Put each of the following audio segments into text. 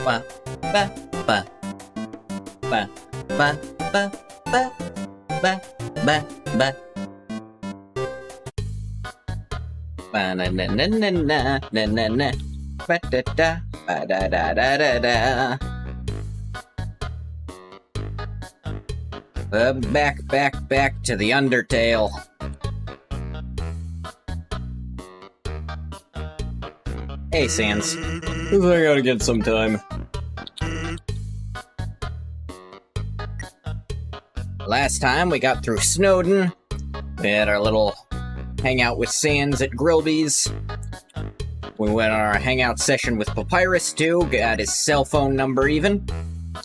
ba ba ba ba ba ba ba ba ba ba. Ba na na na na na na na na. Ba da da ba da da da da da. Back to the Undertale. Hey, Sans. I gotta get some time. Last time we got through Snowden. We had our little hangout with Sans at Grillby's. We went on our hangout session with Papyrus too, got his cell phone number even.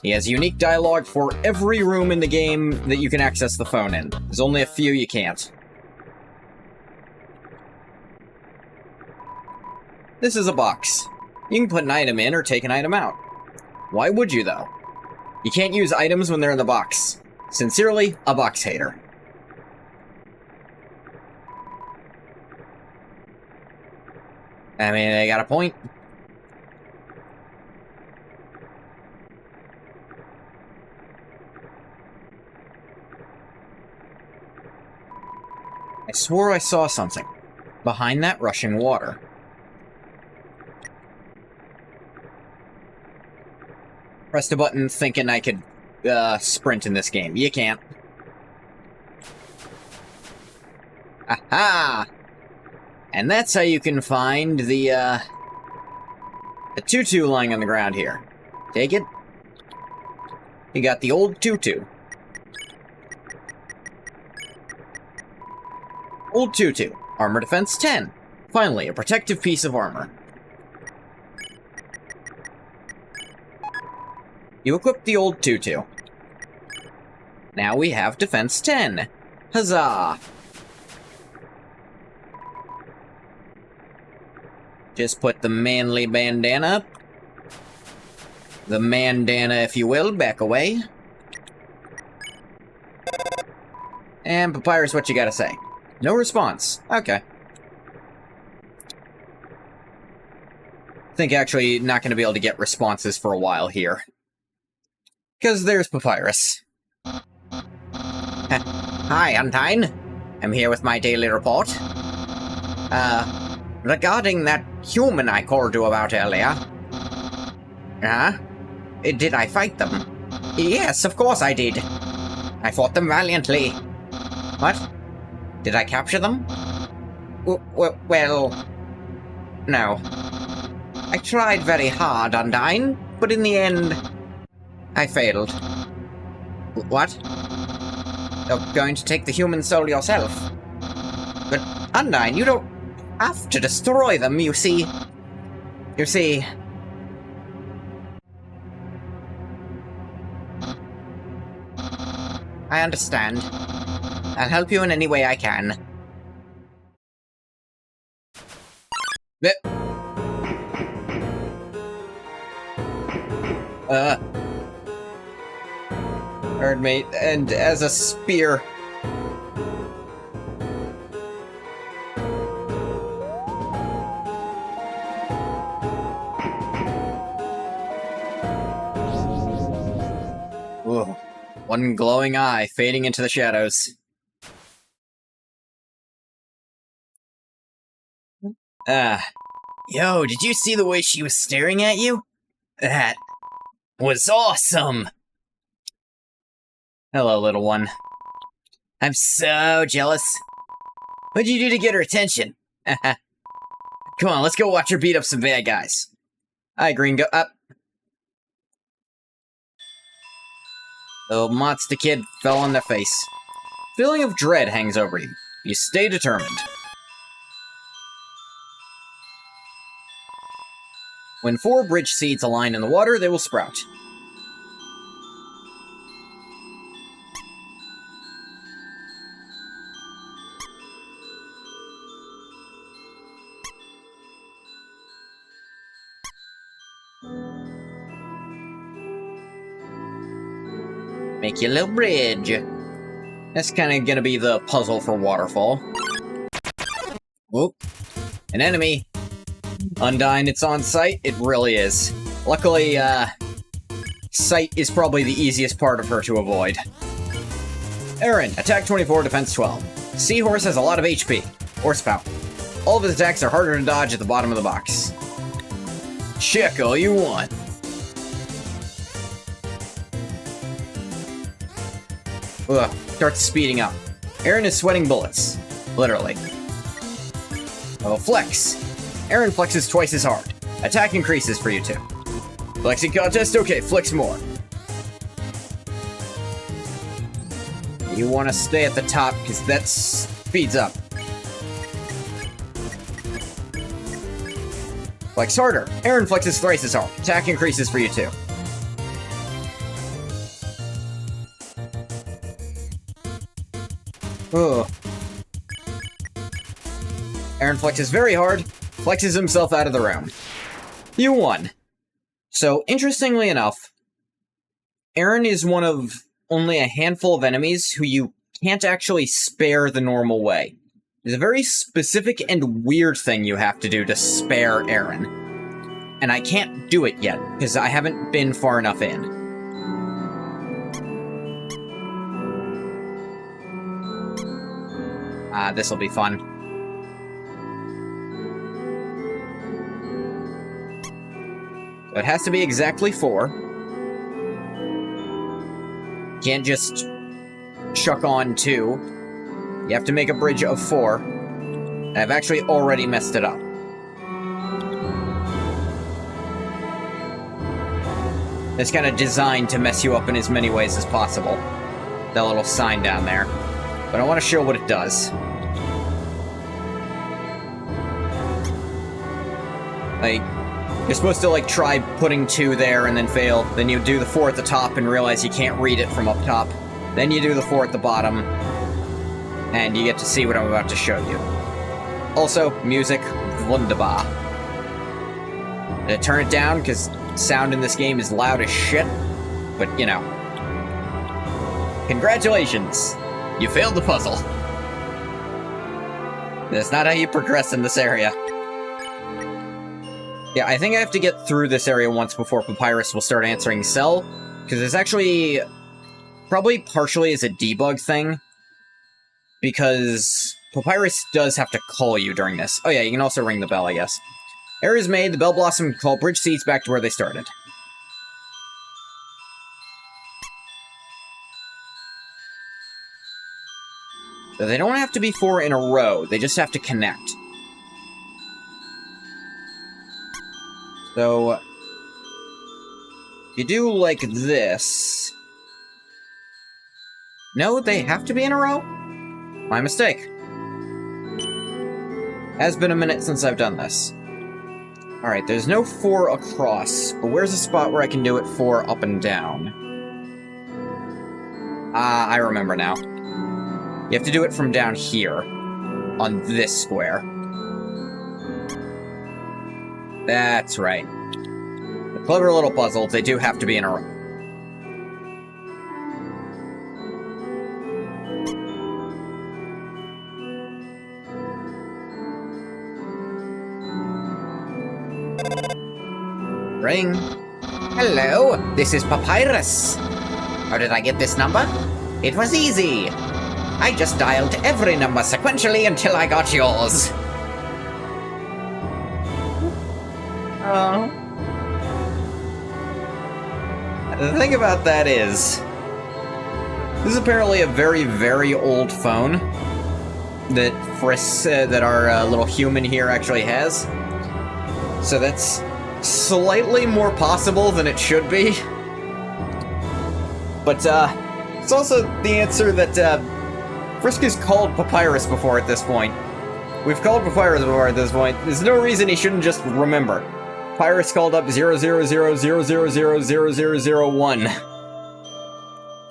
He has unique dialogue for every room in the game that you can access the phone in. There's only a few you can't. This is a box. You can put an item in or take an item out. Why would you, though? You can't use items when they're in the box. Sincerely, a box hater. I mean, they got a point. I swore I saw something behind that rushing water. Pressed a button thinking I could sprint in this game. You can't. Aha! And that's how you can find the tutu lying on the ground here. Take it. You got the old tutu. Old tutu. Armor defense 10. Finally, a protective piece of armor. You equip the old tutu. Now we have defense 10. Huzzah! Just put the manly bandana up. The mandana, if you will, back away. And Papyrus, what you gotta say? No response. Okay. Think actually not gonna be able to get responses for a while here. Because there's Papyrus. Hi, Undyne. I'm here with my daily report. Regarding that human I called you about earlier. Huh? Did I fight them? Yes, of course I did. I fought them valiantly. What? Did I capture them? Well... No. I tried very hard, Undyne, but in the end... I failed. What? You're going to take the human soul yourself? But, Undyne, you don't have to destroy them, you see. You see... I understand. I'll help you in any way I can. Earnmate, and as a spear. Whoa. One glowing eye fading into the shadows. Yo, did you see the way she was staring at you? That was awesome! Hello, little one. I'm so jealous. What'd you do to get her attention? Come on, let's go watch her beat up some bad guys. Hi, Green, go up. The monster kid fell on their face. Feeling of dread hangs over you. You stay determined. When 4 bridge seeds align in the water, they will sprout. Make your little bridge. That's kind of gonna be the puzzle for Waterfall. Whoop. An enemy. Undyne, it's on sight. It really is. Luckily, sight is probably the easiest part of her to avoid. Aaron, attack 24, defense 12. Seahorse has a lot of HP. Horsepower. All of his attacks are harder to dodge at the bottom of the box. Check all you want. Ugh, starts speeding up. Aaron is sweating bullets. Literally. Oh, flex. Aaron flexes twice as hard. Attack increases for you two. Flexing contest? Okay, flex more. You want to stay at the top, because that speeds up. Flex harder. Aaron flexes thrice as hard. Attack increases for you too. Ugh. Aaron flexes very hard, flexes himself out of the room. You won. So, interestingly enough, Aaron is one of only a handful of enemies who you can't actually spare the normal way. There's a very specific and weird thing you have to do to spare Aaron. And I can't do it yet, because I haven't been far enough in. This'll be fun. So it has to be exactly 4. Can't just chuck on 2. You have to make a bridge of 4. And I've actually already messed it up. It's kind of designed to mess you up in as many ways as possible. That little sign down there. But I want to show what it does. Like, you're supposed to, like, try putting 2 there and then fail. Then you do the 4 at the top and realize you can't read it from up top. Then you do the 4 at the bottom. And you get to see what I'm about to show you. Also, music, wunderbar. Turn it down, because sound in this game is loud as shit. But, you know. Congratulations! You failed the puzzle. That's not how you progress in this area. Yeah, I think I have to get through this area once before Papyrus will start answering Cell, because it's actually probably partially as a debug thing, because Papyrus does have to call you during this. Oh yeah, you can also ring the bell, I guess. Error is made, the Bell Blossom call bridge seats back to where they started. So they don't have to be 4 in a row, they just have to connect. So, you do like this. No, they have to be in a row? My mistake. Has been a minute since I've done this. Alright, there's no 4 across, but where's a spot where I can do it 4 up and down? I remember now. You have to do it from down here, on this square. That's right. A clever little puzzle, they do have to be in a row. Ring. Hello, this is Papyrus. How did I get this number? It was easy. I just dialed every number sequentially until I got yours. Oh. The thing about that is, this is apparently a very, very old phone that that our little human here actually has. So that's slightly more possible than it should be. But it's also the answer that Frisk has called Papyrus before at this point. We've called Papyrus before at this point. There's no reason he shouldn't just remember. Papyrus called up 000000001.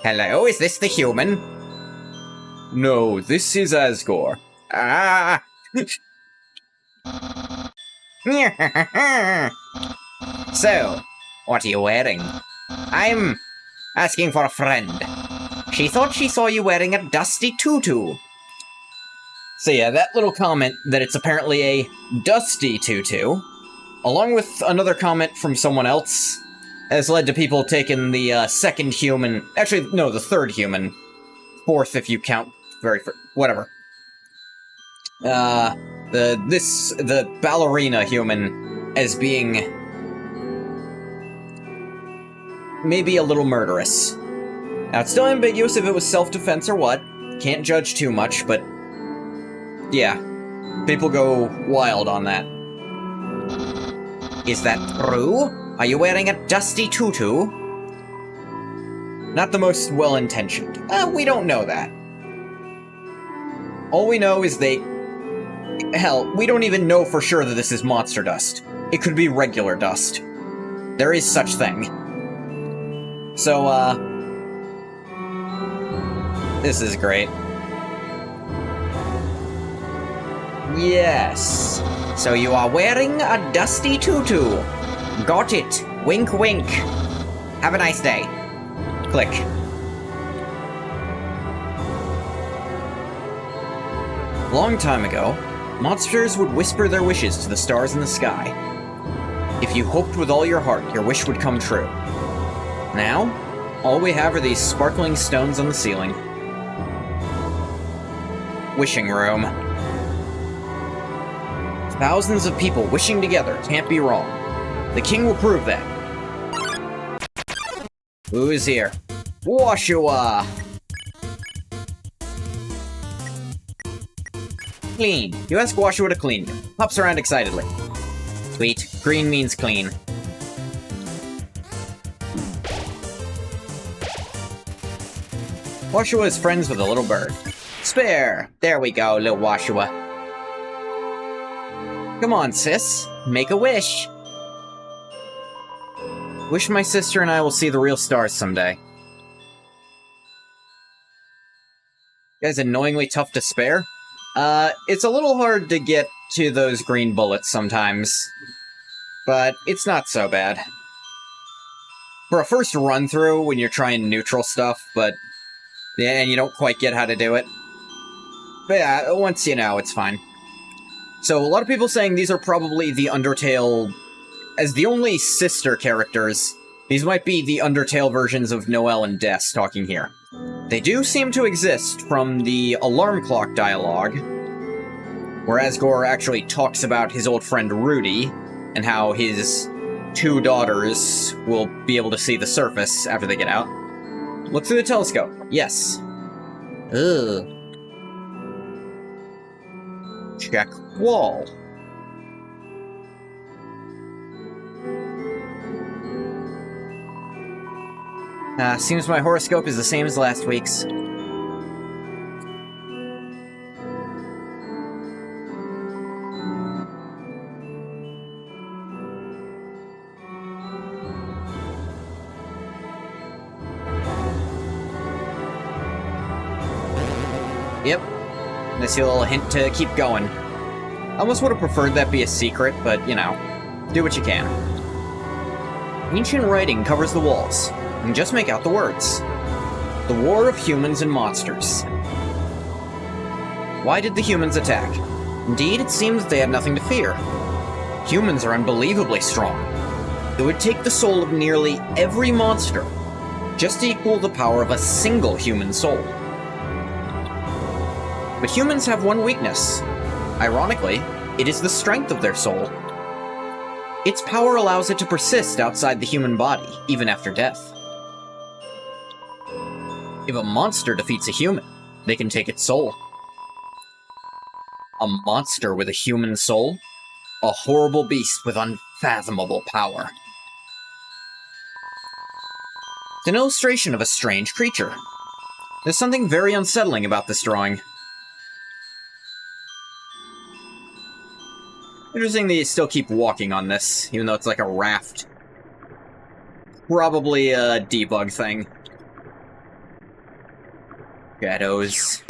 Hello, is this the human? No, this is Asgore. Ah! So, what are you wearing? I'm asking for a friend. She thought she saw you wearing a dusty tutu. So yeah, that little comment that it's apparently a dusty tutu along with another comment from someone else, has led to people taking the second human... Actually, no, the third human. Fourth if you count whatever. The ballerina human as being maybe a little murderous. Now, it's still ambiguous if it was self-defense or what. Can't judge too much, but yeah, people go wild on that. Is that true? Are you wearing a dusty tutu? Not the most well-intentioned. We don't know that. All we know is hell, we don't even know for sure that this is monster dust. It could be regular dust. There is such thing. So, this is great. Yes. So you are wearing a dusty tutu. Got it. Wink, wink. Have a nice day. Click. Long time ago, monsters would whisper their wishes to the stars in the sky. If you hoped with all your heart, your wish would come true. Now, all we have are these sparkling stones on the ceiling. Wishing room. Thousands of people wishing together can't be wrong. The king will prove that. Who's here? Woshua! Clean. You ask Woshua to clean you. Hops around excitedly. Sweet. Green means clean. Woshua is friends with a little bird. Spare! There we go, little Woshua. Come on, sis. Make a wish. Wish my sister and I will see the real stars someday. You guys annoyingly tough to spare? It's a little hard to get to those green bullets sometimes. But it's not so bad. For a first run-through when you're trying neutral stuff, but... yeah, and you don't quite get how to do it. But yeah, once you know, it's fine. So, a lot of people saying these are probably the Undertale... as the only sister characters, these might be the Undertale versions of Noelle and Des talking here. They do seem to exist from the alarm clock dialogue, where Asgore actually talks about his old friend Rudy, and how his two daughters will be able to see the surface after they get out. Look through the telescope. Yes. Ugh. Check wall. Seems my horoscope is the same as last week's. Yep. This little hint to keep going. I almost would have preferred that be a secret, but, you know, do what you can. Ancient writing covers the walls, and just make out the words. The war of humans and monsters. Why did the humans attack? Indeed, it seems they had nothing to fear. Humans are unbelievably strong. It would take the soul of nearly every monster just to equal the power of a single human soul. But humans have one weakness. Ironically, it is the strength of their soul. Its power allows it to persist outside the human body, even after death. If a monster defeats a human, they can take its soul. A monster with a human soul? A horrible beast with unfathomable power. It's an illustration of a strange creature. There's something very unsettling about this drawing. Interesting that you still keep walking on this, even though it's like a raft. Probably a debug thing. Shadows.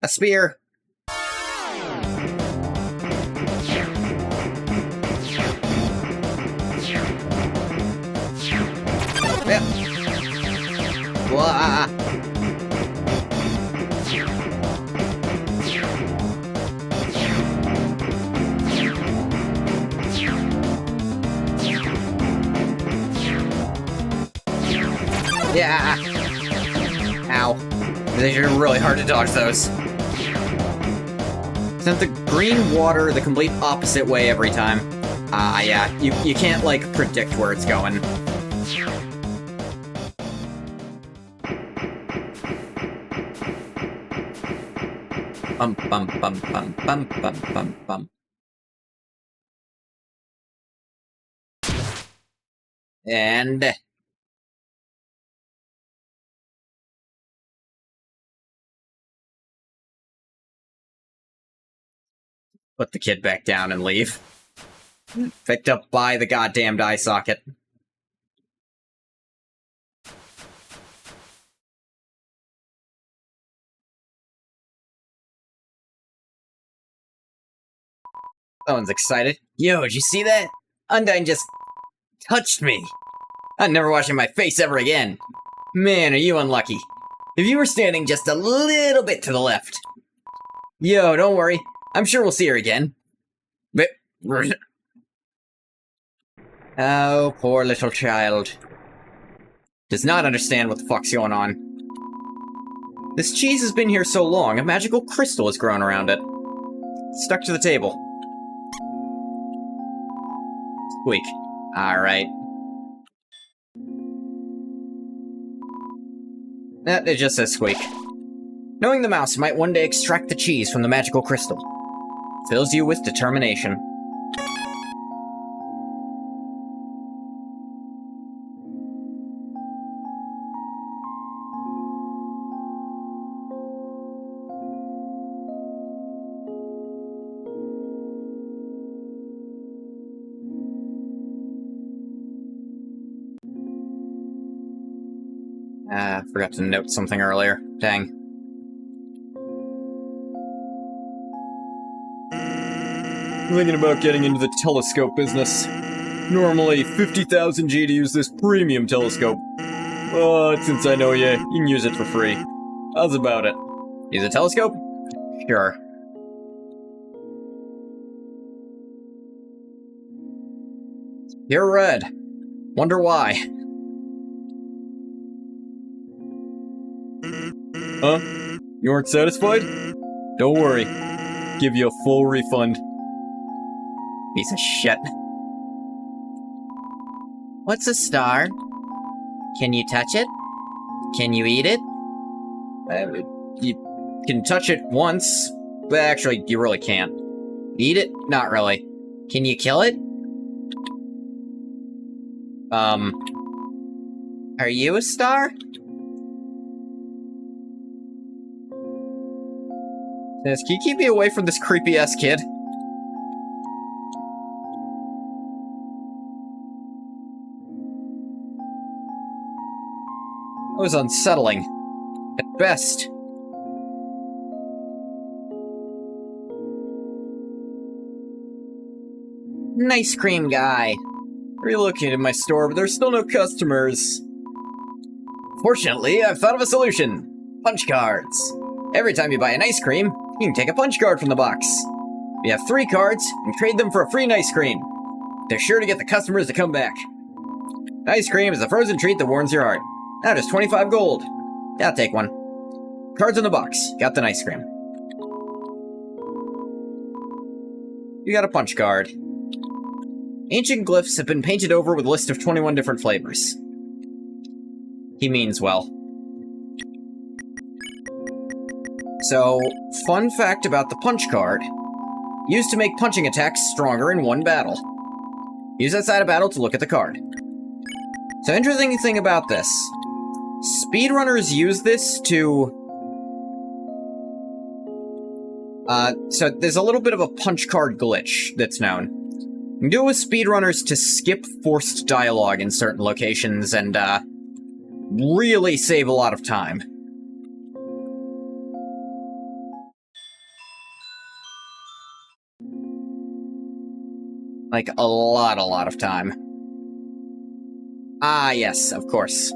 A spear! Yeah. Wah. Yeah! Ow. These are really hard to dodge those. Sent the green water the complete opposite way every time. Yeah. You can't, like, predict where it's going. Bum bum bum bum bum bum bum bum. And put the kid back down and leave. Picked up by the goddamned eye socket. Someone's excited. Yo, did you see that? Undyne just touched me. I'm never washing my face ever again. Man, are you unlucky. If you were standing just a little bit to the left. Yo, don't worry. I'm sure we'll see her again. But... Oh, poor little child. Does not understand what the fuck's going on. This cheese has been here so long, a magical crystal has grown around it. Stuck to the table. Squeak. Alright. It just says squeak. Knowing the mouse might one day extract the cheese from the magical crystal fills you with determination. Forgot to note something earlier. Dang. Thinking about getting into the telescope business. Normally 50,000 G to use this premium telescope. But since I know you can use it for free. How's about it? Use a telescope? Sure. You're red. Wonder why. Huh? You aren't satisfied? Don't worry. Give you a full refund. Piece of shit. What's a star? Can you touch it? Can you eat it? You can touch it once, but actually, you really can't. Eat it? Not really. Can you kill it? Are you a star? Says, can you keep me away from this creepy-ass kid? That was unsettling. At best. An ice cream guy. Relocated my store, but there's still no customers. Fortunately, I've thought of a solution. Punch cards. Every time you buy an ice cream, you can take a punch card from the box. You have 3 cards, and trade them for a free ice cream. They're sure to get the customers to come back. Ice cream is a frozen treat that warms your heart. Now just 25 gold. I'll take one. Cards in the box. Got the ice cream. You got a punch card. Ancient glyphs have been painted over with a list of 21 different flavors. He means well. So, fun fact about the punch card. Used to make punching attacks stronger in one battle. Use outside a battle to look at the card. So, interesting thing about this. Speedrunners use this to... so there's a little bit of a punch card glitch that's known. You can do it with speedrunners to skip forced dialogue in certain locations and, really save a lot of time. Like, a lot of time. Ah, yes, of course.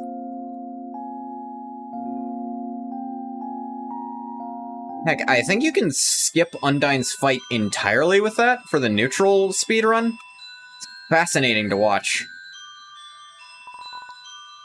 Heck, I think you can skip Undyne's fight entirely with that for the neutral speedrun. It's fascinating to watch.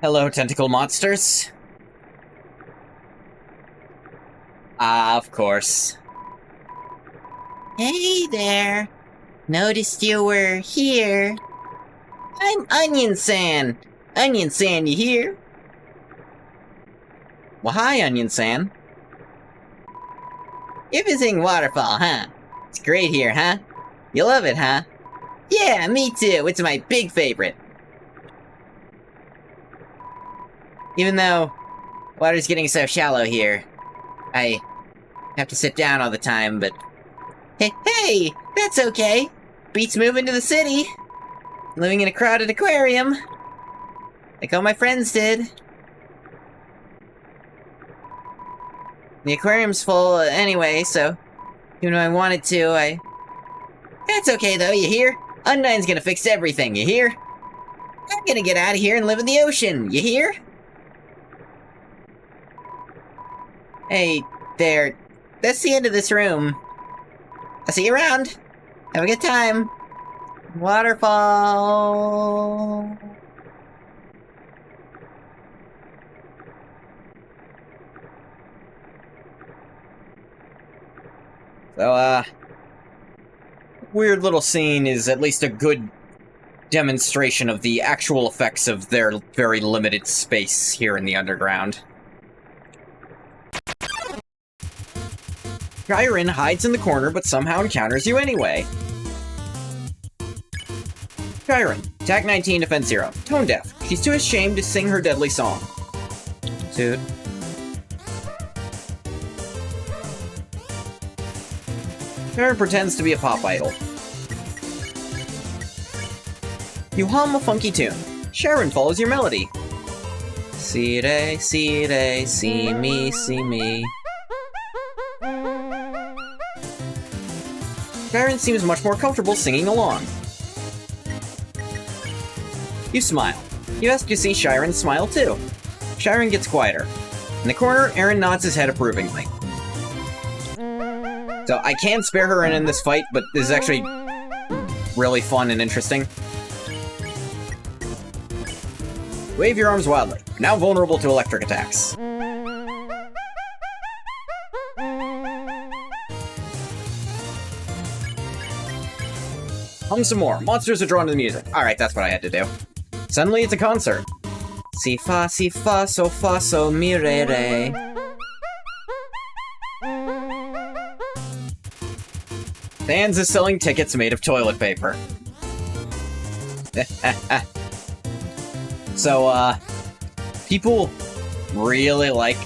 Hello, tentacle monsters. Of course. Hey there. Noticed you were here. I'm Onion San. Onion San, you here? Well, hi, Onion San. You're visiting Waterfall, huh? It's great here, huh? You love it, huh? Yeah, me too. It's my big favorite. Even though water's getting so shallow here, I have to sit down all the time, but... Hey, that's okay. Beats moving to the city. Living in a crowded aquarium. Like all my friends did. The aquarium's full anyway, so... even though I wanted to, That's okay though, you hear? Undyne's gonna fix everything, you hear? I'm gonna get out of here and live in the ocean, you hear? Hey, there. That's the end of this room. I'll see you around. Have a good time. Waterfall. So, weird little scene is at least a good demonstration of the actual effects of their very limited space here in the underground. Chiron hides in the corner, but somehow encounters you anyway. Chiron, attack 19, defense 0. Tone deaf. She's too ashamed to sing her deadly song. Toot. Chiron pretends to be a pop idol. You hum a funky tune. Sharon follows your melody. See they, see me, see me. Sharon seems much more comfortable singing along. You smile. You ask to see Chiron smile too. Chiron gets quieter. In the corner, Aaron nods his head approvingly. So I can spare her in this fight, but this is actually really fun and interesting. Wave your arms wildly. You're now vulnerable to electric attacks. Hum some more. Monsters are drawn to the music. Alright, that's what I had to do. Suddenly it's a concert. Si fa, so mi, re, re. Sans is selling tickets made of toilet paper. So, people really like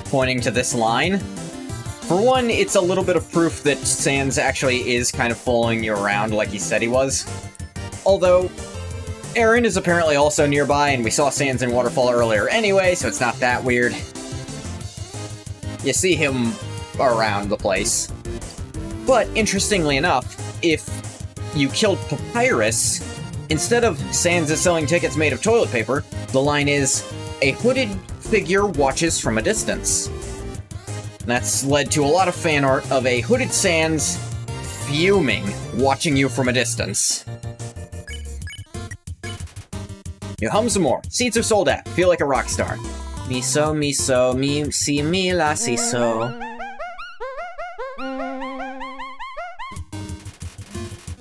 pointing to this line. For one, it's a little bit of proof that Sans actually is kind of following you around like he said he was. Although, Aaron is apparently also nearby, and we saw Sans in Waterfall earlier anyway, so it's not that weird. You see him around the place. But, interestingly enough, if you killed Papyrus, instead of Sans is selling tickets made of toilet paper, the line is, a hooded figure watches from a distance. That's led to a lot of fan art of a hooded Sans fuming, watching you from a distance. You hum some more. Seats are sold out. Feel like a rock star. Miso, mi, si, mi, la, si, so.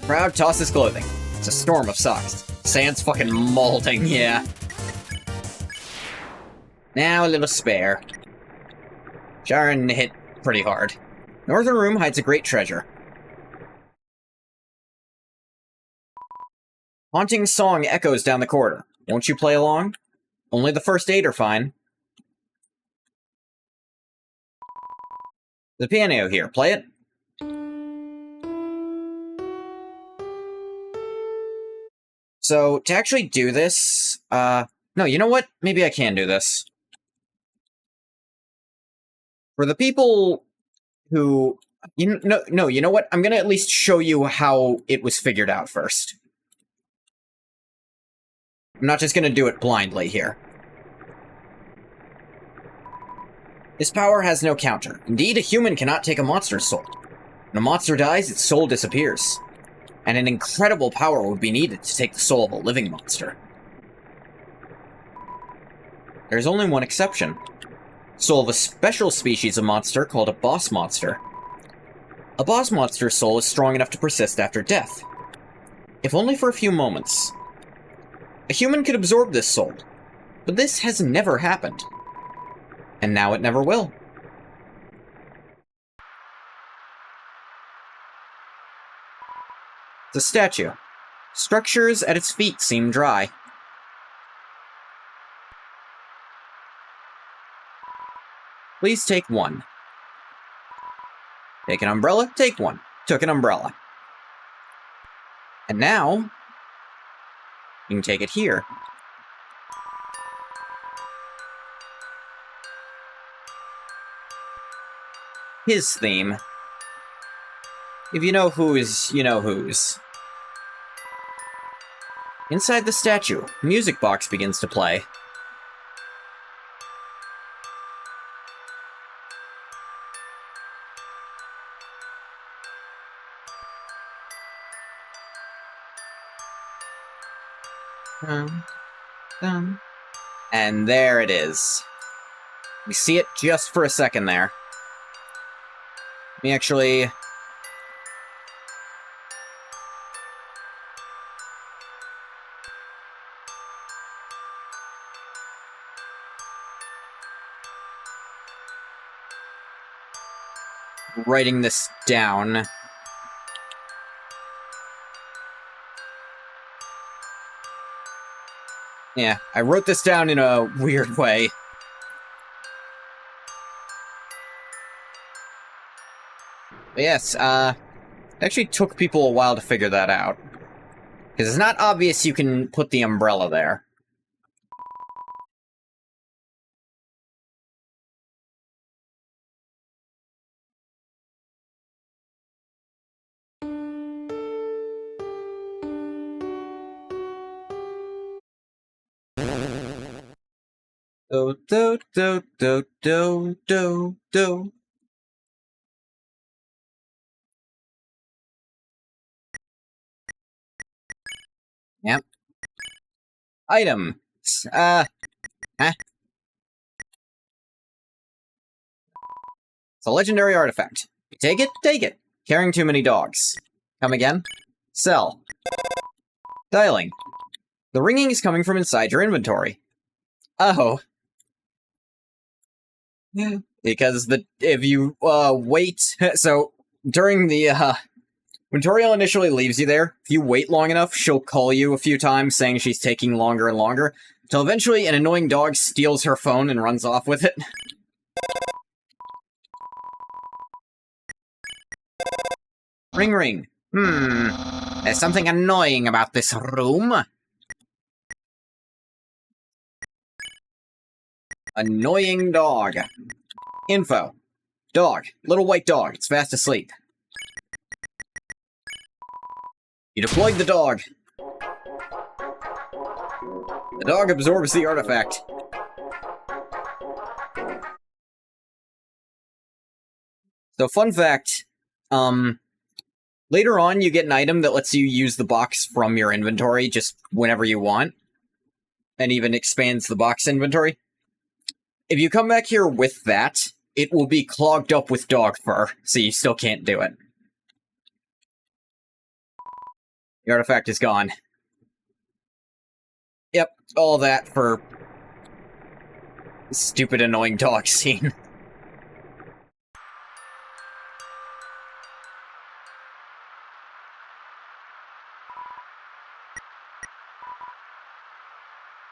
Crowd tosses clothing. It's a storm of socks. Sans fucking molting, yeah. Now a little spare. Sharon hit pretty hard. Northern room hides a great treasure. Haunting song echoes down the corridor. Won't you play along? Only the first 8 are fine. The piano here. Play it. So, to actually do this, no, you know what? Maybe I can do this. For the people who... you know what? I'm gonna at least show you how it was figured out first. I'm not just gonna do it blindly here. This power has no counter. Indeed, a human cannot take a monster's soul. When a monster dies, its soul disappears. And an incredible power would be needed to take the soul of a living monster. There's only one exception. Soul of a special species of monster called a boss monster. A boss monster's soul is strong enough to persist after death. If only for a few moments. A human could absorb this soul, but this has never happened. And now it never will. The statue. Structures at its feet seem dry. Please take one. Take an umbrella? Take one. Took an umbrella. And now, you can take it here. His theme. If you know whose, you know whose. Inside the statue, a music box begins to play. And there it is. We see it just for a second there. Let me actually... writing this down. Yeah, I wrote this down in a weird way. But yes, it actually took people a while to figure that out. Because it's not obvious you can put the umbrella there. Do do do do do do do. Yep. Item. Huh? It's a legendary artifact. You take it? Take it. Carrying too many dogs. Come again? Sell. Dialing. The ringing is coming from inside your inventory. Oh. Because if you, wait... So, during the, when Toriel initially leaves you there, if you wait long enough, she'll call you a few times saying she's taking longer and longer, until eventually an annoying dog steals her phone and runs off with it. Ring ring. There's something annoying about this room. Annoying dog. Info. Dog. Little white dog. It's fast asleep. You deployed the dog. The dog absorbs the artifact. So, fun fact, later on you get an item that lets you use the box from your inventory just whenever you want, and even expands the box inventory. If you come back here with that, it will be clogged up with dog fur, so you still can't do it. The artifact is gone. Yep, all that for stupid annoying dog scene.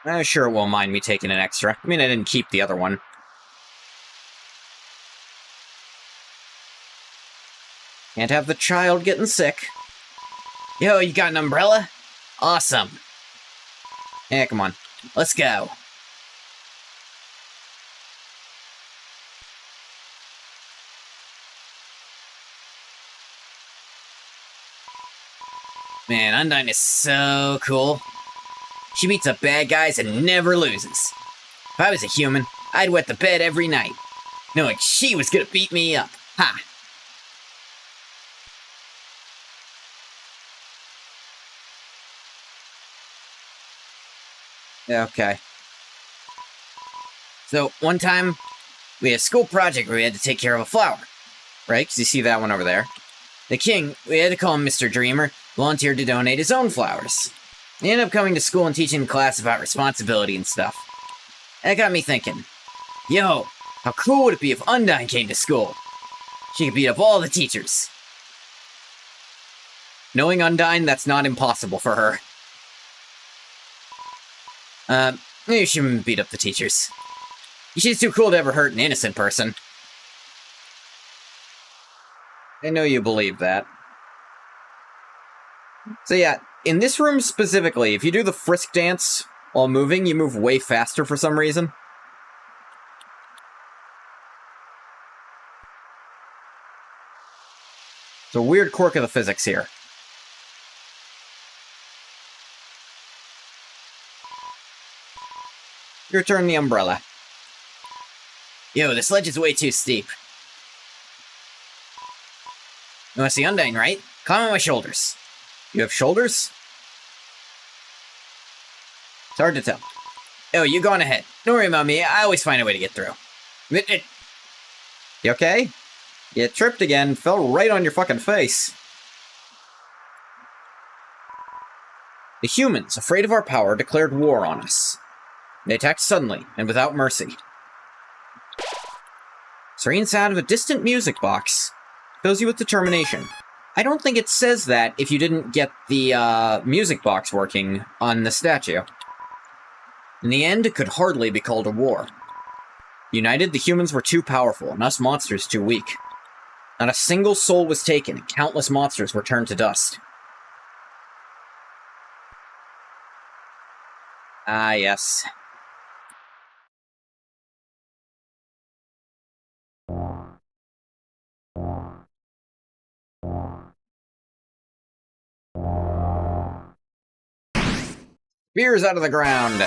I'm sure it won't mind me taking an extra. I mean, I didn't keep the other one. Can't have the child getting sick. Yo, you got an umbrella? Awesome. Yeah, come on. Let's go. Man, Undyne is so cool. She beats up bad guys and never loses. If I was a human, I'd wet the bed every night, knowing she was gonna beat me up. Ha! Okay. So, one time, we had a school project where we had to take care of a flower. Right? Because you see that one over there. The king, we had to call him Mr. Dreamer, volunteered to donate his own flowers. He ended up coming to school and teaching the class about responsibility and stuff. That got me thinking, yo, how cool would it be if Undyne came to school? She could beat up all the teachers. Knowing Undyne, that's not impossible for her. Maybe she wouldn't beat up the teachers. She's too cool to ever hurt an innocent person. I know you believe that. So yeah, in this room specifically, if you do the frisk dance while moving, you move way faster for some reason. It's a weird quirk of the physics here. You return the umbrella. Yo, this ledge is way too steep. You want to see Undyne, right? Climb on my shoulders. You have shoulders? It's hard to tell. Oh, you go on ahead. Don't worry about me. I always find a way to get through. You okay? You tripped again. Fell right on your fucking face. The humans, afraid of our power, declared war on us. They attacked suddenly and without mercy. Serene sound of a distant music box fills you with determination. I don't think it says that if you didn't get the music box working on the statue. In the end, it could hardly be called a war. United, the humans were too powerful, and us monsters too weak. Not a single soul was taken, and countless monsters were turned to dust. Ah, yes. Spears out of the ground!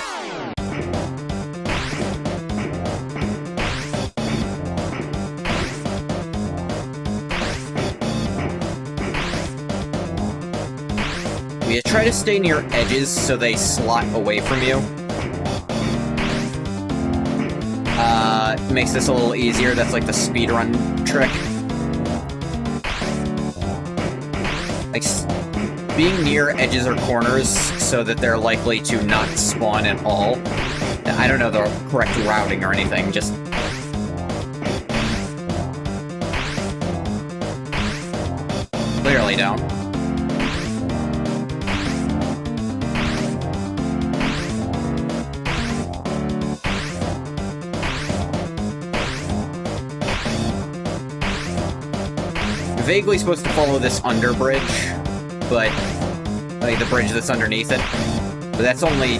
You try to stay near edges so they slot away from you. Makes this a little easier. That's like the speedrun trick. Like, being near edges or corners so that they're likely to not spawn at all. I don't know the correct routing or anything, just... Clearly don't. Vaguely supposed to follow this under bridge, but like the bridge that's underneath it. But that's only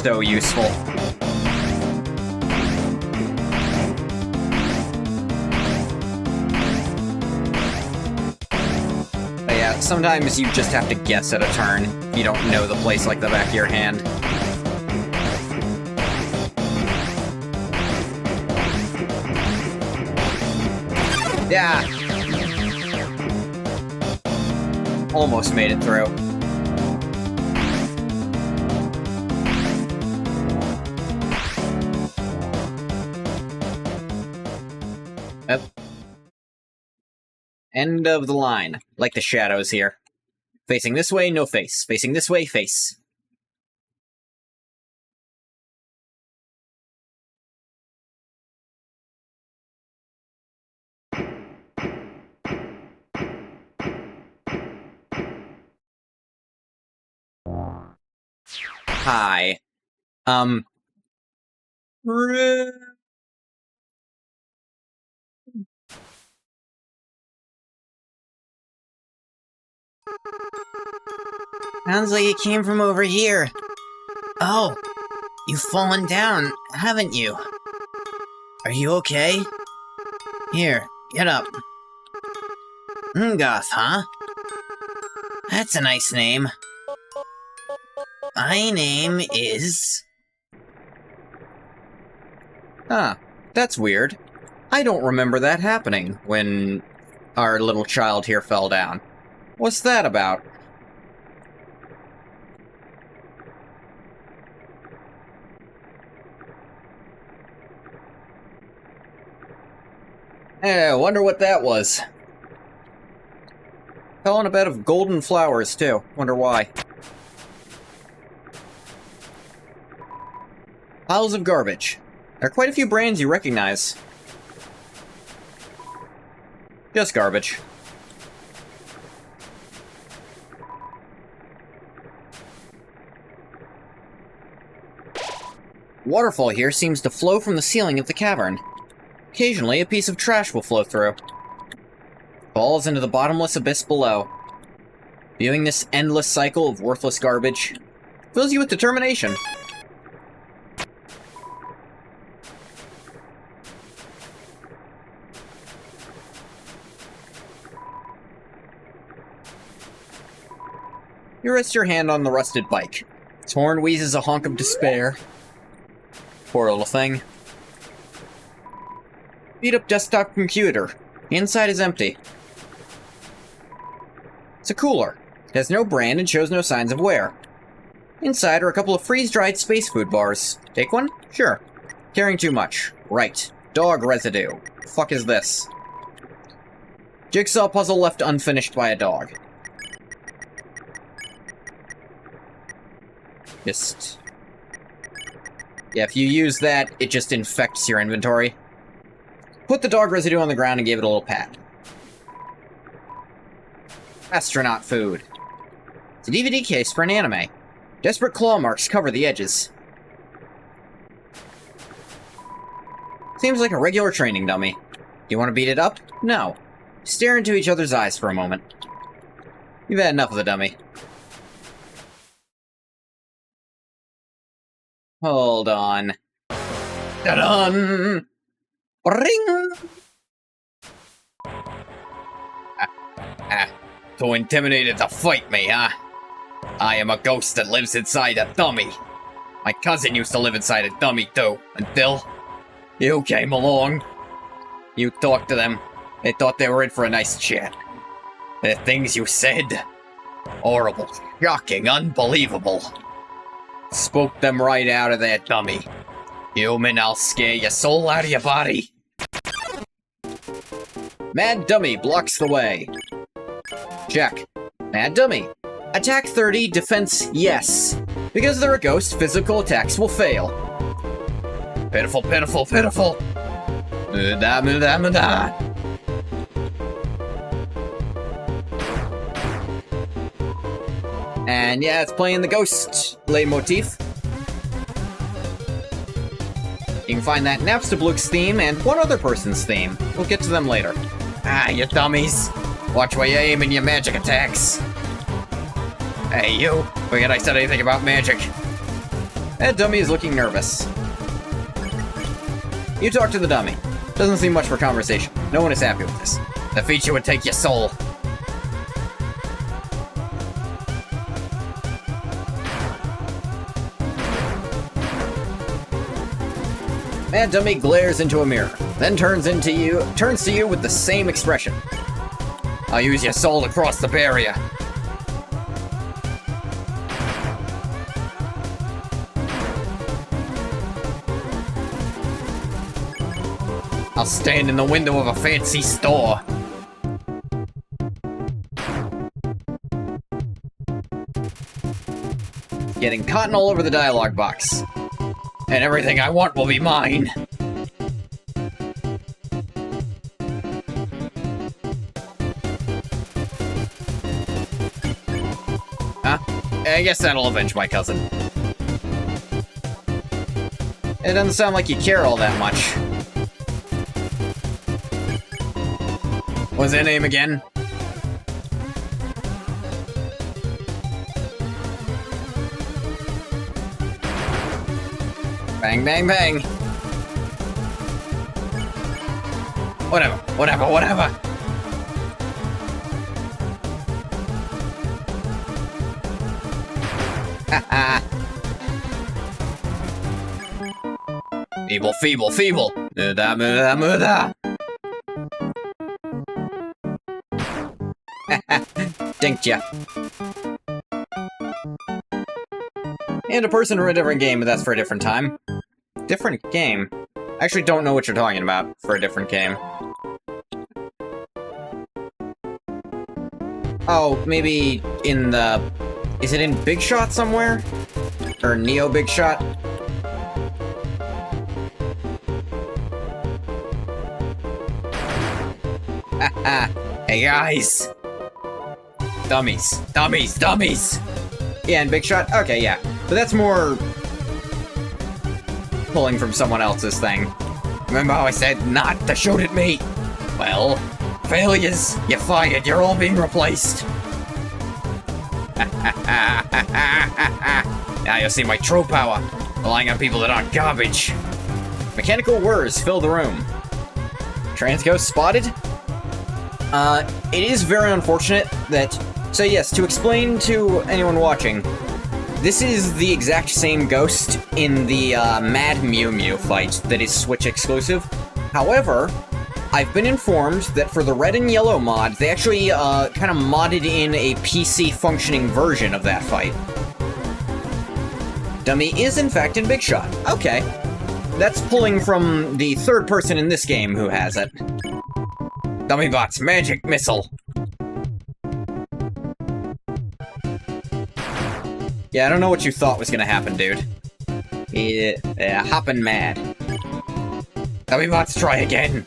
so useful. But yeah, sometimes you just have to guess at a turn. You don't know the place like the back of your hand. Yeah. Almost made it through. Yep. End of the line. Like the shadows here. Facing this way, no face. Facing this way, face. Hi. Sounds like it came from over here. Oh, you've fallen down, haven't you? Are you okay? Here, get up. Ngoth, huh? That's a nice name. My name is... Ah, that's weird. I don't remember that happening when our little child here fell down. What's that about? Wonder what that was. Fell on a bed of golden flowers, too. Wonder why. Piles of garbage. There are quite a few brands you recognize. Just garbage. Waterfall here seems to flow from the ceiling of the cavern. Occasionally, a piece of trash will flow through. Falls into the bottomless abyss below. Viewing this endless cycle of worthless garbage fills you with determination. You rest your hand on the rusted bike. Its horn wheezes a honk of despair. Poor little thing. Beat up desktop computer. The inside is empty. It's a cooler. It has no brand and shows no signs of wear. Inside are a couple of freeze-dried space food bars. Take one? Sure. Carrying too much. Right. Dog residue. The fuck is this? Jigsaw puzzle left unfinished by a dog. Just... yeah, if you use that, it just infects your inventory. Put the dog residue on the ground and give it a little pat. Astronaut food. It's a DVD case for an anime. Desperate claw marks cover the edges. Seems like a regular training dummy. Do you want to beat it up? No. Stare into each other's eyes for a moment. You've had enough of the dummy. Hold on. Ta-dun! Ring! Too intimidated to fight me, huh? I am a ghost that lives inside a dummy. My cousin used to live inside a dummy too, until you came along. You talked to them. They thought they were in for a nice chat. The things you said, horrible, shocking, unbelievable. Spoke them right out of that dummy. Human, I'll scare your soul out of your body. Mad Dummy blocks the way. Check. Mad Dummy. Attack 30, defense yes. Because they're a ghost, physical attacks will fail. Pitiful, pitiful, pitiful. Muda, muda, muda. And yeah, it's playing the ghost leitmotif. You can find that in Napstablook's theme and one other person's theme. We'll get to them later. Ah, you dummies. Watch where you aim in your magic attacks. Hey, you. Forget I said anything about magic. That dummy is looking nervous. You talk to the dummy. Doesn't seem much for conversation. No one is happy with this. The feature would take your soul. Mad Dummy glares into a mirror, then turns to you with the same expression. I'll use your soul to cross the barrier. I'll stand in the window of a fancy store. Getting cotton all over the dialogue box. And everything I want will be mine. Huh? I guess that'll avenge my cousin. It doesn't sound like you care all that much. What's that name again? Bang, bang, bang. Whatever, whatever, whatever. Haha. Feeble, feeble, feeble. Muda, muda, muda. Dinked ya. And a person from a different game, but that's for a different time. Different game? I actually don't know what you're talking about for a different game. Oh, maybe in the... Is it in Big Shot somewhere? Or Neo Big Shot? Haha. Hey guys! Dummies. Dummies. Dummies! Yeah, in Big Shot? Okay, yeah. But that's more... pulling from someone else's thing. Remember how I said not to shoot at me? Well, failures. You're fired. You're all being replaced. Now you'll see my true power. Relying on people that aren't garbage. Mechanical whirs fill the room. Transghost spotted? It is very unfortunate that... So yes, to explain to anyone watching, this is the exact same ghost in the Mad Mew Mew fight that is Switch exclusive. However, I've been informed that for the red and yellow mod, they actually kind of modded in a PC functioning version of that fight. Dummy is in fact in Big Shot. Okay. That's pulling from the third person in this game who has it. Dummy bots, magic missile. Yeah, I don't know what you thought was gonna happen, dude. Yeah, hoppin' mad. Dummy bots, try again.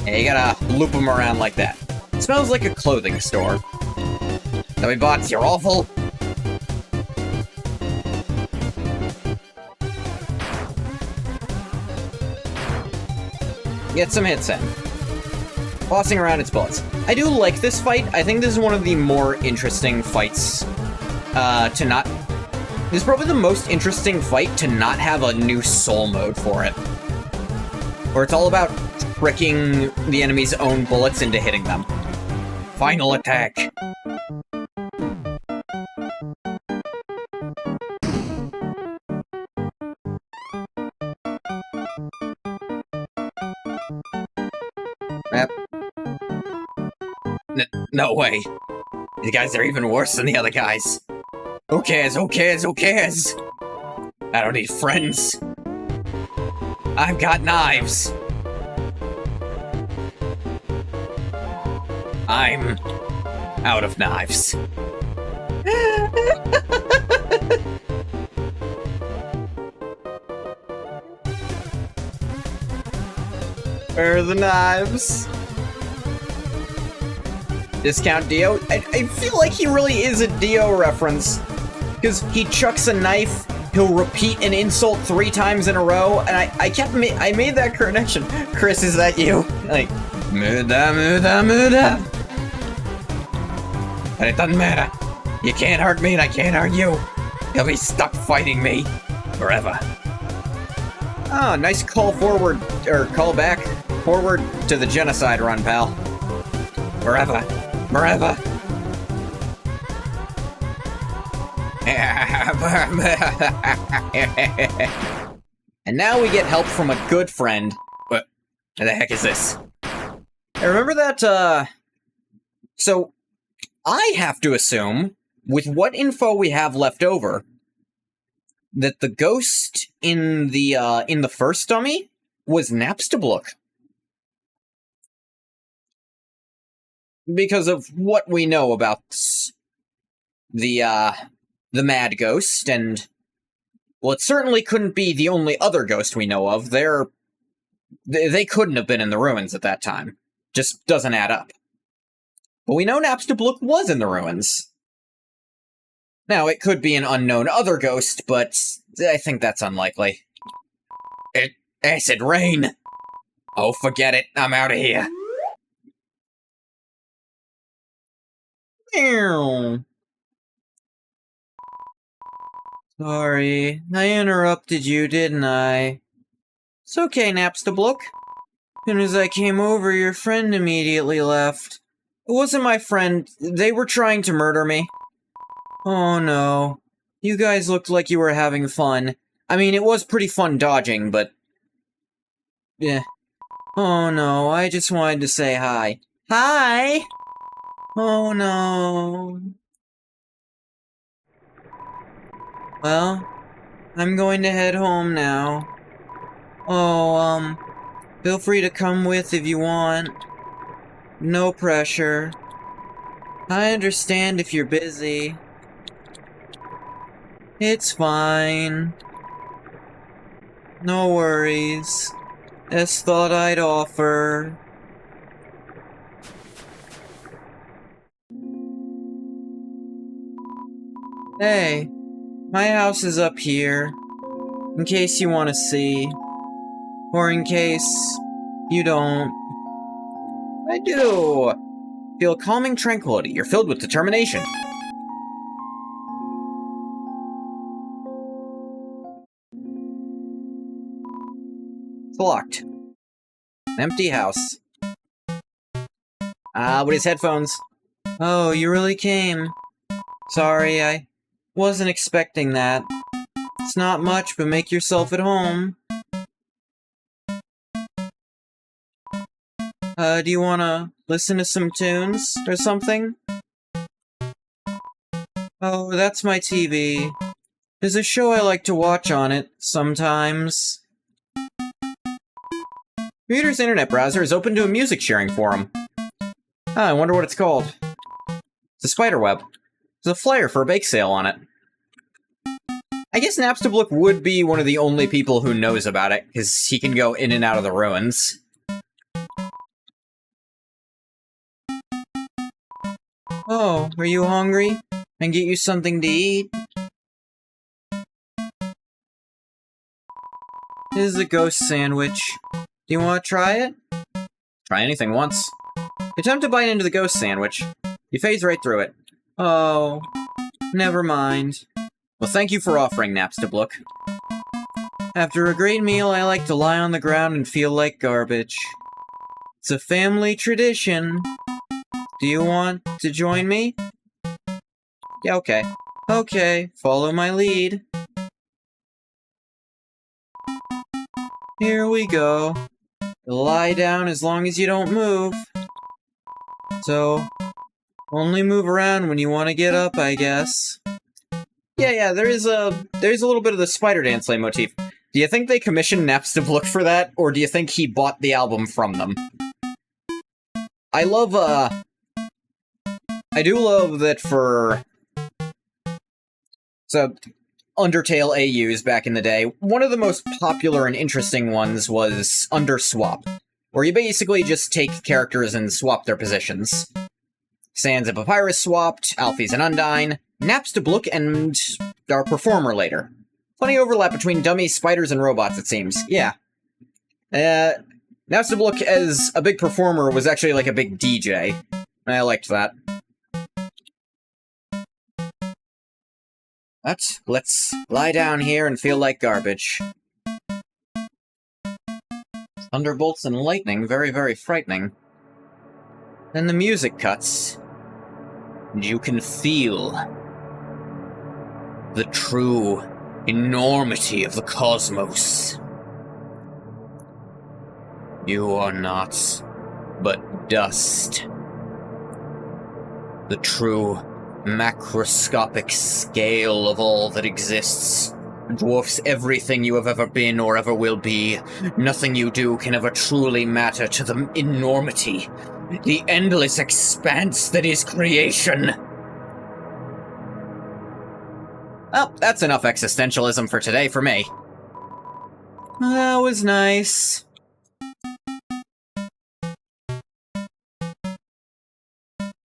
Yeah, you gotta loop them around like that. It smells like a clothing store. Dummy bots, you're awful. Get some hits in. Bossing around its bullets. I do like this fight. I think this is one of the more interesting fights to not... This is probably the most interesting fight to not have a new soul mode for it. Where it's all about tricking the enemy's own bullets into hitting them. Final attack. Yep. No way. These guys are even worse than the other guys. Who cares? Who cares? Who cares? I don't need friends. I've got knives. I'm out of knives. Where are the knives? Discount Dio? I feel like he really is a Dio reference. Because he chucks a knife, he'll repeat an insult 3 times in a row, and I made that connection. Chris, is that you? Like, muda, muda, muda. And it doesn't matter. You can't hurt me and I can't hurt you. You'll be stuck fighting me forever. Oh, nice call forward, or call back forward to the genocide run, pal. Forever. Forever. And now we get help from a good friend. What the heck is this? I remember that, so, I have to assume, with what info we have left over, that the ghost in the first dummy was Napstablook. Because of what we know about the Mad Ghost, and... Well, it certainly couldn't be the only other ghost we know of. They couldn't have been in the ruins at that time. Just doesn't add up. But we know Napstablook was in the ruins. Now, it could be an unknown other ghost, but I think that's unlikely. Acid rain! Oh, forget it. I'm out of here. Sorry, I interrupted you, didn't I? It's okay, Napstablook. As soon as I came over, your friend immediately left. It wasn't my friend. They were trying to murder me. Oh no. You guys looked like you were having fun. I mean, it was pretty fun dodging, but... Yeah. Oh no, I just wanted to say hi. Hi! Oh no. Well, I'm going to head home now. Oh, Feel free to come with if you want. No pressure. I understand if you're busy. It's fine. No worries. Just thought I'd offer. Hey, my house is up here. In case you want to see. Or in case you don't. I do. Feel calming tranquility. You're filled with determination. It's locked. Empty house. With his headphones. Oh, you really came. Sorry, I wasn't expecting that. It's not much, but make yourself at home. Do you wanna listen to some tunes or something? Oh, that's my TV. There's a show I like to watch on it, sometimes. Computer's internet browser is open to a music sharing forum. I wonder what it's called. It's a spider web. There's a flyer for a bake sale on it. I guess Napstablook would be one of the only people who knows about it, because he can go in and out of the ruins. Oh, are you hungry? I can get you something to eat? This is a ghost sandwich. Do you want to try it? Try anything once. Attempt to bite into the ghost sandwich. You phase right through it. Oh, never mind. Well, thank you for offering, Napstablook. After a great meal, I like to lie on the ground and feel like garbage. It's a family tradition. Do you want to join me? Yeah, okay. Okay, follow my lead. Here we go. Lie down as long as you don't move. So, only move around when you want to get up, I guess. Yeah, there's a little bit of the spider dance motif. Do you think they commissioned Napstablook for that, or do you think he bought the album from them? I do love that for... So, Undertale AUs back in the day, one of the most popular and interesting ones was Underswap, where you basically just take characters and swap their positions. Sans and Papyrus swapped, Alphys and Undyne, Napstablook and our performer later. Plenty overlap between dummies, spiders, and robots, it seems. Yeah. Napstablook as a big performer was actually like a big DJ. I liked that. But let's lie down here and feel like garbage. Thunderbolts and lightning, very, very frightening. Then the music cuts. And you can feel the true enormity of the cosmos. You are not but dust. The true macroscopic scale of all that exists dwarfs everything you have ever been or ever will be. Nothing you do can ever truly matter to the enormity, the endless expanse that is creation. Well, that's enough existentialism for today for me. That was nice.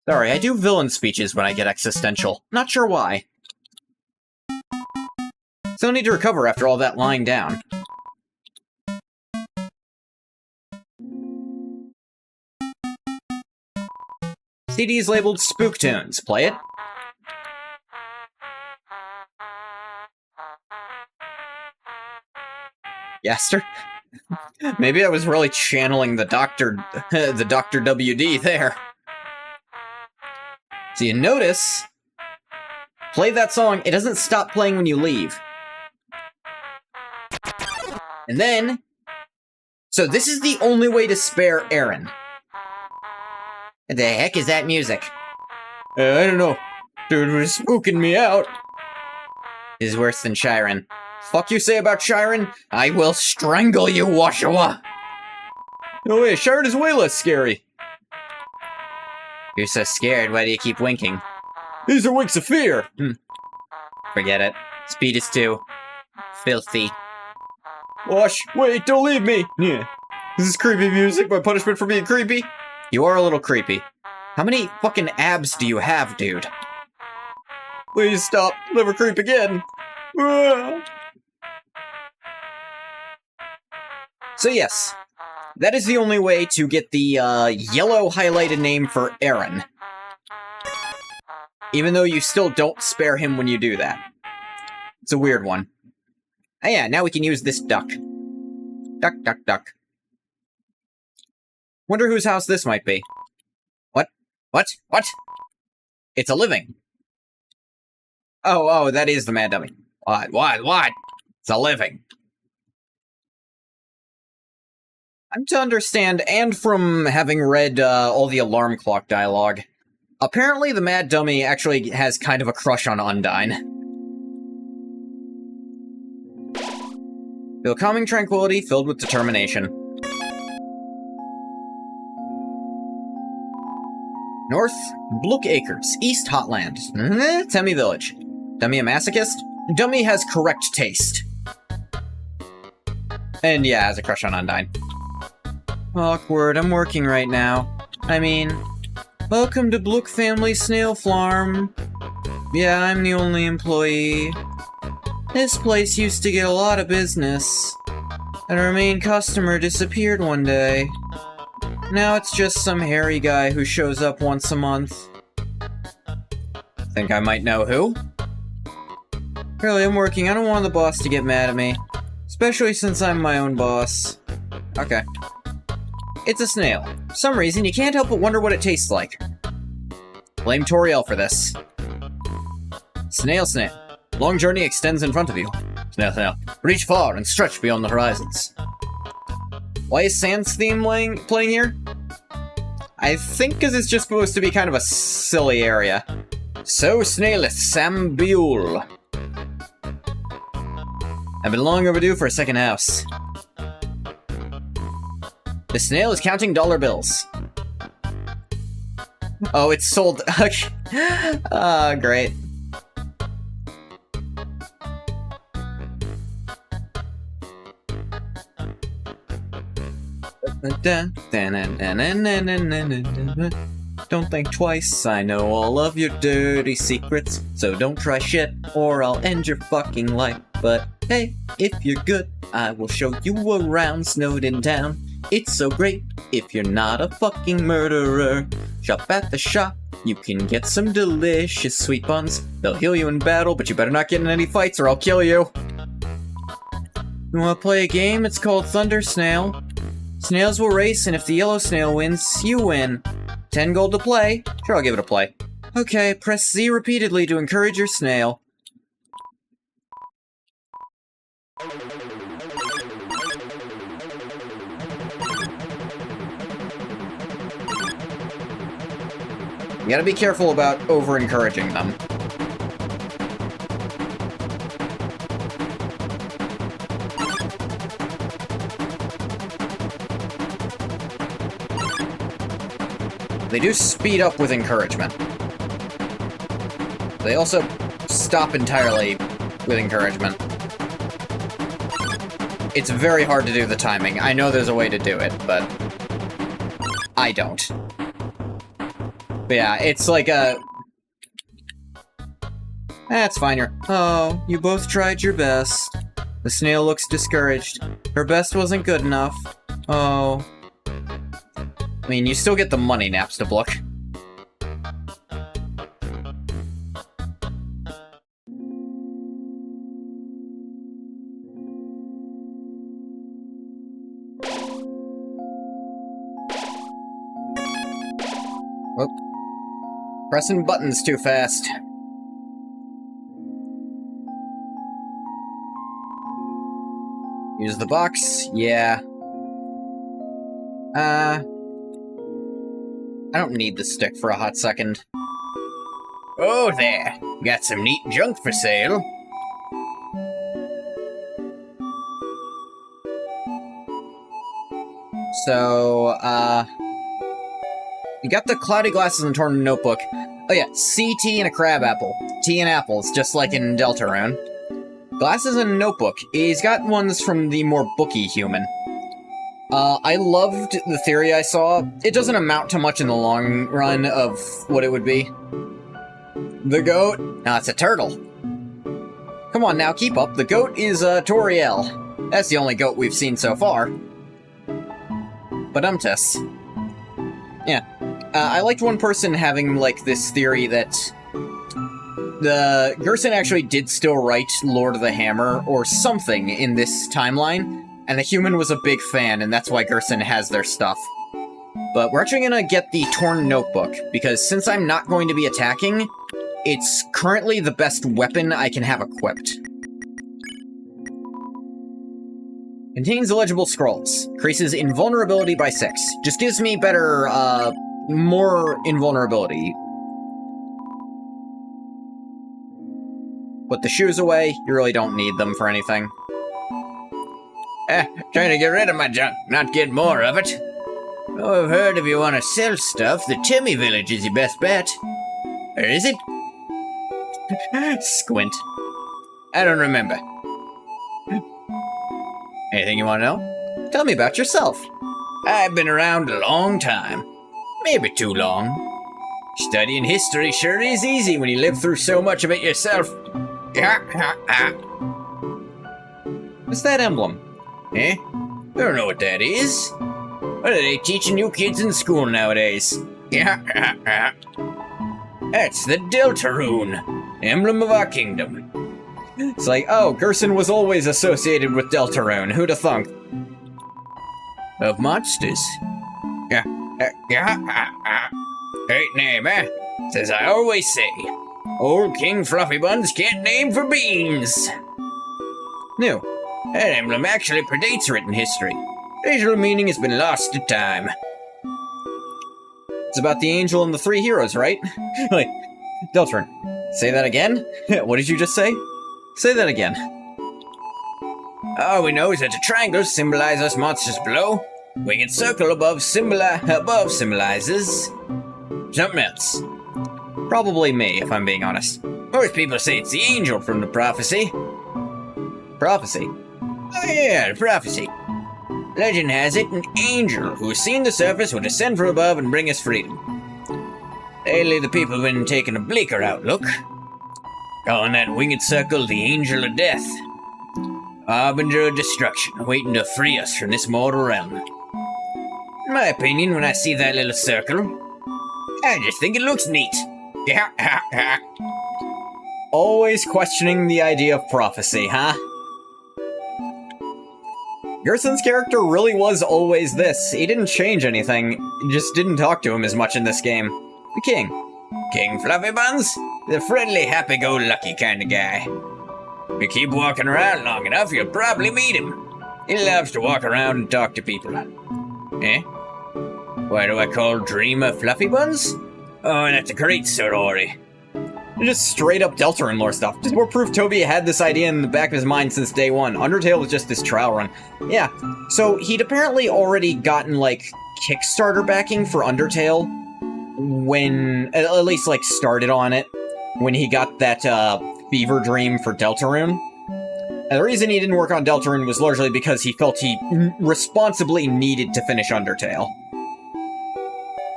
Sorry, I do villain speeches when I get existential. Not sure why. Still need to recover after all that lying down. CD is labeled Spook Tunes. Play it. Yaster? Maybe I was really channeling the Dr. WD there. So you notice, play that song, it doesn't stop playing when you leave. And then, so this is the only way to spare Aaron. What the heck is that music? I don't know. Dude was spooking me out. This is worse than Chiron. Fuck you say about Chiron? I will strangle you, Washawa! No way, Shard is way less scary. You're so scared, why do you keep winking? These are winks of fear. Forget it. Speed is 2. Filthy. Wash, wait, don't leave me. Yeah. This is creepy music, my punishment for being creepy. You are a little creepy. How many fucking abs do you have, dude? Please stop, never creep again. So yes, that is the only way to get the yellow highlighted name for Aaron. Even though you still don't spare him when you do that. It's a weird one. Oh yeah, now we can use this duck. Duck, duck, duck. Wonder whose house this might be. What? What? What? It's a living. Oh, that is the mad dummy. What? It's a living. I'm to understand, and from having read all the alarm clock dialogue, apparently the mad dummy actually has kind of a crush on Undyne. Feel calming tranquility filled with determination. North, Blook Acres, East Hotland, Temmie Village. Dummy a masochist? Dummy has correct taste. And yeah, has a crush on Undyne. Awkward, I'm working right now. I mean, welcome to Blook Family Snail Farm. Yeah, I'm the only employee. This place used to get a lot of business, and our main customer disappeared one day. Now it's just some hairy guy who shows up once a month. Think I might know who? Really, I'm working. I don't want the boss to get mad at me. Especially since I'm my own boss. Okay. It's a snail. For some reason, you can't help but wonder what it tastes like. Blame Toriel for this. Snail. Long journey extends in front of you. Snail. Reach far and stretch beyond the horizons. Why is Sans theme playing here? I think because it's just supposed to be kind of a silly area. So snaileth Sambiul. I've been long overdue for a second house. The snail is counting dollar bills. Oh, it's sold. Ah, great. Don't think twice, I know all of your dirty secrets, so don't try shit, or I'll end your fucking life. But hey, if you're good, I will show you around Snowden Town. It's so great if you're not a fucking murderer. Shop at the shop, you can get some delicious sweet buns. They'll heal you in battle, but you better not get in any fights or I'll kill you. You wanna play a game? It's called Thunder Snail. Snails will race, and if the yellow snail wins, you win. 10 gold to play. Sure, I'll give it a play. Okay, press Z repeatedly to encourage your snail. You gotta be careful about over-encouraging them. They do speed up with encouragement. They also stop entirely with encouragement. It's very hard to do the timing. I know there's a way to do it, but I don't. But yeah, it's like a... That's fine. Oh, you both tried your best. The snail looks discouraged. Her best wasn't good enough. Oh... I mean, you still get the money, Napstablook. Whoop. Pressing buttons too fast. Use the box? Yeah. I don't need the stick for a hot second. Oh there, got some neat junk for sale. So, you got the cloudy glasses and torn notebook. Oh yeah, C, tea, and a crab apple. Tea and apples, just like in Deltarune. Glasses and notebook. He's got ones from the more booky human. I loved the theory I saw. It doesn't amount to much in the long run of what it would be. The goat? No, it's a turtle. Come on now, keep up. The goat is, Toriel. That's the only goat we've seen so far. But yeah. I liked one person having, like, this theory that Gerson actually did still write Lord of the Hammer or something in this timeline, and the human was a big fan, and that's why Gerson has their stuff. But we're actually gonna get the torn notebook, because since I'm not going to be attacking, it's currently the best weapon I can have equipped. Contains illegible scrolls. Increases invulnerability by 6. Just gives me better, more invulnerability. Put the shoes away. You really don't need them for anything. Trying to get rid of my junk, not get more of it. Oh, I've heard if you want to sell stuff, the Timmy Village is your best bet. Or is it? Squint. I don't remember. Anything you want to know? Tell me about yourself. I've been around a long time. Maybe too long. Studying history sure is easy when you live through so much of it yourself. What's that emblem? Eh? I don't know what that is. What are they teaching you kids in school nowadays? That's the Deltarune, emblem of our kingdom. It's like, oh, Gerson was always associated with Deltarune. Who'da thunk? Of monsters. Great name, eh? As I always say, old King Fluffy Buns can't name for beans. New. That emblem actually predates written history. Visual meaning has been lost to time. It's about the angel and the 3 heroes, right? Like, Deltarune, say that again? What did you just say? Say that again. All we know is that the triangles symbolize us monsters below. Winged circle above symbolizes something else. Probably me, if I'm being honest. Most people say it's the angel from the prophecy. Prophecy? Oh yeah, the prophecy. Legend has it an angel who has seen the surface will descend from above and bring us freedom. Lately the people have been taking a bleaker outlook, calling that winged circle the angel of death. Harbinger of destruction, waiting to free us from this mortal realm. In my opinion, when I see that little circle, I just think it looks neat. Always questioning the idea of prophecy, huh? Gerson's character really was always this. He didn't change anything, just didn't talk to him as much in this game. The king. King Fluffy Buns? The friendly, happy-go-lucky kind of guy. If you keep walking around long enough, you'll probably meet him. He loves to walk around and talk to people. Eh? Why do I call Dreamer Fluffy Buns? Oh, that's a great story. Just straight up Deltarune lore stuff. Just more proof Toby had this idea in the back of his mind since day one. Undertale was just this trial run. Yeah, so he'd apparently already gotten, like, Kickstarter backing for Undertale when, at least, like, started on it, when he got that, fever dream for Deltarune. And the reason he didn't work on Deltarune was largely because he felt he responsibly needed to finish Undertale.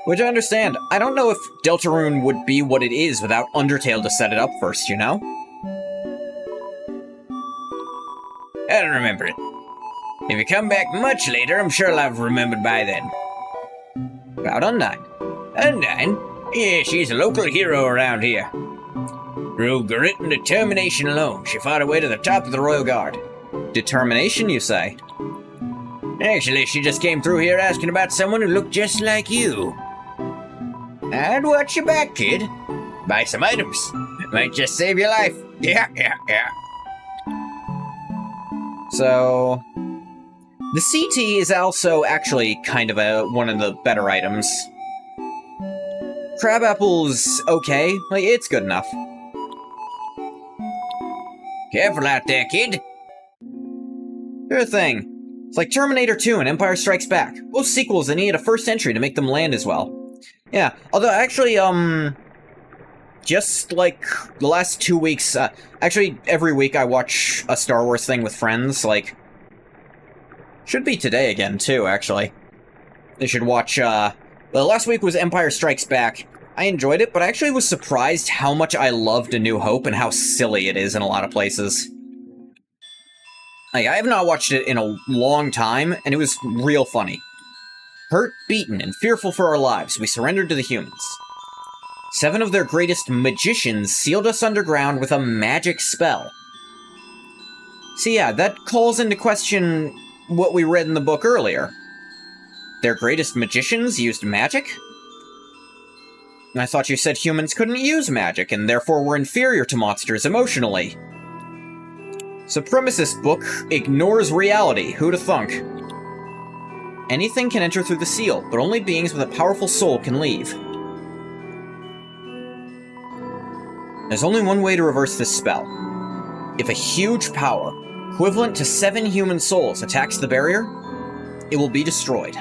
Which I understand. I don't know if Deltarune would be what it is without Undertale to set it up first, you know? I don't remember it. If you come back much later, I'm sure I'll have remembered by then. About Undyne. Undyne? Yeah, she's a local hero around here. Through grit and determination alone, she fought her way to the top of the Royal Guard. Determination, you say? Actually, she just came through here asking about someone who looked just like you. I'd watch your back, kid. Buy some items. Might just save your life. Yeah. So, the CT is also actually kind of one of the better items. Crabapple's okay. Like, it's good enough. Careful out there, kid. Sure thing. It's like Terminator 2 and Empire Strikes Back. Both sequels that needed a first entry to make them land as well. Yeah, although actually, just like the last 2 weeks, actually every week I watch a Star Wars thing with friends, like, should be today again too, actually. They should watch, well, last week was Empire Strikes Back. I enjoyed it, but I actually was surprised how much I loved A New Hope and how silly it is in a lot of places. Like, I have not watched it in a long time, and it was real funny. Hurt, beaten, and fearful for our lives, we surrendered to the humans. 7 of their greatest magicians sealed us underground with a magic spell. So yeah, that calls into question what we read in the book earlier. Their greatest magicians used magic? I thought you said humans couldn't use magic, and therefore were inferior to monsters emotionally. Supremacist book ignores reality, who'da thunk? Anything can enter through the seal, but only beings with a powerful soul can leave. There's only one way to reverse this spell. If a huge power, equivalent to 7 human souls, attacks the barrier, it will be destroyed.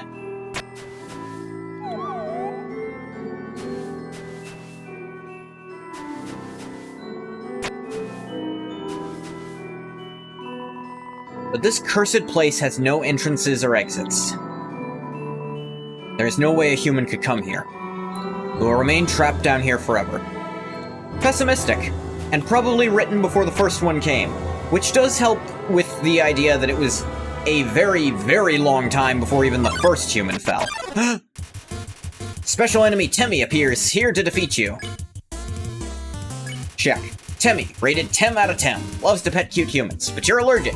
But this cursed place has no entrances or exits. There is no way a human could come here. We will remain trapped down here forever. Pessimistic, and probably written before the first one came, which does help with the idea that it was a very, very long time before even the first human fell. Special enemy Temmie appears here to defeat you. Check. Temmie, rated 10 out of 10. Loves to pet cute humans, but you're allergic.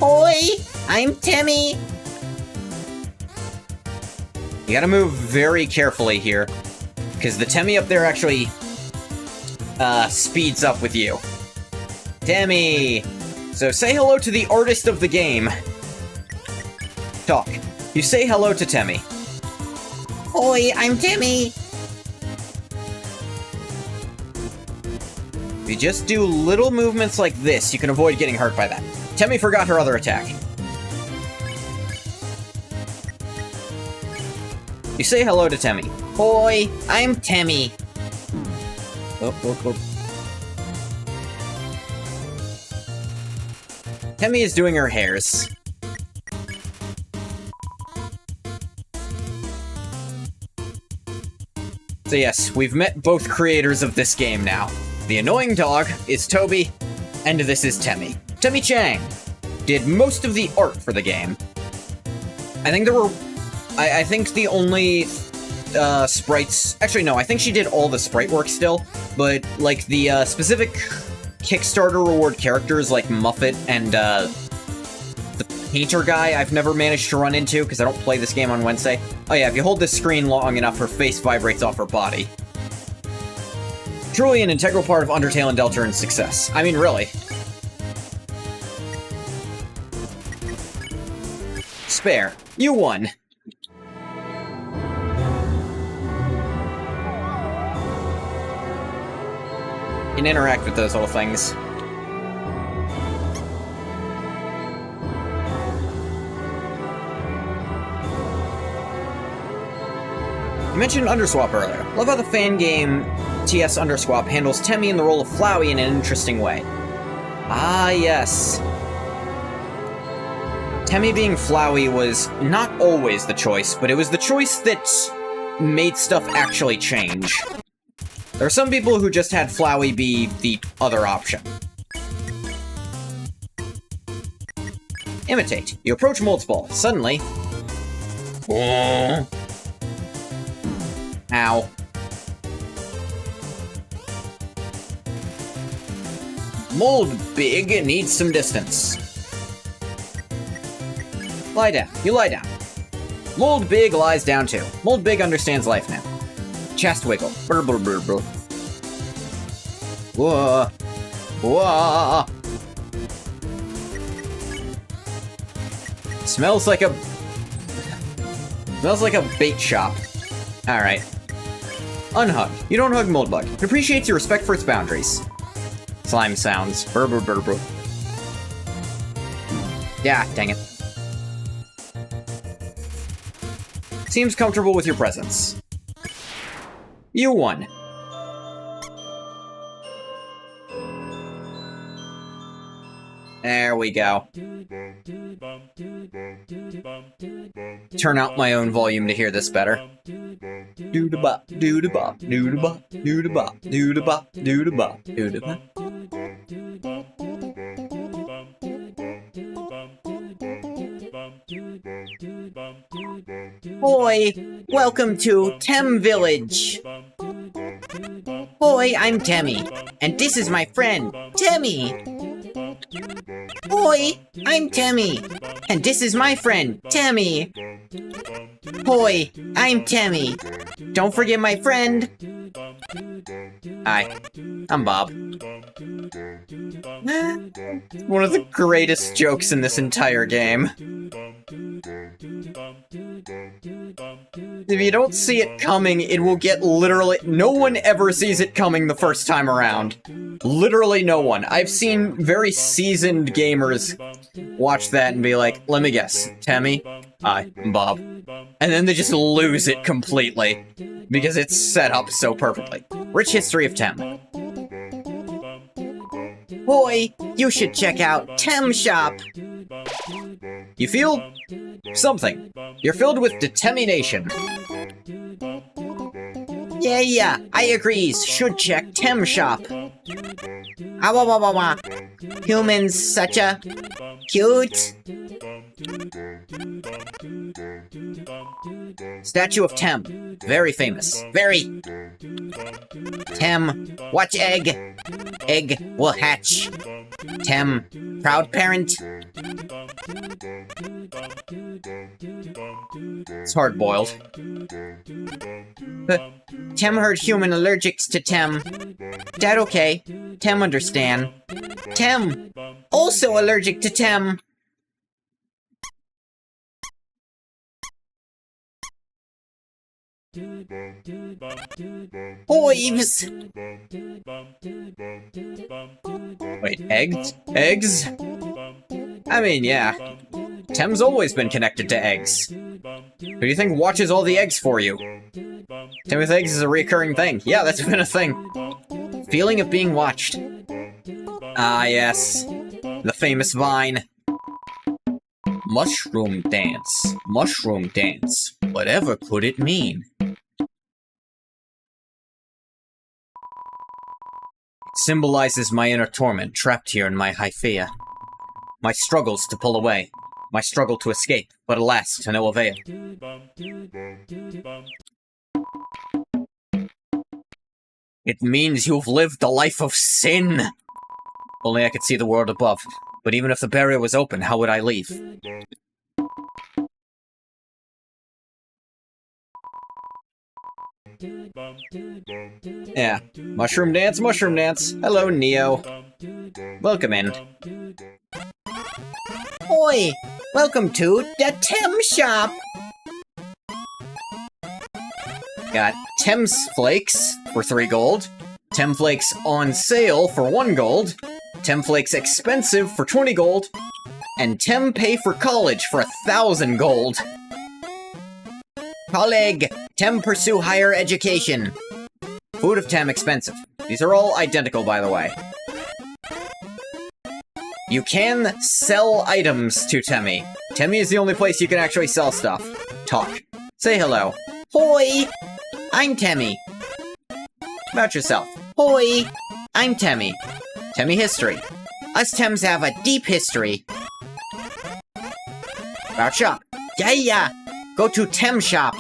Oi, I'm Temmie. You gotta move very carefully here, because the Temmie up there actually speeds up with you. Temmie! So say hello to the artist of the game. Talk. You say hello to Temmie. Oi, I'm Temmie. If you just do little movements like this, you can avoid getting hurt by that. Temmie forgot her other attack. You say hello to Temmie. Oi, I'm Temmie. Oh. Temmie is doing her hairs. So yes, we've met both creators of this game now. The annoying dog is Toby, and this is Temmie. Temmie Chang did most of the art for the game. I think there were... I think the only sprites... Actually, no, I think she did all the sprite work still, but, like, the specific Kickstarter reward characters like Muffet and the painter guy I've never managed to run into because I don't play this game on Wednesday. Oh yeah, if you hold this screen long enough, her face vibrates off her body. Truly an integral part of Undertale and Deltarune's success. I mean, really. Spare. You won. You can interact with those little things. You mentioned Underswap earlier. Love how the fan game TS Underswap handles Temmie in the role of Flowey in an interesting way. Ah, yes. Temmie being Flowey was not always the choice, but it was the choice that made stuff actually change. There are some people who just had Flowey be the other option. Imitate. You approach Mold's ball. Suddenly... Ow. Mold Big needs some distance. Lie down. You lie down. Mold Big lies down too. Mold Big understands life now. Chest wiggle. Brr brr brr brr. Whoa. Whoa. Smells like a bait shop. Alright. Unhug. You don't hug Moldbug. It appreciates your respect for its boundaries. Slime sounds. Brr brr brr brr. Yeah, dang it. Seems comfortable with your presence. You won. There we go. Turn out my own volume to hear this better. Doo-da-bop, doo-da-bop, doo-da-bop, doo-da-bop, doo-da-bop, doo-da-bop, doo-da-bop. Boy, welcome to Tem Village. Boy, I'm Temmie, and this is my friend, Temmie. Boy, I'm Temmie, and this is my friend, Temmie. Boy, I'm Temmie. Don't forget my friend. Hi, I'm Bob. One of the greatest jokes in this entire game. If you don't see it coming, it will get literally... No one ever sees it coming the first time around. Literally no one. I've seen very seasoned gamers watch that and be like, let me guess, Temmie? Hi, I'm Bob. And then they just lose it completely. Because it's set up so perfectly. Rich history of Tem. Boy, you should check out Tem Shop. You feel... something. You're filled with determination. Yeah, I agrees. Should check Tem Shop. Awawawawa. Humans such a cute. Statue of Tem. Very famous. Very. Tem, watch egg. Egg will hatch. Tem, proud parent. It's hard-boiled. Tem heard human allergics to Tem. That okay. Tem understand. Tem, also allergic to Tem. Oives! Wait, eggs? Eggs? I mean, yeah. Tem's always been connected to eggs. Who do you think watches all the eggs for you? Tem with eggs is a recurring thing. Yeah, that's been a thing. Feeling of being watched. Ah, yes. The famous vine. Mushroom dance. Mushroom dance. Whatever could it mean? It symbolizes my inner torment trapped here in my hyphea. My struggles to pull away. My struggle to escape, but alas, to no avail. It means you've lived a life of sin! Only I could see the world above. But even if the barrier was open, how would I leave? Yeah. Mushroom dance, mushroom dance. Hello, Neo. Welcome in. Oi! Welcome to the Tem Shop! Got Tem's Flakes for 3 gold. Tem Flakes on sale for 1 gold. Tem Flakes expensive for 20 gold. And Tem Pay for College for 1,000 gold. Colleague, Tem pursue higher education. Food of Tem expensive. These are all identical, by the way. You can sell items to Temmie. Temmie is the only place you can actually sell stuff. Talk. Say hello. Hoi! I'm Temmie. About yourself. Hoi! I'm Temmie. Temmie history. Us Tems have a deep history. About shop. Yeah! Go to Tem Shop.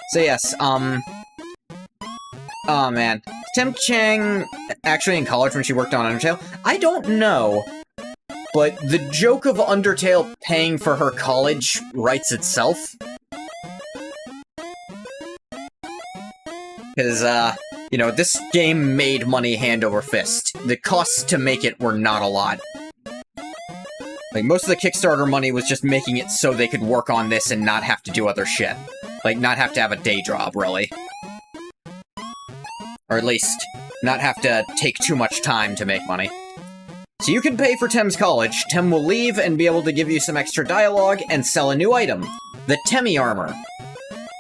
So yes, oh man. Tem Chang actually in college when she worked on Undertale? I don't know. But the joke of Undertale paying for her college writes itself. Because, you know, this game made money hand over fist. The costs to make it were not a lot. Like, most of the Kickstarter money was just making it so they could work on this and not have to do other shit. Like, not have to have a day job, really. Or at least, not have to take too much time to make money. So you can pay for Tem's college, Tem will leave and be able to give you some extra dialogue and sell a new item, the Temi armor,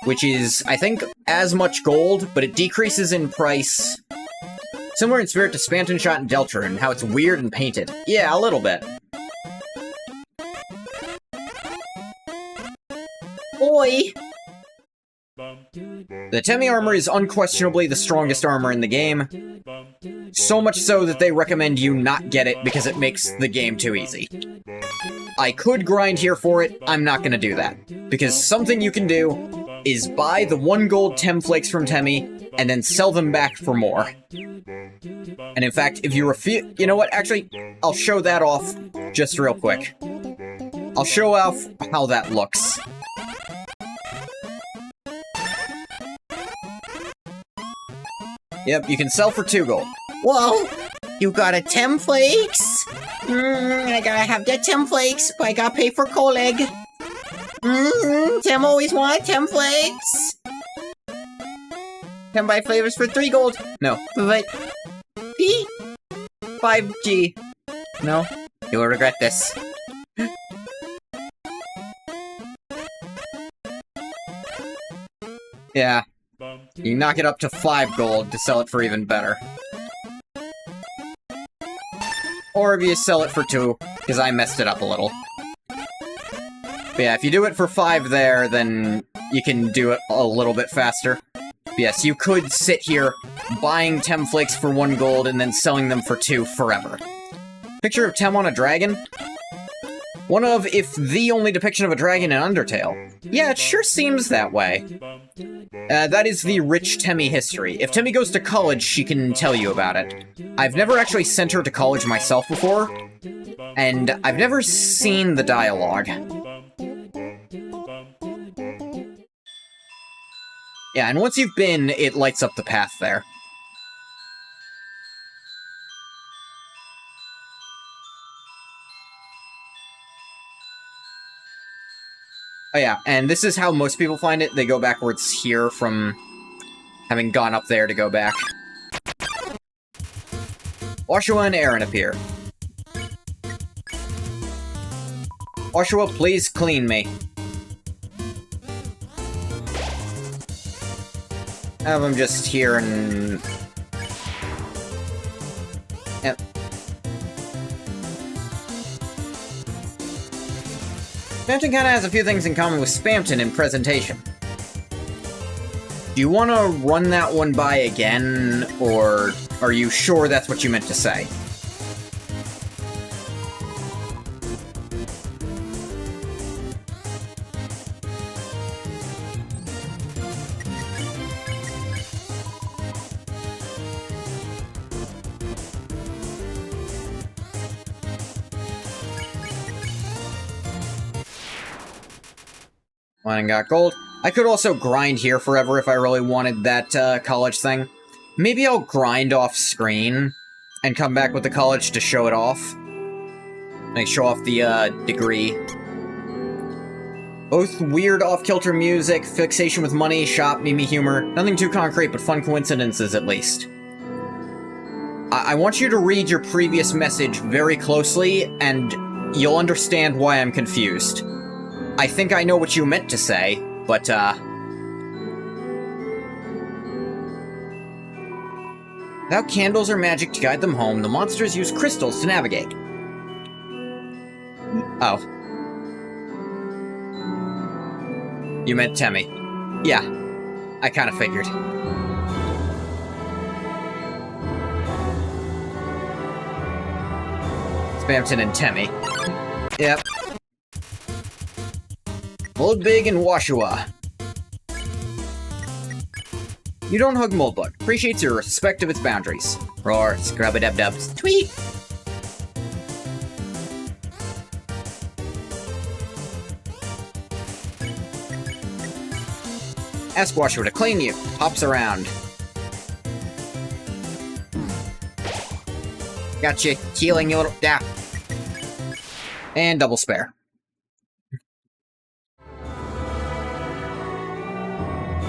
which is, I think, as much gold, but it decreases in price. Similar in spirit to Spanton Shot and Delta, and how it's weird and painted. Yeah, a little bit. Oi! The Temi armor is unquestionably the strongest armor in the game. So much so that they recommend you not get it because it makes the game too easy. I could grind here for it, I'm not gonna do that. Because something you can do is buy the 1 gold Tem Flakes from Temi, and then sell them back for more. And in fact, if you refuse... You know what, actually, I'll show that off just real quick. I'll show off how that looks. Yep, you can sell for 2 gold. Whoa! You got a Tem Flakes? I gotta have the Tem Flakes, but I gotta pay for Coleg. Tem always wanted Tem Flakes. Can buy flavors for 3 gold. No. But... P? 5G. No. You'll regret this. Yeah. You knock it up to 5 gold to sell it for even better. Or if you sell it for 2, because I messed it up a little. But yeah, if you do it for 5 there, then you can do it a little bit faster. But yes, you could sit here buying Tem Flakes for 1 gold and then selling them for 2 forever. Picture of Tem on a dragon? One of, if the only depiction of a dragon in Undertale. Yeah, it sure seems that way. That is the rich Temi history. If Temi goes to college, she can tell you about it. I've never actually sent her to college myself before, and I've never seen the dialogue. Yeah, and once you've been, it lights up the path there. Oh yeah, and this is how most people find it. They go backwards here from having gone up there to go back. Oshua and Aaron appear. Oshua, please clean me. Have him just here and... Yep. Spamton kinda has a few things in common with Spamton in presentation. Do you want to run that one by again, or are you sure that's what you meant to say? Went and got gold. I could also grind here forever if I really wanted that college thing. Maybe I'll grind off screen and come back with the college to show it off. Like, show off the degree. Both weird off-kilter music, fixation with money, shop, Mimi humor. Nothing too concrete, but fun coincidences at least. I want you to read your previous message very closely, and you'll understand why I'm confused. I think I know what you meant to say, but, without candles or magic to guide them home, the monsters use crystals to navigate. Oh. You meant Temi. Yeah, I kinda figured. Spamton and Temi. Yep. Mold Big and Washua. You don't hug Moldbug. Appreciates your respect of its boundaries. Roar, scrub-a-dub-dubs. Tweet! Ask Washua to clean you. Hops around. Gotcha. Healing you little... Yeah. And double spare.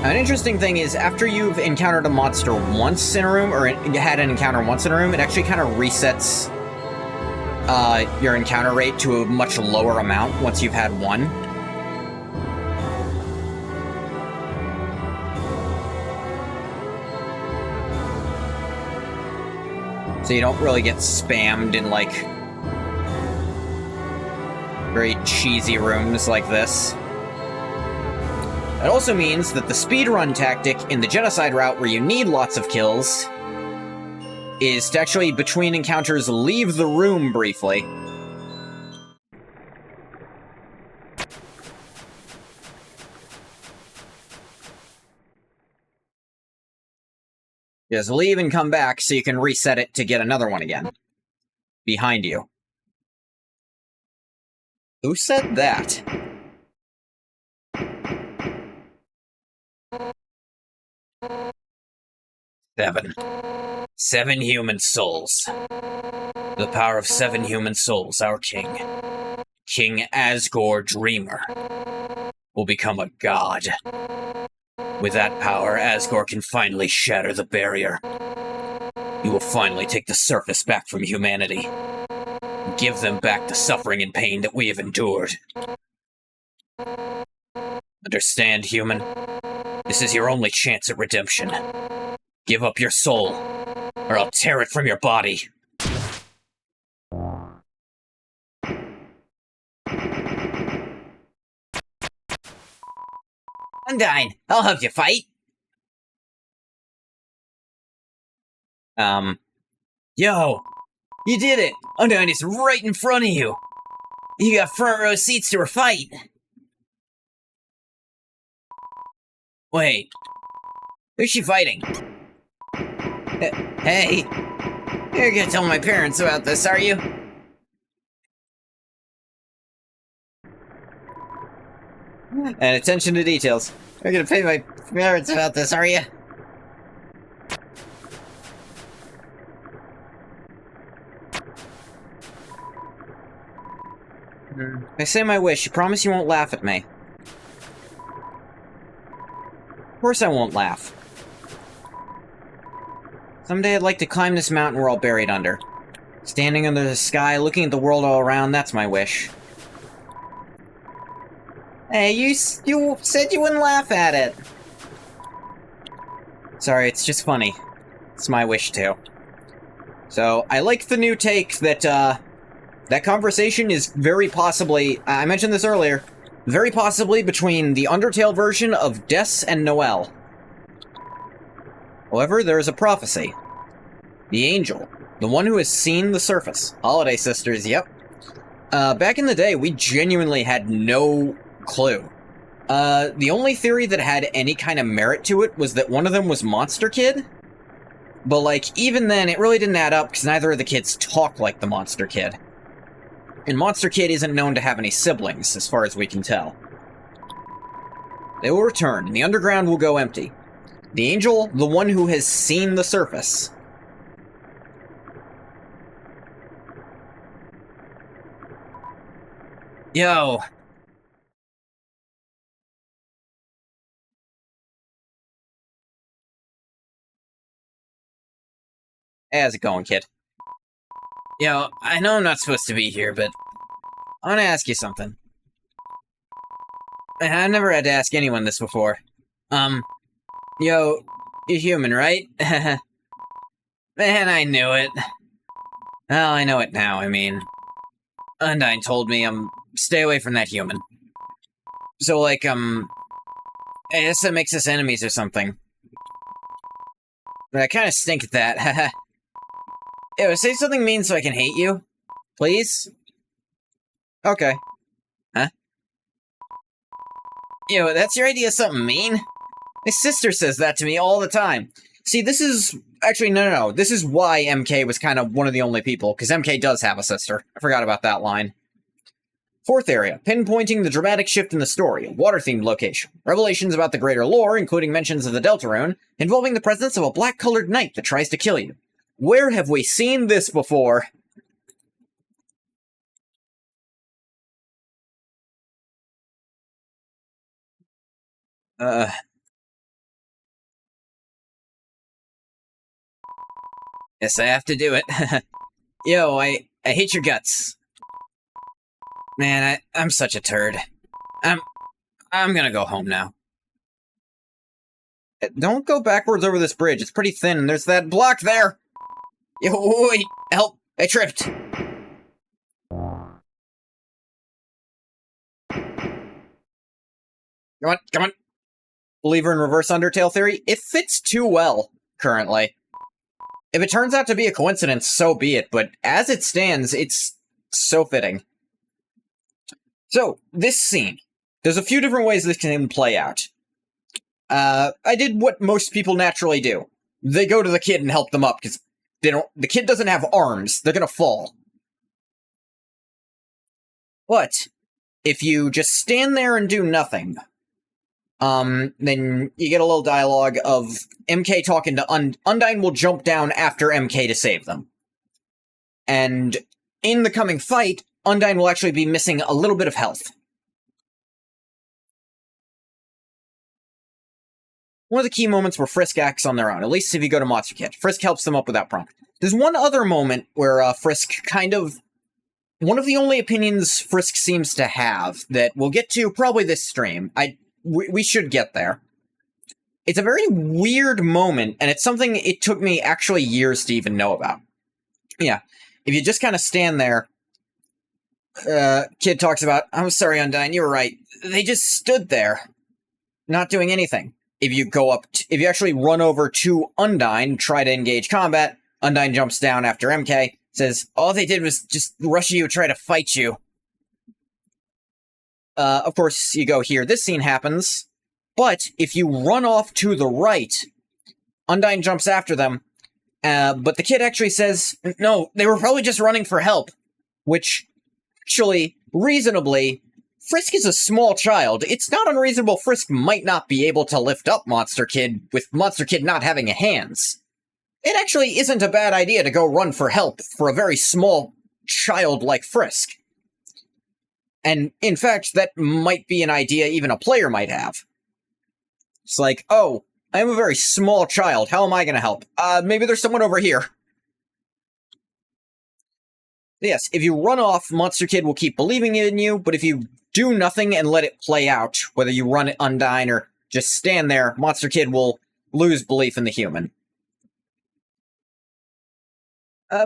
An interesting thing is, after you've encountered a monster once in a room, or had an encounter once in a room, it actually kind of resets your encounter rate to a much lower amount once you've had one. So you don't really get spammed in, like, very cheesy rooms like this. That also means that the speedrun tactic in the genocide route where you need lots of kills is to actually, between encounters, leave the room briefly. Just leave and come back so you can reset it to get another one again. Behind you. Who said that? Seven human souls. The power of 7 human souls, our king. King Asgore Dreamer will become a god. With that power, Asgore can finally shatter the barrier. He will finally take the surface back from humanity. Give them back the suffering and pain that we have endured. Understand, human? This is your only chance at redemption. Give up your soul, or I'll tear it from your body. Undyne, I'll help you fight. Yo! You did it! Undyne is right in front of you! You got front row seats to her fight. Wait. Who's she fighting? Hey, you're gonna tell my parents about this, are you? And attention to details. You're gonna pay my parents about this, are you? I say my wish, you promise you won't laugh at me. Of course I won't laugh. Someday I'd like to climb this mountain we're all buried under. Standing under the sky, looking at the world all around, that's my wish. Hey, you said you wouldn't laugh at it. Sorry, it's just funny. It's my wish too. So, I like the new take that, that conversation is very possibly, I mentioned this earlier, very possibly between the Undertale version of Des and Noel. However, there is a prophecy. The angel, the one who has seen the surface. Holiday Sisters, yep. Back in the day, we genuinely had no clue. The only theory that had any kind of merit to it was that one of them was Monster Kid. But, like, even then, it really didn't add up because neither of the kids talk like the Monster Kid. And Monster Kid isn't known to have any siblings, as far as we can tell. They will return, and the underground will go empty. The angel, the one who has seen the surface. Yo! Hey, how's it going, kid? Yo, I know I'm not supposed to be here, but I want to ask you something. I've never had to ask anyone this before. Yo, you're human, right? man, I knew it. Well, I know it now, I mean. Undyne told me, stay away from that human. So, like, I guess that makes us enemies or something. But I kind of stink at that, haha. Yo, say something mean so I can hate you? Please? Okay. Huh? Yo, that's your idea of something mean? My sister says that to me all the time. See, this is... Actually, no. This is why MK was kind of one of the only people, because MK does have a sister. I forgot about that line. Fourth area, pinpointing the dramatic shift in the story, a water-themed location. Revelations about the greater lore, including mentions of the Deltarune, involving the presence of a black-colored knight that tries to kill you. Where have we seen this before? Guess I have to do it. Yo, I hate your guts. Man, I'm such a turd. I'm gonna go home now. Don't go backwards over this bridge. It's pretty thin, and there's that block there. Yo, wait, help! I tripped. Come on, come on. Believer in reverse Undertale theory? It fits too well, currently. If it turns out to be a coincidence, so be it, but as it stands, it's so fitting. So, this scene. There's a few different ways this can play out. I did what most people naturally do. They go to the kid and help them up, because the kid doesn't have arms. They're gonna fall. But, if you just stand there and do nothing, then you get a little dialogue of MK talking to Undyne will jump down after MK to save them. And in the coming fight, Undyne will actually be missing a little bit of health. One of the key moments where Frisk acts on their own, at least if you go to Monster Kid. Frisk helps them up without prompt. There's one other moment where Frisk kind of... One of the only opinions Frisk seems to have that we'll get to probably this stream. We should get there. It's a very weird moment, and it's something it took me actually years to even know about. Yeah, if you just kind of stand there, kid talks about, I'm sorry, Undyne, you were right. They just stood there, not doing anything. If you go up, if you actually run over to Undyne, try to engage combat, Undyne jumps down after MK, says, all they did was just rush you, try to fight you. Of course, you go here, this scene happens, but if you run off to the right, Undyne jumps after them, but the kid actually says, no, they were probably just running for help, which, actually, reasonably, Frisk is a small child. It's not unreasonable Frisk might not be able to lift up Monster Kid, with Monster Kid not having hands. It actually isn't a bad idea to go run for help for a very small child like Frisk. And, in fact, that might be an idea even a player might have. It's like, oh, I'm a very small child, how am I gonna help? Maybe there's someone over here. Yes, if you run off, Monster Kid will keep believing in you, but if you do nothing and let it play out, whether you run it Undyne or just stand there, Monster Kid will lose belief in the human.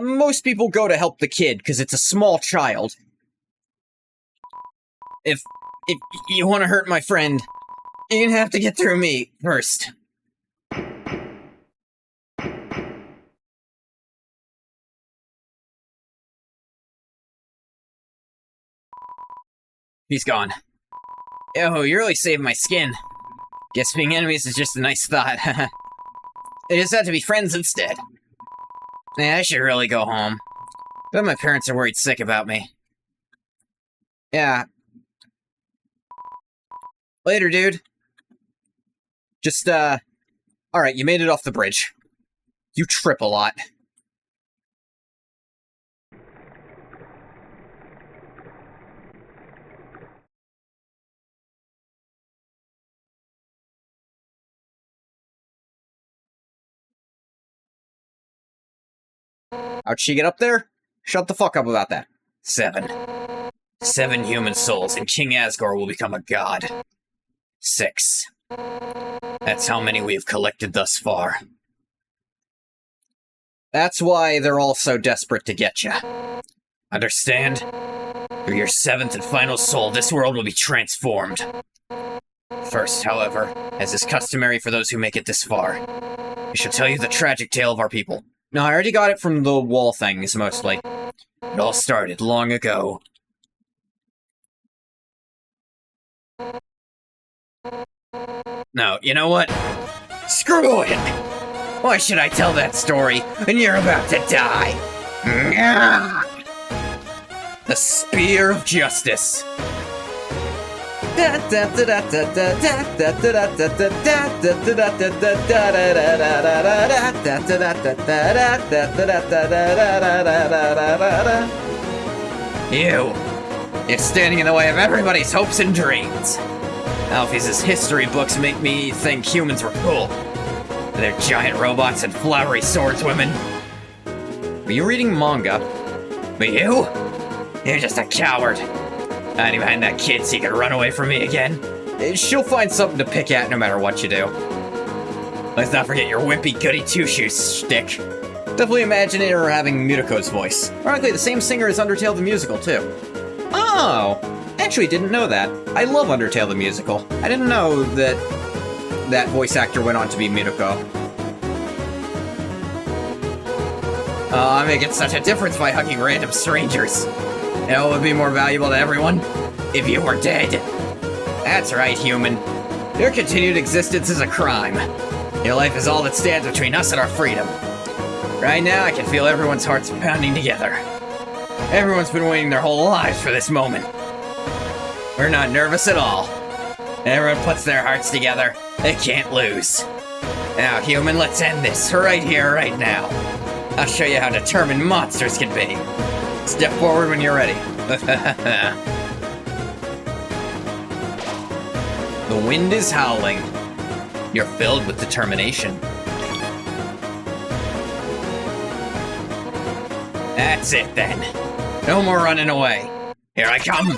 Most people go to help the kid, because it's a small child. If you want to hurt my friend, you're gonna have to get through me first. He's gone. Oh, you really saved my skin. Guess being enemies is just a nice thought. They just have to be friends instead. Yeah, I should really go home. But my parents are worried sick about me. Yeah. Later, dude. Just, alright, you made it off the bridge. You trip a lot. How'd she get up there? Shut the fuck up about that. 7. 7 human souls, and King Asgore will become a god. 6. That's how many we have collected thus far. That's why they're all so desperate to get you. Understand? Through your 7th and final soul, this world will be transformed. First, however, as is customary for those who make it this far, I shall tell you the tragic tale of our people. No, I already got it from the wall things, mostly. It all started long ago. No, you know what? Screw it! Why should I tell that story when you're about to die? The Spear of Justice. You're standing in the way of everybody's hopes and dreams. Alphys' history books make me think humans were cool. They're giant robots and flowery swordswomen. Are you reading manga? But you? You're just a coward. Hiding behind that kid so you can run away from me again? She'll find something to pick at no matter what you do. Let's not forget your wimpy goody two-shoes shtick. Definitely imagining her having Mutako's voice. Ironically, the same singer as Undertale the Musical, too. Oh! Actually, didn't know that. I love Undertale the Musical. I didn't know that that voice actor went on to be Mutako. Oh, I'm making such a difference by hugging random strangers. You know what would be more valuable to everyone? If you were dead. That's right, human. Your continued existence is a crime. Your life is all that stands between us and our freedom. Right now, I can feel everyone's hearts pounding together. Everyone's been waiting their whole lives for this moment. We're not nervous at all. Everyone puts their hearts together. They can't lose. Now, human, let's end this right here, right now. I'll show you how determined monsters can be. Step forward when you're ready. The wind is howling. You're filled with determination. That's it, then. No more running away. Here I come.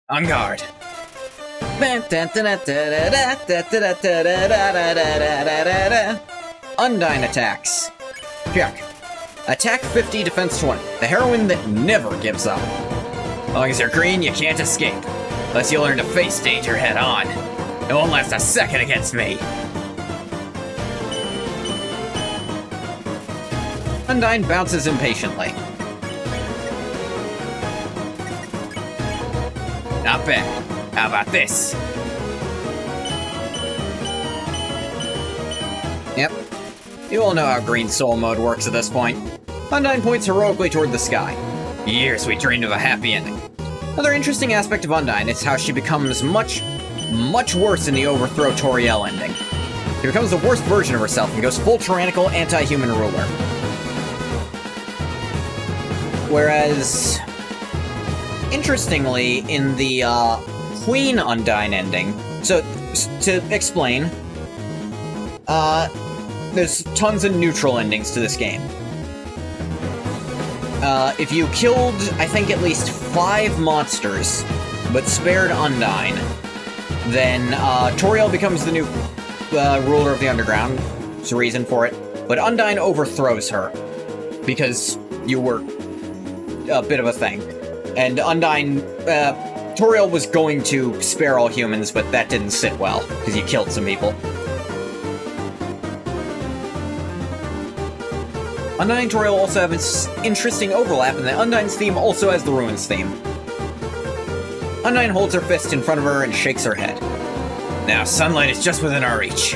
On guard. Undyne attacks. Check. Attack 50, defense 20. The heroine that never gives up. As long as you're green, you can't escape. Unless you learn to face danger head on. It won't last a second against me. Undyne bounces impatiently. Not bad. How about this? Yep. You all know how Green Soul mode works at this point. Undyne points heroically toward the sky. Years we dreamed of a happy ending. Another interesting aspect of Undyne is how she becomes much worse in the Overthrow Toriel ending. She becomes the worst version of herself and goes full tyrannical anti-human ruler. Whereas, interestingly, in the Queen Undyne ending, so to explain, there's tons of neutral endings to this game. If you killed, I think, at least 5 monsters, but spared Undyne, then Toriel becomes the new ruler of the Underground. There's a reason for it. But Undyne overthrows her, because you were a bit of a thing. And Undyne, Toriel was going to spare all humans, but that didn't sit well, because you killed some people. Undyne and Toriel also have this interesting overlap in that Undyne's theme also has the Ruins theme. Undyne holds her fist in front of her and shakes her head. Now, sunlight is just within our reach.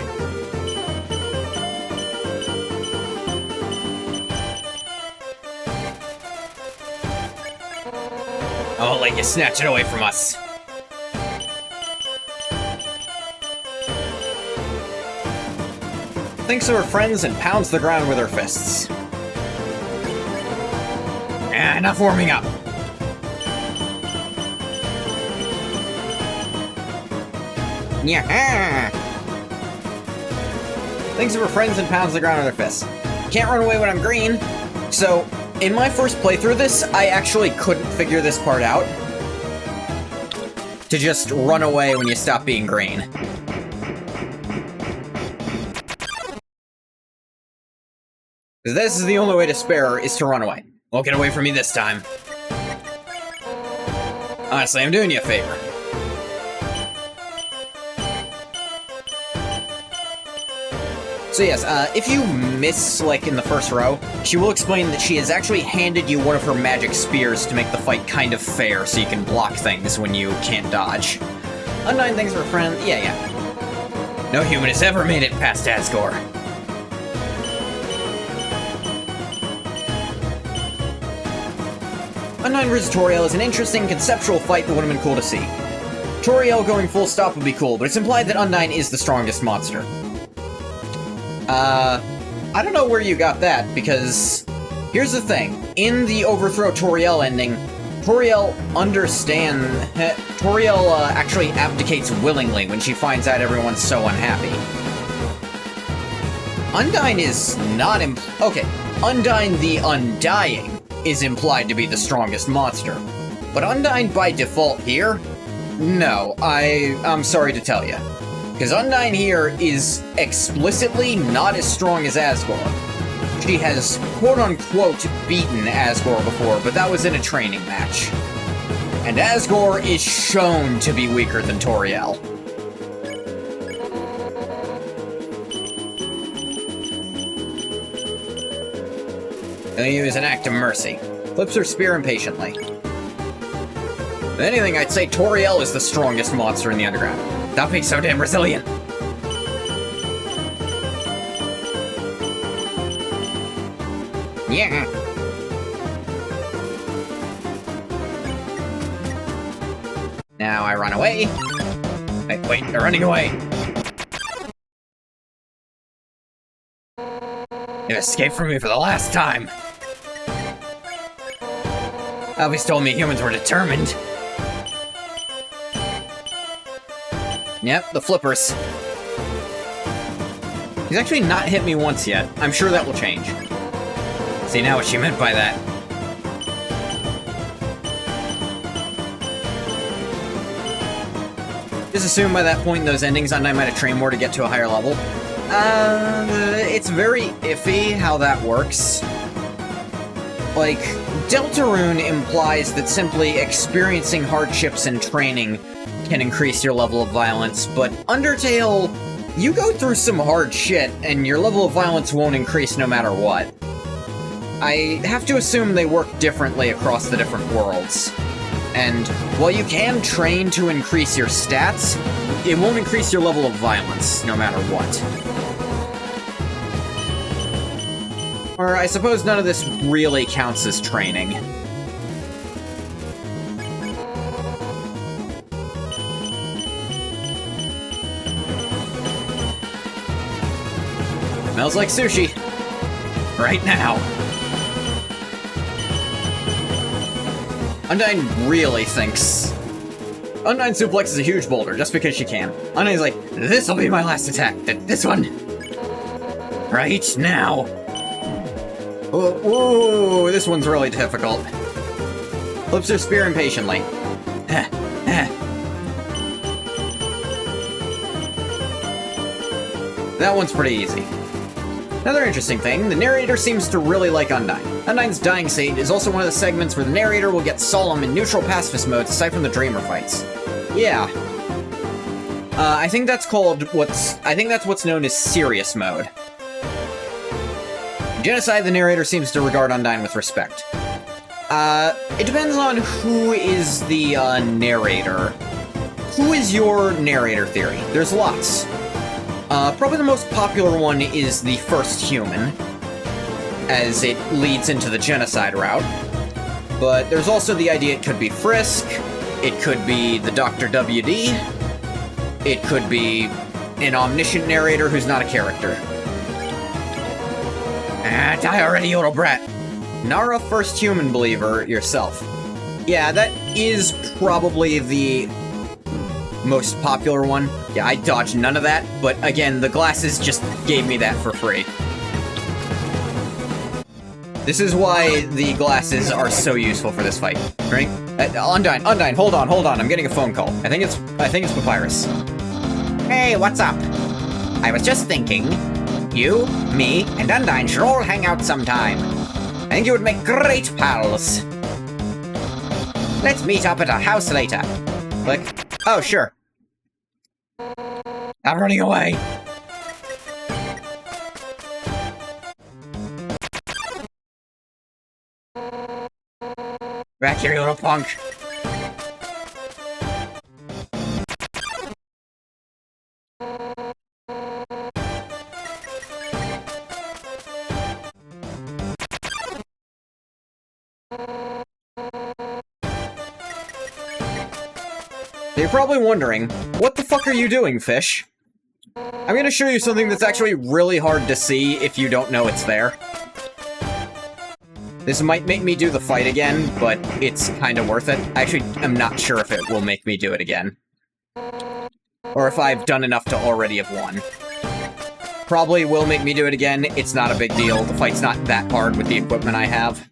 I won't let you snatch it away from us. Thinks of her friends and pounds the ground with her fists. Enough warming up. Yeah. Thinks of her friends and pounds the ground with her fists. Can't run away when I'm green. So, in my first playthrough of this, I actually couldn't figure this part out. To just run away when you stop being green. This is the only way to spare her, is to run away. Won't get away from me this time. Honestly, I'm doing you a favor. So yes, if you miss, like, in the first row, she will explain that she has actually handed you one of her magic spears to make the fight kind of fair, so you can block things when you can't dodge. Undyne things for a friend, yeah. No human has ever made it past Asgore. Undyne vs. Toriel is an interesting conceptual fight that would have been cool to see. Toriel going full stop would be cool, but it's implied that Undyne is the strongest monster. I don't know where you got that, because here's the thing. In the Overthrow Toriel ending, Toriel actually abdicates willingly when she finds out everyone's so unhappy. Undyne is not okay, Undyne the Undying is implied to be the strongest monster. But Undyne by default here? No, I'm sorry to tell you. Because Undyne here is explicitly not as strong as Asgore. She has quote-unquote beaten Asgore before, but that was in a training match. And Asgore is shown to be weaker than Toriel. They use an act of mercy. Flips her spear impatiently. If anything, I'd say Toriel is the strongest monster in the underground. Stop being so damn resilient. Yeah. Now I run away. Wait, they're running away. You escaped from me for the last time. Always told me humans were determined. Yep, the flippers. He's actually not hit me once yet. I'm sure that will change. See now what she meant by that. Just assume by that point in those endings, Undyne might have trained more to get to a higher level. It's very iffy how that works. Like, Deltarune implies that simply experiencing hardships and training can increase your level of violence, but Undertale, you go through some hard shit, and your level of violence won't increase no matter what. I have to assume they work differently across the different worlds. And while you can train to increase your stats, it won't increase your level of violence, no matter what. Or I suppose none of this really counts as training. Smells like sushi. Right now. Undyne really thinks. Undyne suplexes a huge boulder just because she can. Undyne's like, this'll be my last attack. This one. Right now. Ooh, this one's really difficult. Flips her spear impatiently. That one's pretty easy. Another interesting thing, the narrator seems to really like Undyne. Undyne's dying state is also one of the segments where the narrator will get solemn in neutral pacifist modes aside from the Dreamer fights. Yeah. I think that's what's known as serious mode. Genocide, the narrator seems to regard Undyne with respect. It depends on who is the narrator. Who is your narrator theory? There's lots. Probably the most popular one is the first human, as it leads into the genocide route. But there's also the idea it could be Frisk, it could be the Dr. WD, it could be an omniscient narrator who's not a character. Die already, you little brat. Nara, first human believer, yourself. Yeah, that is probably the most popular one. Yeah, I dodged none of that, but again, the glasses just gave me that for free. This is why the glasses are so useful for this fight. Right? Undyne, hold on, I'm getting a phone call. I think it's Papyrus. Hey, what's up? I was just thinking, you, me, and Undyne should all hang out sometime. I think you would make great pals. Let's meet up at a house later. Click. Oh, sure. I'm running away. Back here, you little punk. You're probably wondering, what the fuck are you doing, fish? I'm gonna show you something that's actually really hard to see if you don't know it's there. This might make me do the fight again, but it's kind of worth it. I actually am not sure if it will make me do it again. Or if I've done enough to already have won. Probably will make me do it again. It's not a big deal. The fight's not that hard with the equipment I have.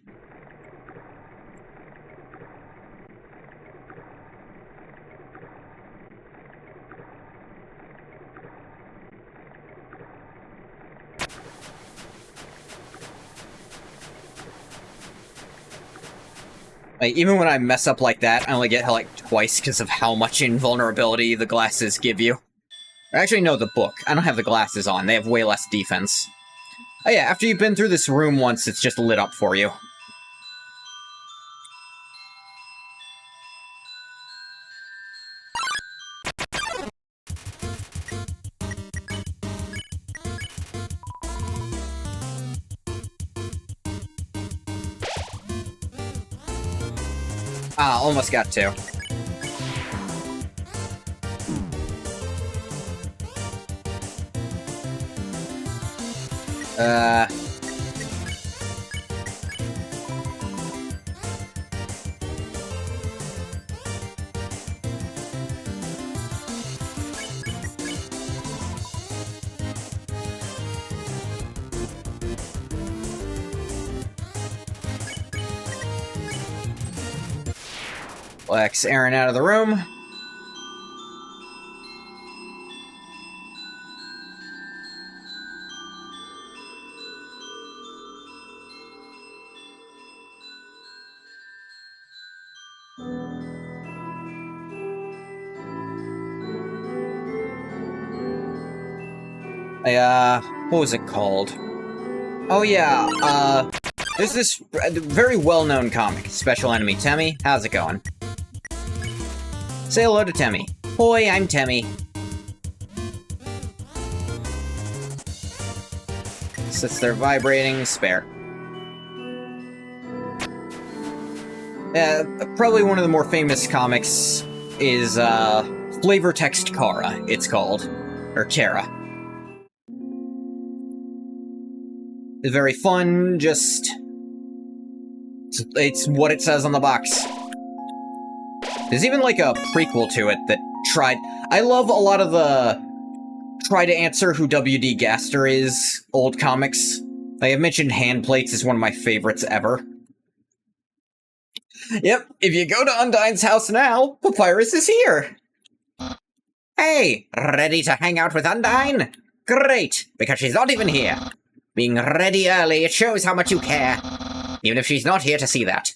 Like, even when I mess up like that, I only get hit like twice because of how much invulnerability the glasses give you. Actually, no, the book. I don't have the glasses on. They have way less defense. Oh yeah, after you've been through this room once, it's just lit up for you. Ah, almost got to. Lex Aaron out of the room. What was it called? Oh yeah, there's this very well-known comic, Special Enemy Temmie. How's it going? Say hello to Temmie. Hoi, I'm Temmie. Sits there vibrating, spare. Probably one of the more famous comics is, Flavor Text Kara, it's called. Or Kara. It's very fun, just... It's what it says on the box. There's even, like, a prequel to it that tried... I love a lot of the try to answer who W.D. Gaster is old comics. Like, I've mentioned Handplates is one of my favorites ever. Yep, if you go to Undyne's house now, Papyrus is here! Hey, ready to hang out with Undyne? Great, because she's not even here. Being ready early, it shows how much you care. Even if she's not here to see that.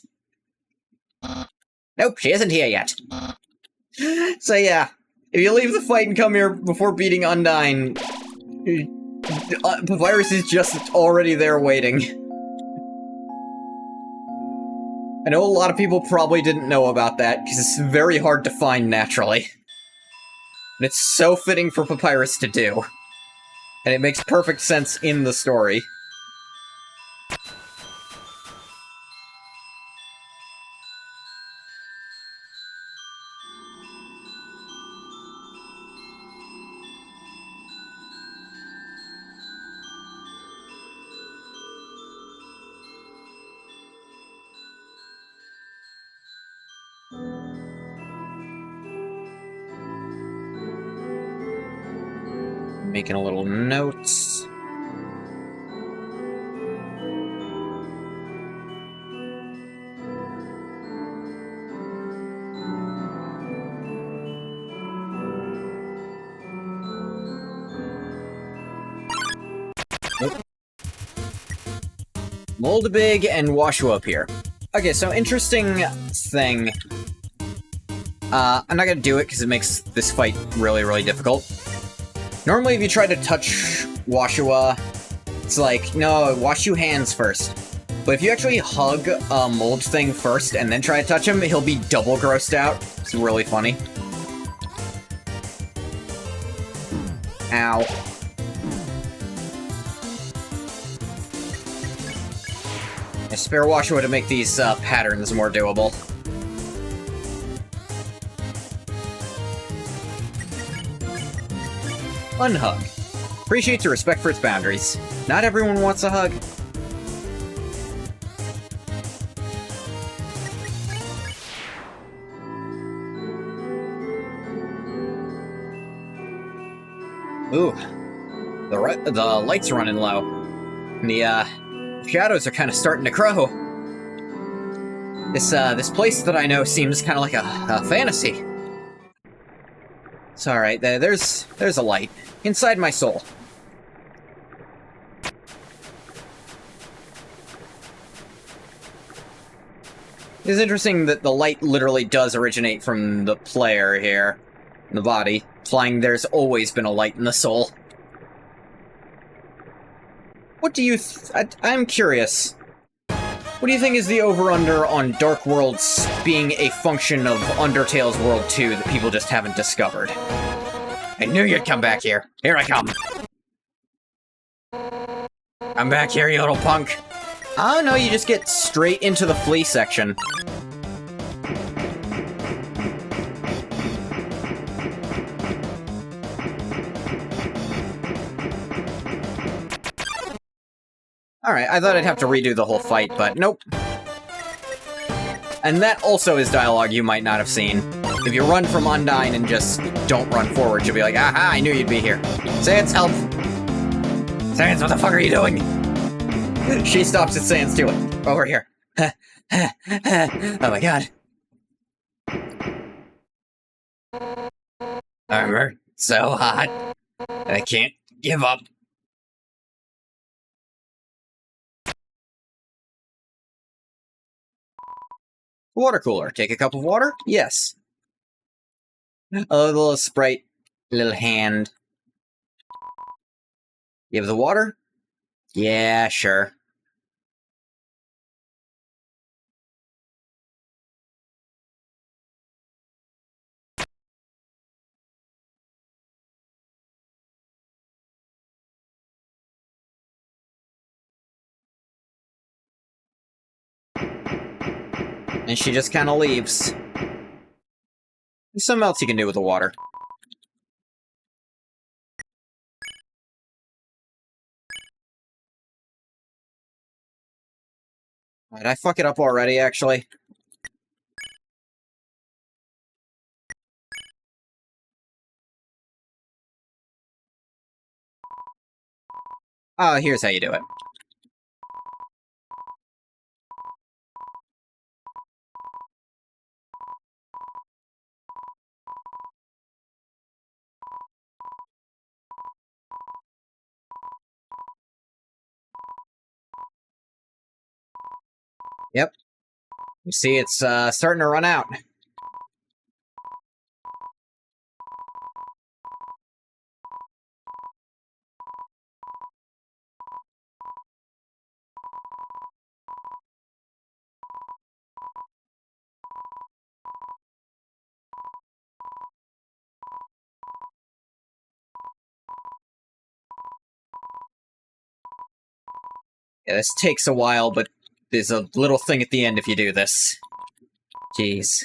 Nope, she isn't here yet. So yeah, if you leave the fight and come here before beating Undyne, Papyrus is just already there waiting. I know a lot of people probably didn't know about that, because it's very hard to find naturally. And it's so fitting for Papyrus to do. And it makes perfect sense in the story. Making a little notes. Moldbig and Washu up here. Okay, so interesting thing. I'm not gonna do it because it makes this fight really, really difficult. Normally, if you try to touch Washua, it's like, no, wash your hands first. But if you actually hug a mold thing first and then try to touch him, he'll be double grossed out. It's really funny. Ow. I spare Washua to make these patterns more doable. Unhug. Appreciates your respect for its boundaries. Not everyone wants a hug. Ooh. The light's running low. And the shadows are kind of starting to grow. This place that I know seems kind of like a fantasy. It's alright, there's a light inside my soul. It's interesting that the light literally does originate from the player here, in the body, implying there's always been a light in the soul. What do you I'm curious. What do you think is the over-under on Dark Worlds being a function of Undertale's World 2 that people just haven't discovered? I knew you'd come back here. Here I come. I'm back here, you little punk. Oh no, you just get straight into the flea section. Alright, I thought I'd have to redo the whole fight, but nope. And that also is dialogue you might not have seen. If you run from Undyne and just don't run forward, you'll be like, aha, I knew you'd be here. Sans, help! Sans, what the fuck are you doing? She stops at Sans too. Over here. Oh my god. Armor, so hot. I can't give up. Water cooler. Take a cup of water? Yes. A little Sprite. Little hand. You have the water? Yeah, sure. And she just kind of leaves. There's something else you can do with the water. Did I fuck it up already, actually? Oh, here's how you do it. Yep. You see, it's starting to run out. Yeah, this takes a while, but there's a little thing at the end if you do this. Jeez.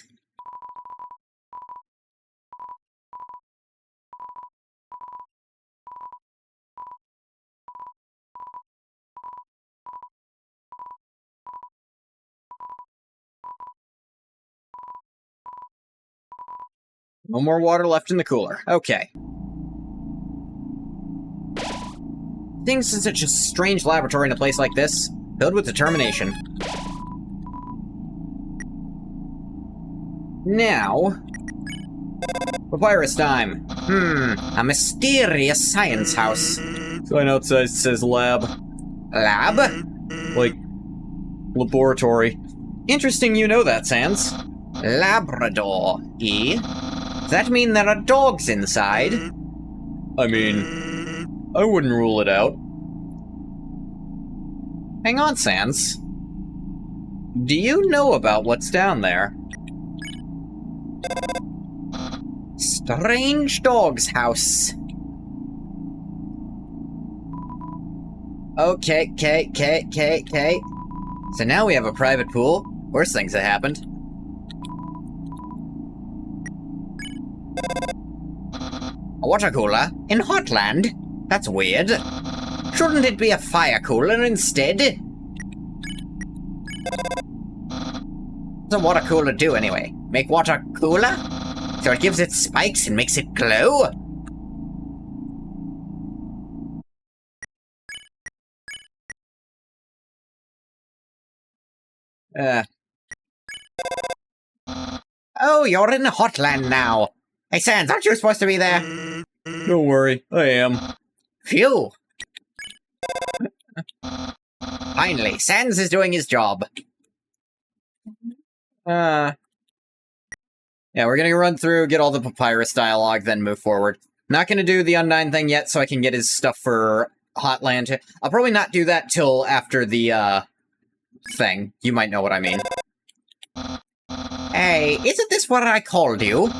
No more water left in the cooler. Okay. Things in such a strange laboratory in a place like this, filled with determination. Now... Papyrus time. A mysterious science house. Sign outside says lab. Lab? Like, laboratory. Interesting you know that, Sans. Labrador, eh? Does that mean there are dogs inside? I mean, I wouldn't rule it out. Hang on, Sans. Do you know about what's down there? Strange dog's house. Okay. So now we have a private pool. Worst things that happened. A water cooler in Hotland? That's weird. Shouldn't it be a fire cooler instead? What's a water cooler do anyway? Make water cooler? So it gives it spikes and makes it glow? Oh, you're in Hotland now. Hey, Sans, aren't you supposed to be there? Don't worry, I am. Phew. Finally, Sans is doing his job. Yeah, we're gonna run through, get all the papyrus dialogue, then move forward. Not gonna do the Undyne thing yet, so I can get his stuff for Hotland. I'll probably not do that till after the, thing. You might know what I mean. Hey, isn't this what I called you?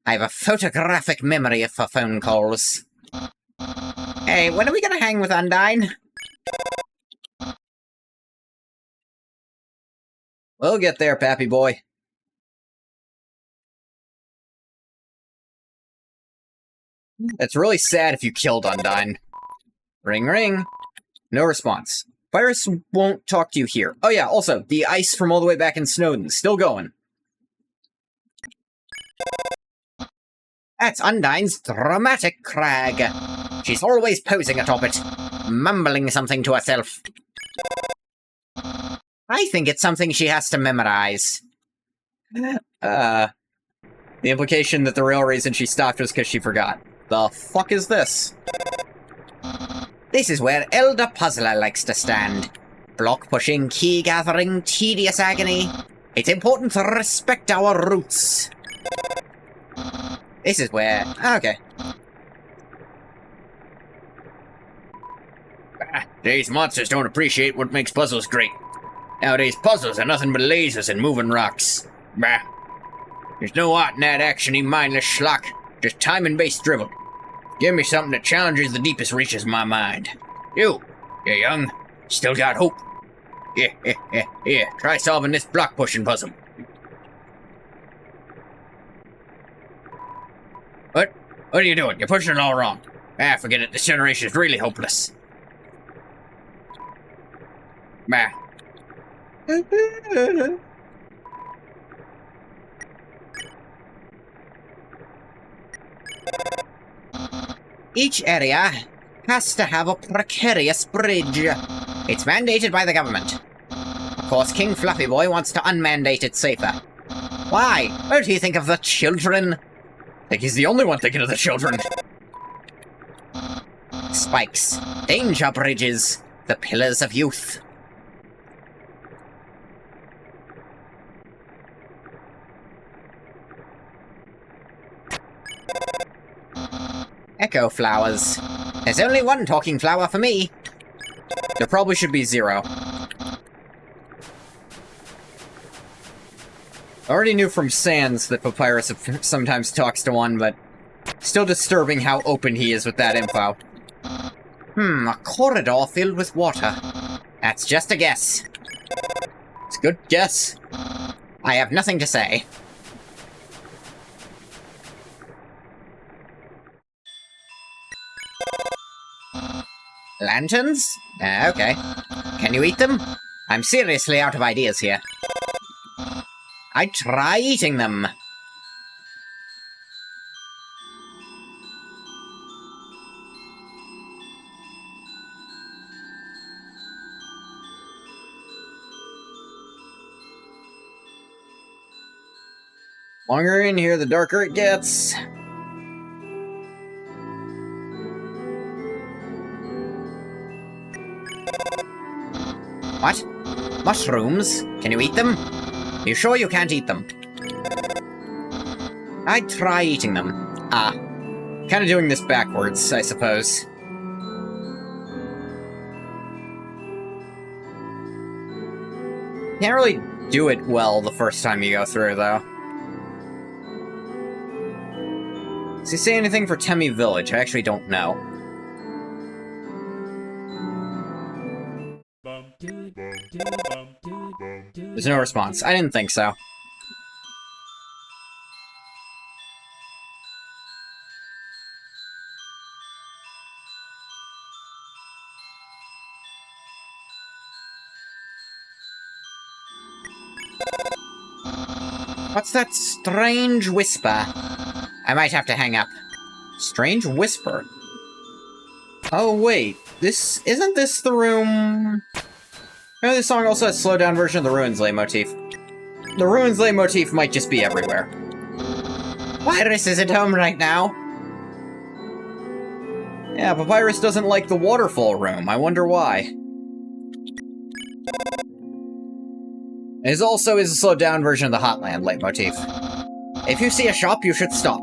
I have a photographic memory for phone calls. Hey, when are we gonna hang with Undyne? We'll get there, Pappy boy. It's really sad if you killed Undyne. Ring ring. No response. Virus won't talk to you here. Oh yeah, also, the ice from all the way back in Snowden, still going. That's Undyne's dramatic crag. She's always posing atop it, mumbling something to herself. I think it's something she has to memorize. The implication that the real reason she stopped was because she forgot. The fuck is this? This is where Elder Puzzler likes to stand. Block-pushing, key-gathering, tedious agony. It's important to respect our roots. This is where... Okay. Today's monsters don't appreciate what makes puzzles great. Nowadays, puzzles are nothing but lasers and moving rocks. Bah. There's no art in that actiony, mindless schlock. Just time-and-based drivel. Give me something that challenges the deepest reaches of my mind. You're young. Still got hope. Yeah. Try solving this block-pushing puzzle. What? What are you doing? You're pushing it all wrong. Forget it. This generation is really hopeless. Bah. Each area has to have a precarious bridge. It's mandated by the government. Of course, King Fluffy Boy wants to unmandate it safer. Why? Don't he think of the children? I think he's the only one thinking of the children. Spikes, danger bridges, the pillars of youth. Echo flowers. There's only one talking flower for me. There probably should be 0. I already knew from Sans that Papyrus sometimes talks to one, but still disturbing how open he is with that info. A corridor filled with water. That's just a guess. It's a good guess. I have nothing to say. Lanterns? Okay. Can you eat them? I'm seriously out of ideas here. I'd try eating them. Longer in here, the darker it gets. What? Mushrooms? Can you eat them? You sure you can't eat them? I'd try eating them. Kind of doing this backwards, I suppose. Can't really do it well the first time you go through, though. Does he say anything for Temmie Village? I actually don't know. There's no response. I didn't think so. What's that strange whisper? I might have to hang up. Strange whisper? Oh, wait. Isn't this the room... This song also has a slowed down version of the Ruins leitmotif. The Ruins leitmotif might just be everywhere. Papyrus is at home right now. Yeah, Papyrus doesn't like the waterfall room. I wonder why. It also is a slowed down version of the Hotland leitmotif. If you see a shop, you should stop.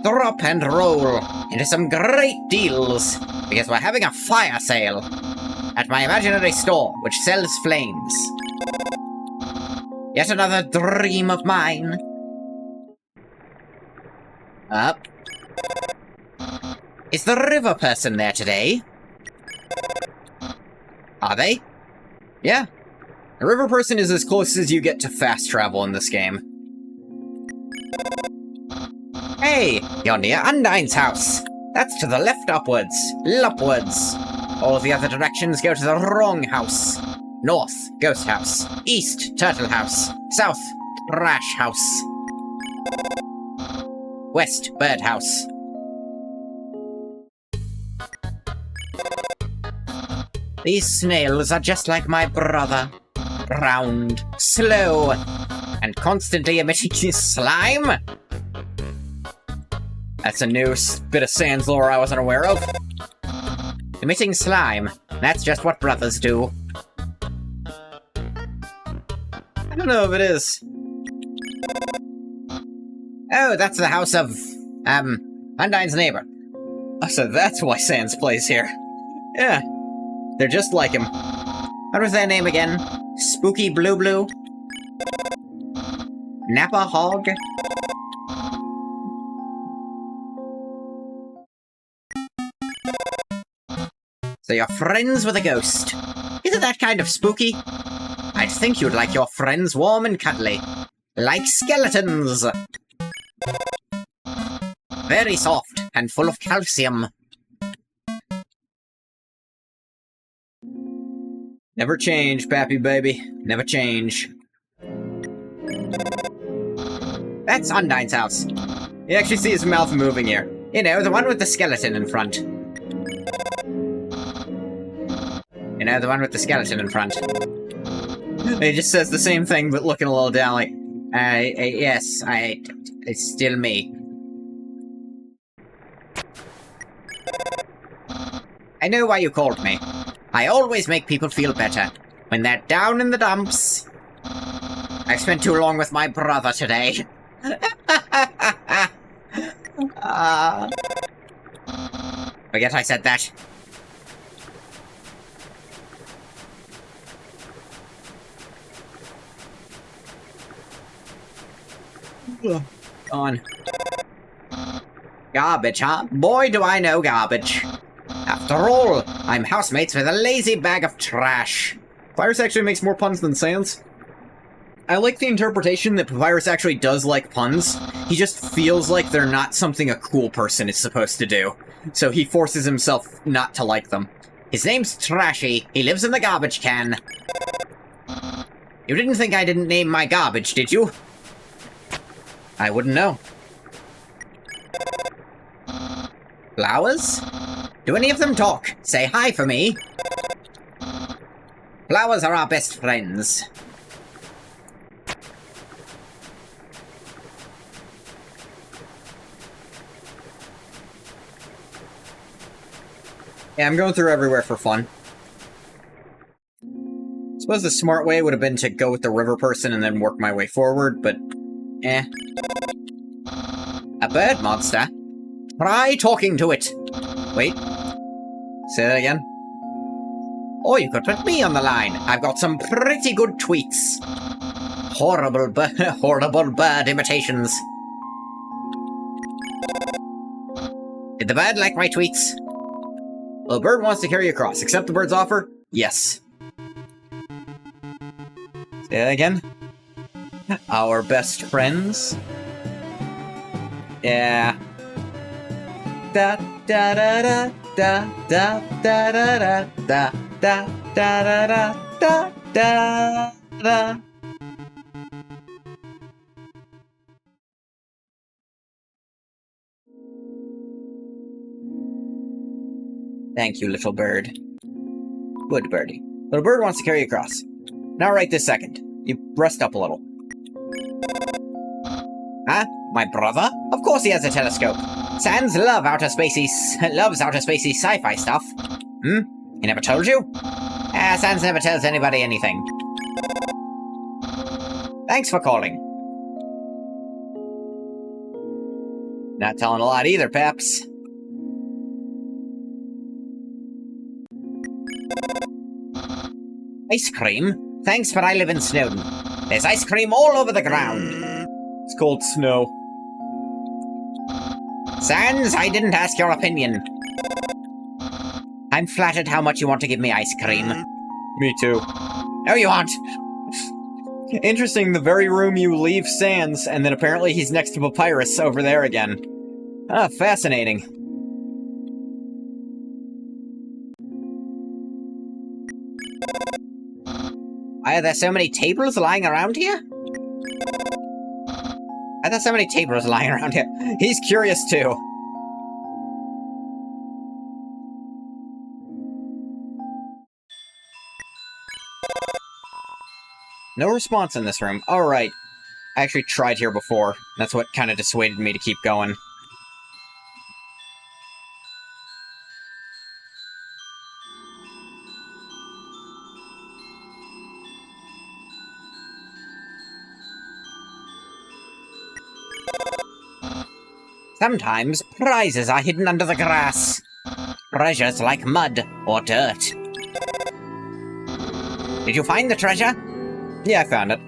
Drop and roll into some great deals, because we're having a fire sale at my imaginary store, which sells flames. Yet another dream of mine. Up. Is the river person there today? Are they? Yeah. The river person is as close as you get to fast travel in this game. Hey, you're near Undine's house. That's to the left upwards. Upwards. All the other directions go to the wrong house. North, ghost house. East, turtle house. South, trash house. West, bird house. These snails are just like my brother. Round, slow, and constantly emitting slime? That's a new bit of Sans lore I wasn't aware of. Emitting slime. That's just what brothers do. I don't know if it is. Oh, that's the house of, Undine's neighbor. Oh, so that's why Sans plays here. Yeah. They're just like him. What was their name again? Spooky Blue Blue? Napa Hog? So you're friends with a ghost. Isn't that kind of spooky? I'd think you'd like your friends warm and cuddly. Like skeletons! Very soft and full of calcium. Never change, Pappy baby. Never change. That's Undine's house. You actually see his mouth moving here. You know, the one with the skeleton in front. You know, the one with the skeleton in front. He just says the same thing, but looking a little down, like, yes, it's still me. I know why you called me. I always make people feel better when they're down in the dumps. I spent too long with my brother today. Forget I said that. On. Garbage, huh? Boy, do I know garbage. After all, I'm housemates with a lazy bag of trash. Papyrus actually makes more puns than Sans. I like the interpretation that Papyrus actually does like puns. He just feels like they're not something a cool person is supposed to do. So he forces himself not to like them. His name's Trashy. He lives in the garbage can. You didn't think I didn't name my garbage, did you? I wouldn't know. Flowers? Do any of them talk? Say hi for me. Flowers are our best friends. Yeah, I'm going through everywhere for fun. Suppose the smart way would have been to go with the river person and then work my way forward, but eh. A bird monster? Try talking to it. Wait. Say that again. Or you could put me on the line. I've got some pretty good tweets. Horrible bird imitations. Did the bird like my tweets? Well, the bird wants to carry you across. Accept the bird's offer? Yes. Say that again. Our best friends? Yeah. Da da da da da da da da da da da da da da da. Thank you, little bird. Good birdie. Little bird wants to carry you across. Not right this second. You rest up a little. Huh? My brother? Of course he has a telescope. Sans loves outer spacey sci-fi stuff. Hmm? He never told you? Sans never tells anybody anything. Thanks for calling. Not telling a lot either, Peps. Ice cream? Thanks, but I live in Snowdon. There's ice cream all over the ground. It's called snow. Sans, I didn't ask your opinion. I'm flattered how much you want to give me ice cream. Me too. No, you aren't. Interesting, the very room you leave Sans, and then apparently he's next to Papyrus over there again. Ah, fascinating. Why are there so many tables lying around here? Why are there so many tables lying around here? He's curious too. No response in this room. Alright. I actually tried here before. That's what kind of dissuaded me to keep going. Sometimes, prizes are hidden under the grass. Treasures like mud or dirt. Did you find the treasure? Yeah, I found it.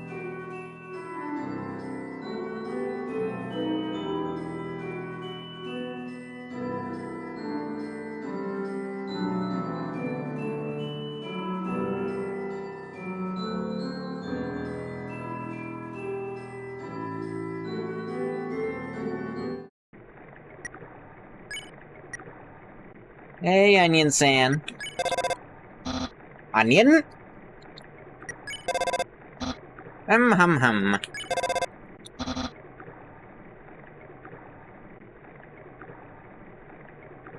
Hey, Onion San. Onion? Hum.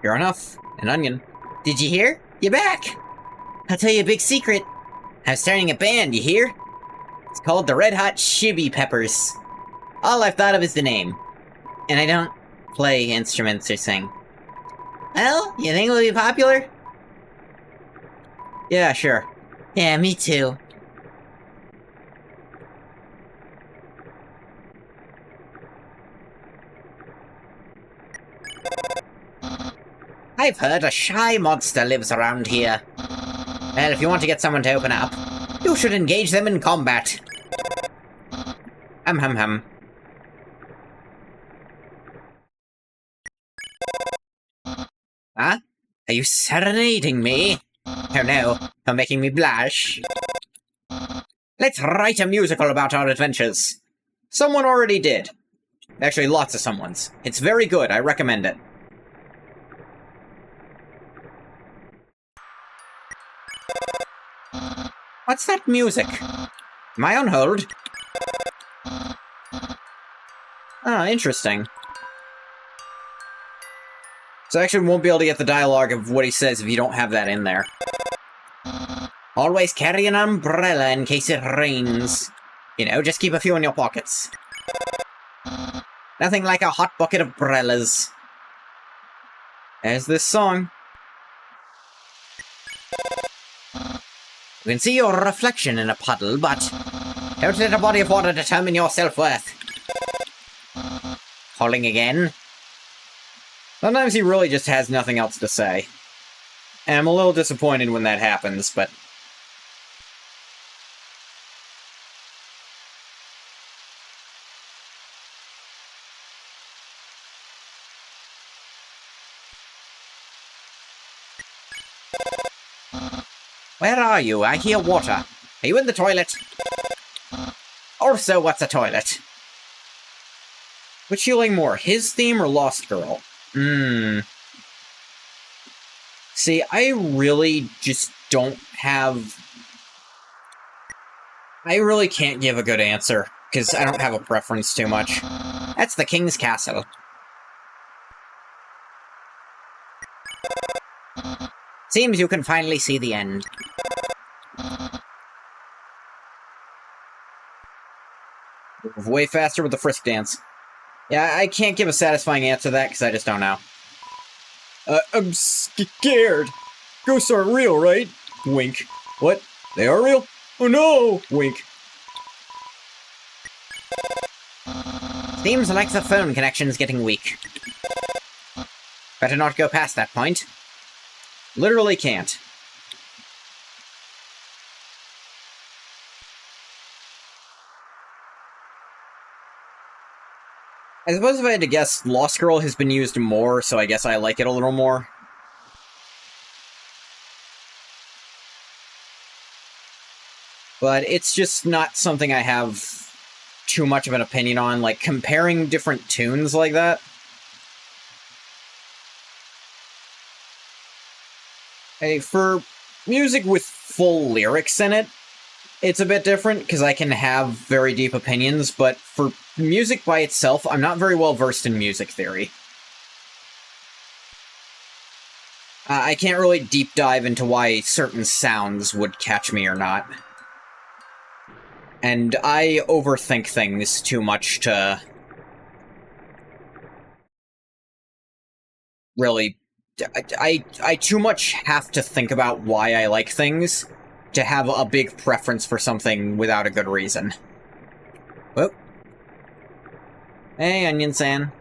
Sure enough, an onion. Did you hear? You're back! I'll tell you a big secret. I'm starting a band, you hear? It's called the Red Hot Chili Peppers. All I've thought of is the name. And I don't play instruments or sing. Well, you think we'll be popular? Yeah, sure. Yeah, me too. I've heard a shy monster lives around here. Well, if you want to get someone to open up, you should engage them in combat. Hum. Huh? Are you serenading me? Oh no, you're making me blush. Let's write a musical about our adventures. Someone already did. Actually, lots of someones. It's very good, I recommend it. What's that music? Am I on hold? Oh, interesting. So I actually won't be able to get the dialogue of what he says if you don't have that in there. Always carry an umbrella in case it rains. You know, just keep a few in your pockets. Nothing like a hot bucket of umbrellas. There's this song. You can see your reflection in a puddle, but don't let a body of water determine your self-worth. Calling again? Sometimes he really just has nothing else to say. And I'm a little disappointed when that happens, but... Where are you? I hear water. Are you in the toilet? Also, what's a toilet? Which you like more, his theme or Lost Girl? See, I really just don't have... I really can't give a good answer, because I don't have a preference too much. That's the King's Castle. Seems you can finally see the end. Move way faster with the frisk dance. Yeah, I can't give a satisfying answer to that because I just don't know. I'm scared. Ghosts aren't real, right? Wink. What? They are real? Oh no! Wink. Seems like the phone connection's getting weak. Better not go past that point. Literally can't. I suppose if I had to guess, Lost Girl has been used more, so I guess I like it a little more. But it's just not something I have too much of an opinion on, like, comparing different tunes like that. Hey, for music with full lyrics in it, it's a bit different, because I can have very deep opinions, but for music by itself, I'm not very well versed in music theory. I can't really deep dive into why certain sounds would catch me or not. And I overthink things too much to really... I too much have to think about why I like things to have a big preference for something without a good reason. Whoop. Hey, Onion-san.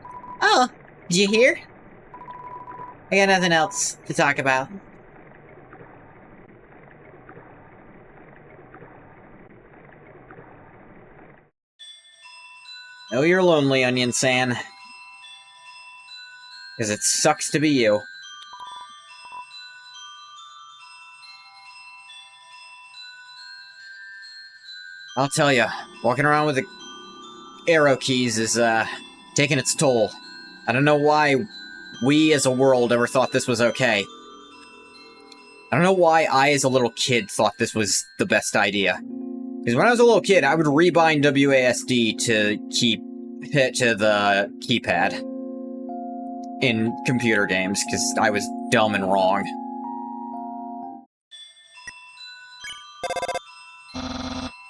Oh, did you hear? I got nothing else to talk about. Know you're lonely, Onion-san. Because it sucks to be you. I'll tell you, walking around with the arrow keys is, taking its toll. I don't know why we as a world ever thought this was okay. I don't know why I as a little kid thought this was the best idea. Because when I was a little kid, I would rebind WASD to the keypad in computer games, because I was dumb and wrong.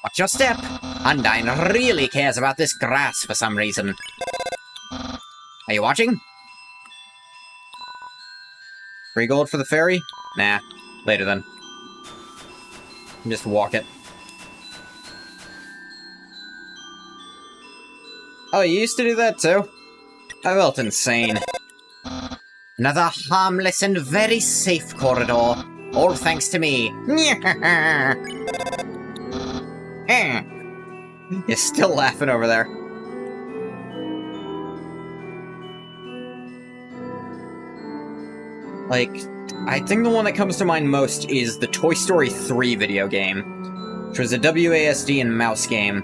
Watch your step! Undyne really cares about this grass for some reason. Are you watching? 3 gold for the ferry? Nah, later then. Just walk it. Oh, you used to do that too? I felt insane. Another harmless and very safe corridor. All thanks to me. You're still laughing over there. Like, I think the one that comes to mind most is the Toy Story 3 video game, which was a WASD and mouse game.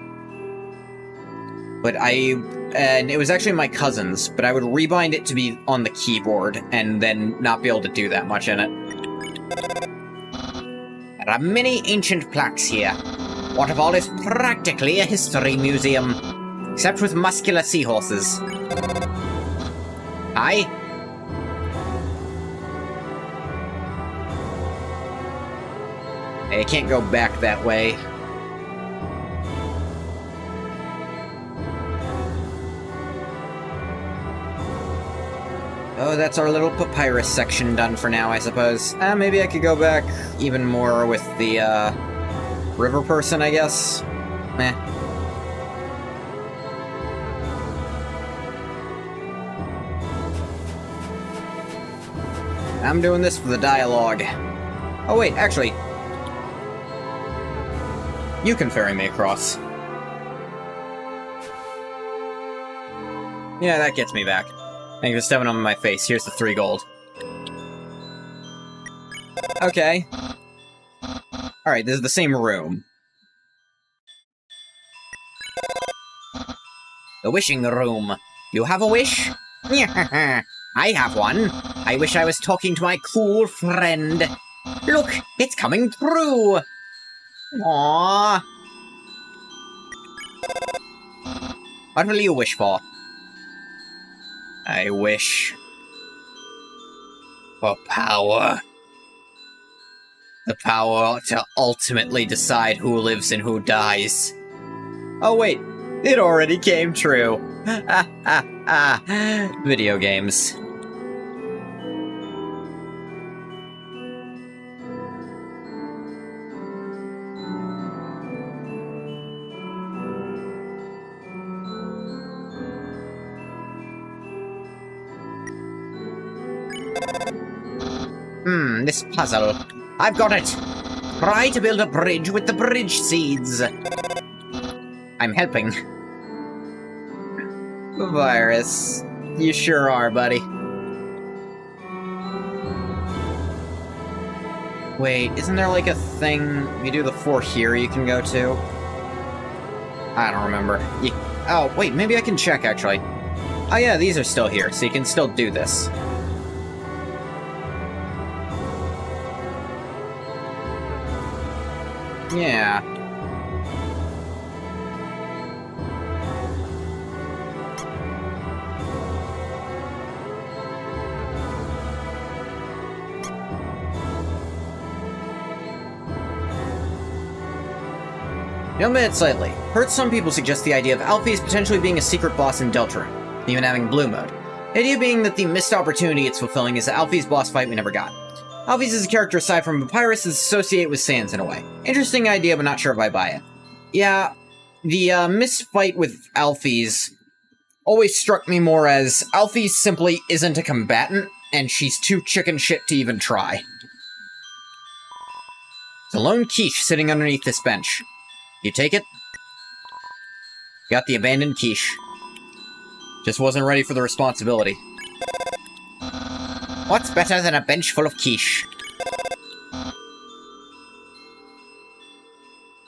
But and it was actually my cousin's, but I would rebind it to be on the keyboard, and then not be able to do that much in it. There are many ancient plaques here. Waterfall is practically a history museum, except with muscular seahorses. Hi. I can't go back that way. Oh, that's our little papyrus section done for now, I suppose. Maybe I could go back even more with the, river person, I guess? Meh. I'm doing this for the dialogue. Oh wait, actually... you can ferry me across. Yeah, that gets me back. Thank you for stepping on my face. Here's the 3 gold. Okay. Alright, this is the same room. The wishing room. You have a wish? I have one. I wish I was talking to my cool friend. Look, it's coming true. Aww. What will you wish for? I wish... for power. The power to ultimately decide who lives and who dies. Oh wait, It already came true. Video games. This puzzle. I've got it. Try to build a bridge with the bridge seeds. I'm helping. Virus. You sure are, buddy. Wait, isn't there like a thing you do the 4 here you can go to? I don't remember. Oh, wait, maybe I can check, actually. Oh yeah, these are still here, so you can still do this. Yeah. You'll admit slightly. Heard some people suggest the idea of Alphys potentially being a secret boss in Deltarune, even having blue mode. The idea being that the missed opportunity it's fulfilling is the Alphys boss fight we never got. Alphys as a character aside from Papyrus is associated with Sans in a way. Interesting idea, but not sure if I buy it. Yeah, the missed fight with Alphys always struck me more as Alphys simply isn't a combatant, and she's too chicken shit to even try. There's a lone quiche sitting underneath this bench. You take it? Got the abandoned quiche. Just wasn't ready for the responsibility. What's better than a bench full of quiche?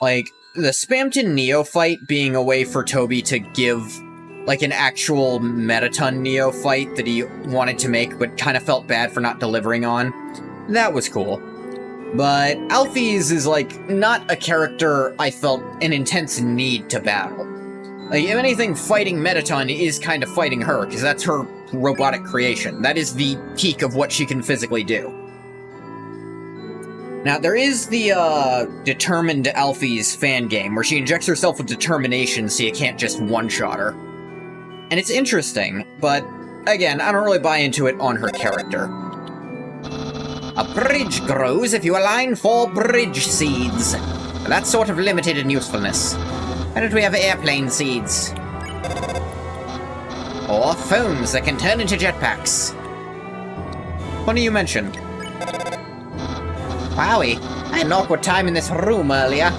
Like, the Spamton Neophyte being a way for Toby to give, like, an actual Metaton Neophyte that he wanted to make, but kind of felt bad for not delivering on. That was cool. But Alphys is, like, not a character I felt an intense need to battle. Like, if anything, fighting Metaton is kind of fighting her, because that's her robotic creation. That is the peak of what she can physically do. Now, there is the, Determined Alphys fan game, where she injects herself with determination so you can't just one-shot her. And it's interesting, but, again, I don't really buy into it on her character. A bridge grows if you align 4 bridge seeds. That's sort of limited in usefulness. Why don't we have airplane seeds? Or phones that can turn into jetpacks. Funny you mention. Wowie, I had an awkward time in this room earlier.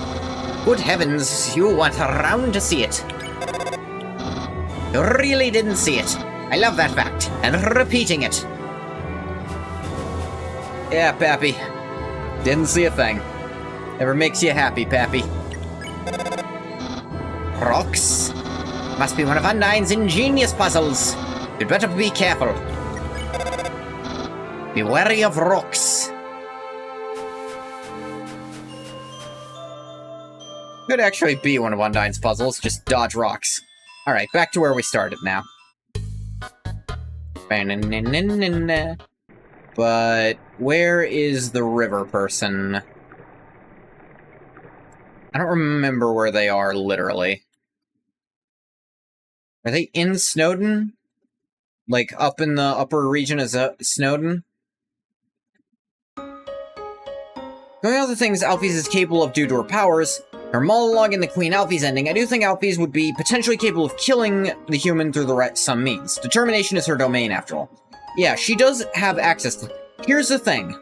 Good heavens, you weren't around to see it. You really didn't see it. I love that fact, and repeating it. Yeah, Pappy. Didn't see a thing. Never makes you happy, Pappy. Rocks? Must be one of Undyne's ingenious puzzles. You'd better be careful. Be wary of rocks. Could actually be one of Undyne's puzzles, just dodge rocks. Alright, back to where we started now. But where is the river person? I don't remember where they are, literally. Are they in Snowdin? Like, up in the upper region of Snowdin? Going on the things Alphys is capable of due to her powers, her monologue in the Queen Alphys ending, I do think Alphys would be potentially capable of killing the human through some means. Determination is her domain, after all. Yeah, she does have access to... Here's the thing.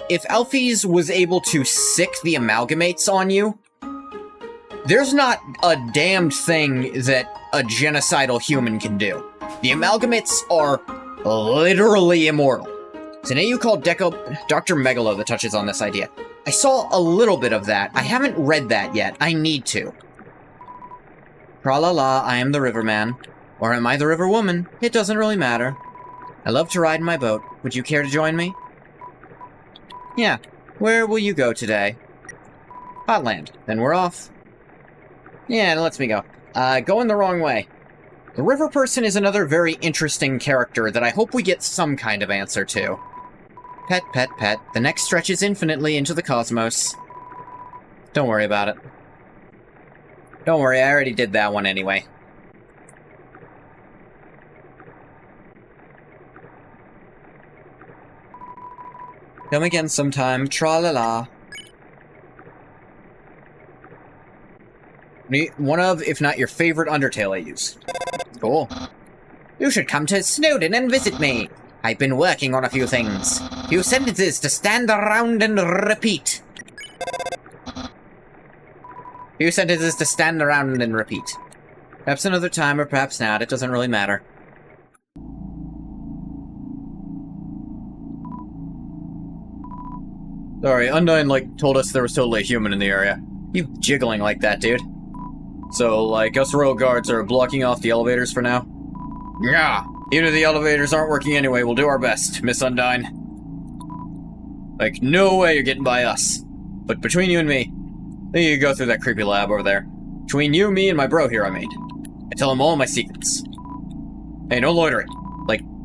If Alphys was able to sick the amalgamates on you, there's not a damned thing that a genocidal human can do. The amalgamates are literally immortal. It's an AU called Dr. Megalo that touches on this idea. I saw a little bit of that. I haven't read that yet. I need to. Tra-la-la, I am the riverman. Or am I the river woman? It doesn't really matter. I love to ride in my boat. Would you care to join me? Yeah. Where will you go today? Hotland. Then we're off. Yeah, it lets me go. Going the wrong way. The river person is another very interesting character that I hope we get some kind of answer to. Pet, pet, pet. The next stretches infinitely into the cosmos. Don't worry about it. Don't worry, I already did that one anyway. Come again sometime, tra-la-la. One of, if not your favorite Undertale I use. Cool. You should come to Snowdon and visit me. I've been working on a few things. Few sentences to stand around and repeat. Few sentences to stand around and repeat. Perhaps another time, or perhaps not, it doesn't really matter. Sorry, Undyne, told us there was totally a human in the area. You jiggling like that, dude. So, us royal guards are blocking off the elevators for now? Yeah, even if the elevators aren't working anyway, we'll do our best, Miss Undyne. No way you're getting by us. But between you and me, I think you can go through that creepy lab over there. Between you, me, and my bro here, I mean. I tell him all my secrets. Hey, no loitering.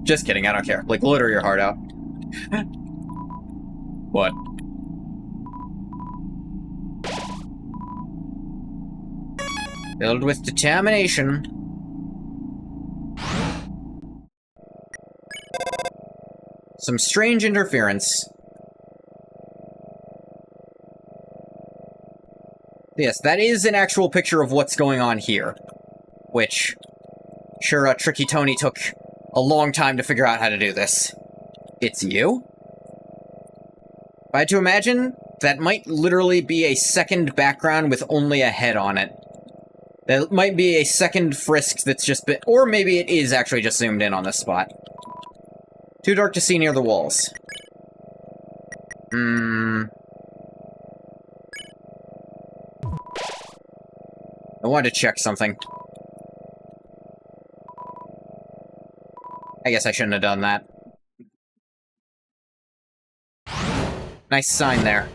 Just kidding, I don't care. Loiter your heart out. What? Filled with determination. Some strange interference. Yes, that is an actual picture of what's going on here. Which, sure, Tricky Tony took a long time to figure out how to do this. It's you? If I had to imagine, that might literally be a second background with only a head on it. That might be a second frisk that's just been... Or maybe it is actually just zoomed in on this spot. Too dark to see near the walls. I wanted to check something. I guess I shouldn't have done that. Nice sign there.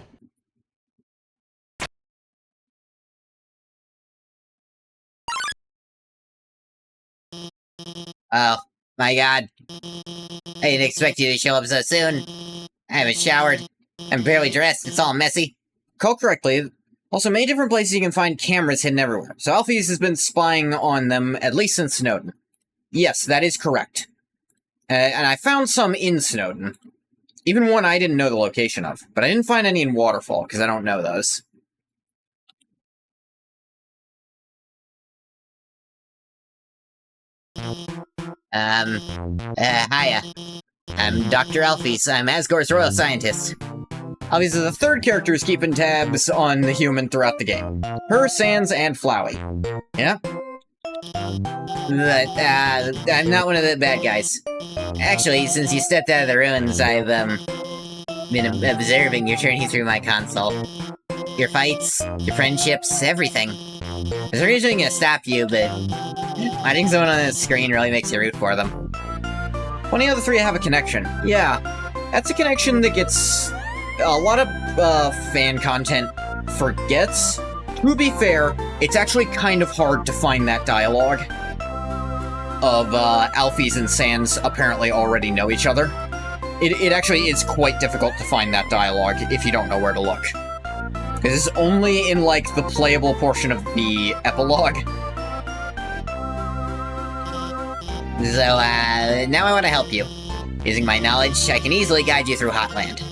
Oh, my God. I didn't expect you to show up so soon. I haven't showered. I'm barely dressed. It's all messy. Call correctly. Also, many different places you can find cameras hidden everywhere. So Alphys has been spying on them, at least since Snowdon. Yes, that is correct. And I found some in Snowdon. Even one I didn't know the location of. But I didn't find any in Waterfall, because I don't know those. Hiya. I'm Dr. Alphys. I'm Asgore's royal scientist. Alphys is the third character who's keeping tabs on the human throughout the game. Her, Sans, and Flowey. Yeah? But, I'm not one of the bad guys. Actually, since you stepped out of the ruins, I've, been observing your journey through my console. Your fights, your friendships, everything. I was originally gonna stop you, but finding someone on the screen really makes you root for them. Funny how the three have a connection. Yeah, that's a connection that gets a lot of fan content forgets. To be fair, it's actually kind of hard to find that dialogue of Alphys and Sans apparently already know each other. It actually is quite difficult to find that dialogue if you don't know where to look. Because it's only in, the playable portion of the epilogue. So, now I want to help you. Using my knowledge, I can easily guide you through Hotland.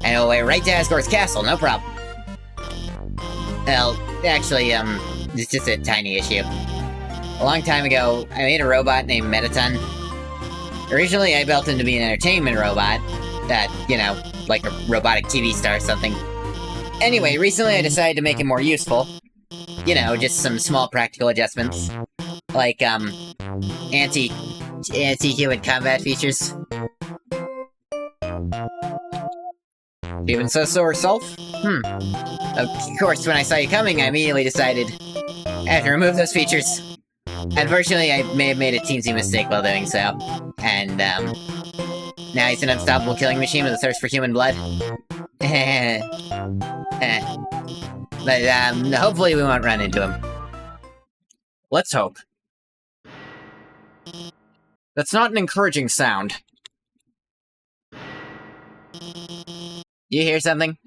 I know a way right to Asgore's castle, no problem. Well, actually, it's just a tiny issue. A long time ago, I made a robot named Metaton. Originally, I built him to be an entertainment robot. Like a robotic TV star or something. Anyway, recently I decided to make him more useful. Just some small practical adjustments. Like, anti-human combat features. She even says so herself? Of course, when I saw you coming, I immediately decided I have to remove those features. Unfortunately, I may have made a teensy mistake while doing so. And, now he's an unstoppable killing machine with a thirst for human blood. But, hopefully we won't run into him. Let's hope. That's not an encouraging sound. You hear something?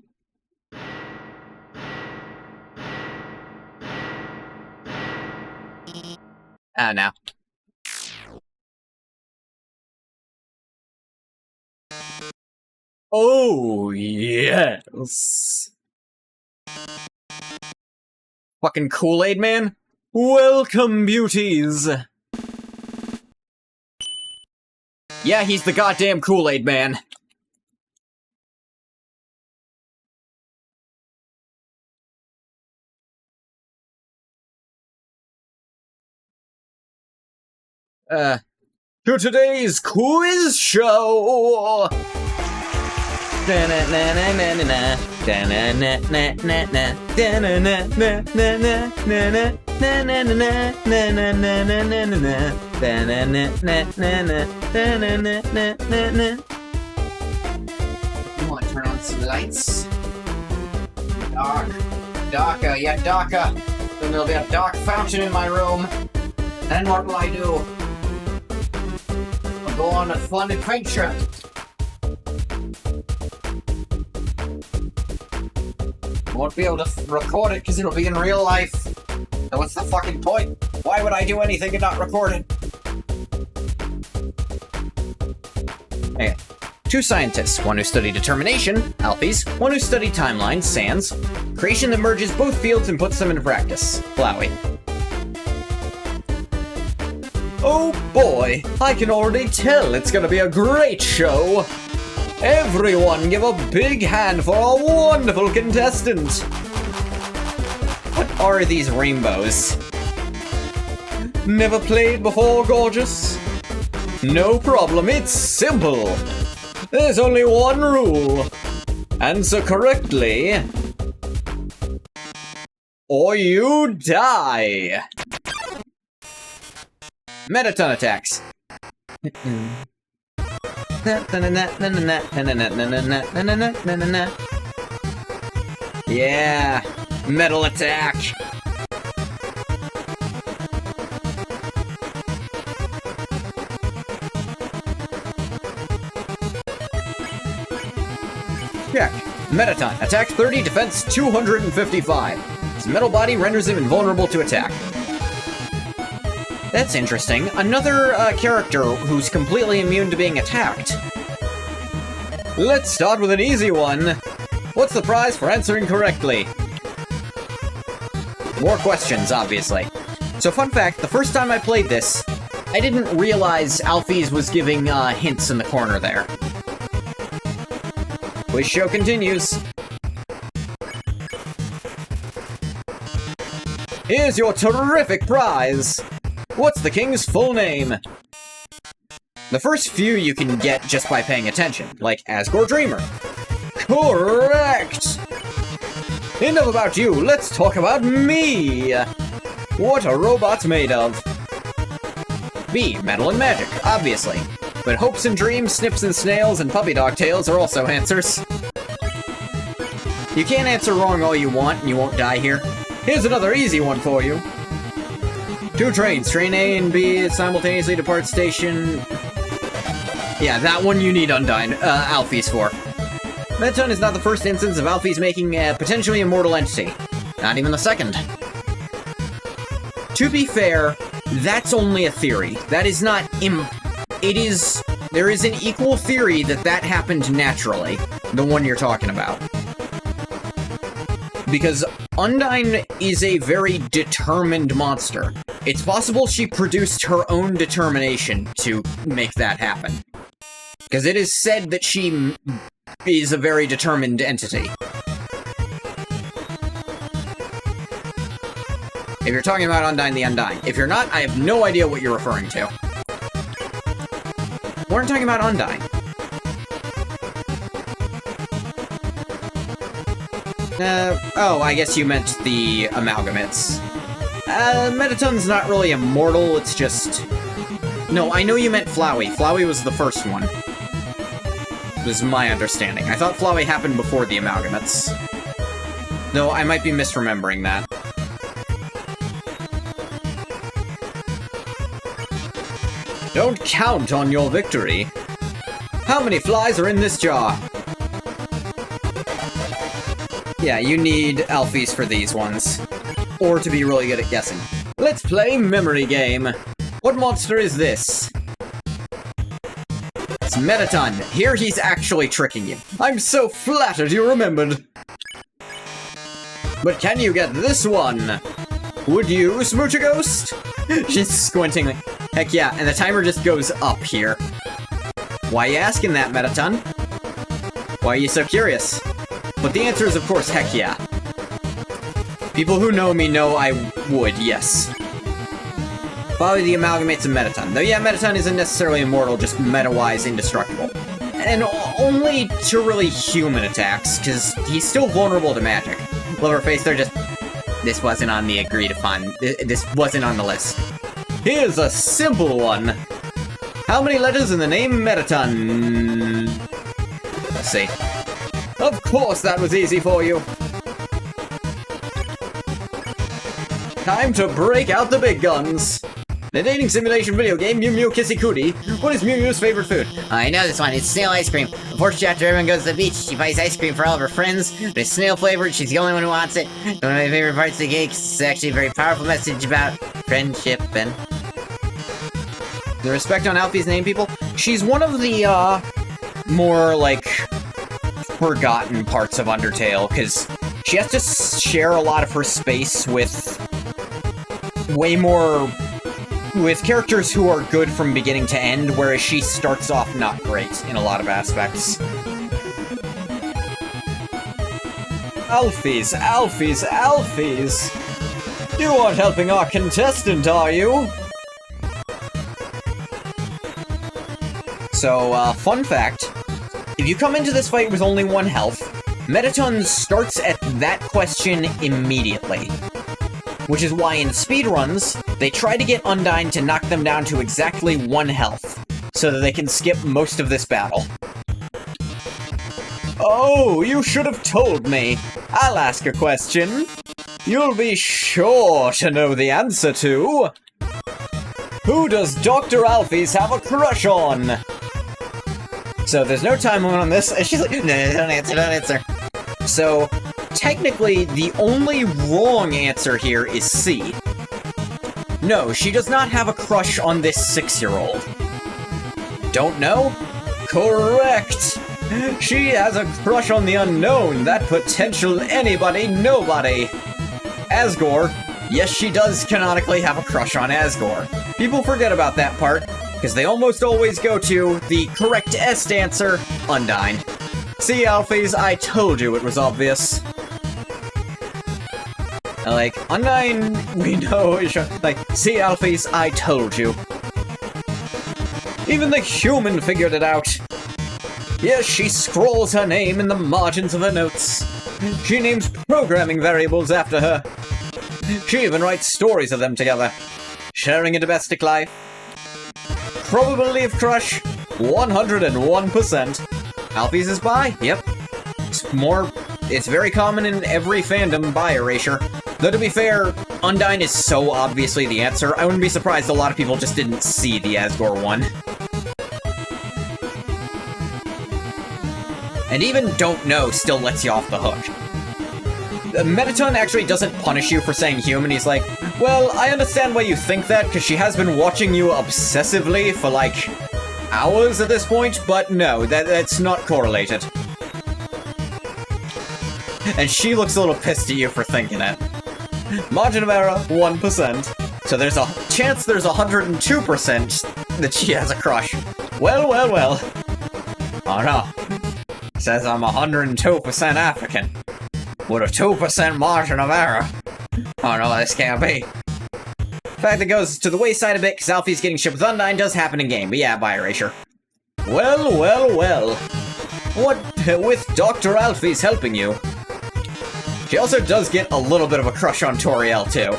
Oh, no. Oh, yes. Fucking Kool-Aid Man? Welcome, beauties! Yeah, he's the goddamn Kool-Aid Man. To today's quiz show! You want to turn on some lights? Darker, yeah, darker. Then there'll be a dark fountain in my room. Then what will I do? I'll go on a fun adventure. Won't be able to record it because it'll be in real life. So what's the fucking point? Why would I do anything and not record it? Okay. Two scientists, one who studied determination, Alfies, one who studied timelines, Sans, creation that merges both fields and puts them into practice, Flowey. Oh boy, I can already tell it's gonna be a great show! Everyone give a big hand for our wonderful contestant! What are these rainbows? Never played before, gorgeous? No problem, it's simple! There's only one rule. Answer correctly, or you die! Metaton attacks. Yeah, metal attack. Check. Metaton, attack 30, defense 255. His metal body renders him invulnerable to attack. That's interesting. Another character who's completely immune to being attacked. Let's start with an easy one. What's the prize for answering correctly? More questions, obviously. So fun fact, the first time I played this, I didn't realize Alfies was giving hints in the corner there. Quiz show continues. Here's your terrific prize! What's the king's full name? The first few you can get just by paying attention, like Asgore Dreamer. Correct! Enough about you, let's talk about me! What are robots made of? B. Metal and magic, obviously. But hopes and dreams, snips and snails, and puppy dog tails are also answers. You can't answer wrong all you want, and you won't die here. Here's another easy one for you. Two trains, train A and B, simultaneously depart station... Yeah, that one you need Undyne, Alfies for. Metaton is not the first instance of Alfies making a potentially immortal entity. Not even the second. To be fair, that's only a theory. That is not there is an equal theory that that happened naturally. The one you're talking about. Because Undyne is a very determined monster. It's possible she produced her own determination to make that happen. Because it is said that she is a very determined entity. If you're talking about Undyne the Undying. If you're not, I have no idea what you're referring to. We're talking about Undyne. Oh, I guess you meant the amalgamates. Metaton's not really immortal, it's just... No, I know you meant Flowey. Flowey was the first one. Was my understanding. I thought Flowey happened before the amalgamates. Though I might be misremembering that. Don't count on your victory. How many flies are in this jar? Yeah, you need Alfies for these ones. Or to be really good at guessing. Let's play memory game. What monster is this? It's Metaton. Here he's actually tricking you. I'm so flattered you remembered. But can you get this one? Would you, smooch a ghost? She's squinting. Heck yeah, and the timer just goes up here. Why you asking that, Metaton? Why are you so curious? But the answer is, of course, heck yeah. People who know me know I would, yes. Follow the amalgamates of Metaton. Though yeah, Metaton isn't necessarily immortal, just meta-wise indestructible. And only to really human attacks, because he's still vulnerable to magic. Lowerface, they're just... This wasn't on the agreed-upon. This wasn't on the list. Here's a simple one. How many letters in the name Metaton? Let's see. Of course that was easy for you. Time to break out the big guns. The dating simulation video game, Mew Mew Kissy Cootie. What is Mew Mew's favorite food? I know this one. It's snail ice cream. Unfortunately, after everyone goes to the beach, she buys ice cream for all of her friends, but it's snail flavored. She's the only one who wants it. One of my favorite parts of the game, 'cause it's actually a very powerful message about friendship and... The respect on Alfie's name, people? She's one of the, more, like, forgotten parts of Undertale, because she has to share a lot of her space with way more... with characters who are good from beginning to end, whereas she starts off not great in a lot of aspects. Alfies, Alfies, Alfies! You aren't helping our contestant, are you? So, fun fact, if you come into this fight with only 1 health, Metaton starts at that question immediately. Which is why in speedruns, they try to get Undyne to knock them down to exactly 1 health, so that they can skip most of this battle. Oh, you should have told me. I'll ask a question. You'll be sure to know the answer to. Who does Dr. Alfies have a crush on? So there's no time limit on this, and she's like, no, don't answer. So, technically, the only wrong answer here is C. No, she does not have a crush on this 6-year-old. Don't know? Correct! She has a crush on the unknown, that potential anybody, nobody. Asgore. Yes, she does canonically have a crush on Asgore. People forget about that part, because they almost always go to the correct est answer, Undyne. See, Alfies, I told you it was obvious. Like, Undyne, we know, like, see, Alfies, I told you. Even the human figured it out. Yes, she scrawls her name in the margins of her notes. She names programming variables after her. She even writes stories of them together. Sharing a domestic life. Probability of crush, 101%. Alfies is bi? Yep. It's very common in every fandom, bi erasure. Though to be fair, Undyne is so obviously the answer, I wouldn't be surprised a lot of people just didn't see the Asgore one. And even don't know still lets you off the hook. Metaton actually doesn't punish you for saying human, he's like, well, I understand why you think that, because she has been watching you obsessively for, like, hours at this point, but no, that's not correlated. And she looks a little pissed at you for thinking it. Margin of error, 1%. So there's a chance there's 102% that she has a crush. Well, well, well. Oh no. Says I'm 102% African. With a 2% margin of error. Oh no, this can't be. The fact that goes to the wayside a bit, because Alfie's getting shipped with Undyne does happen in game, but yeah, bi erasure. Well, well, well. What with Dr. Alfie's helping you? She also does get a little bit of a crush on Toriel, too.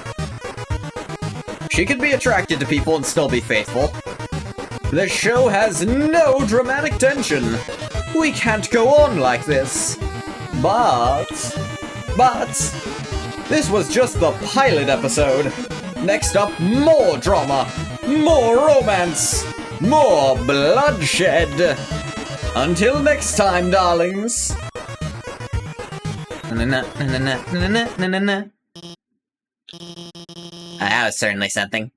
She could be attracted to people and still be faithful. The show has no dramatic tension. We can't go on like this. But, this was just the pilot episode. Next up, more drama, more romance, more bloodshed. Until next time, darlings. That was certainly something.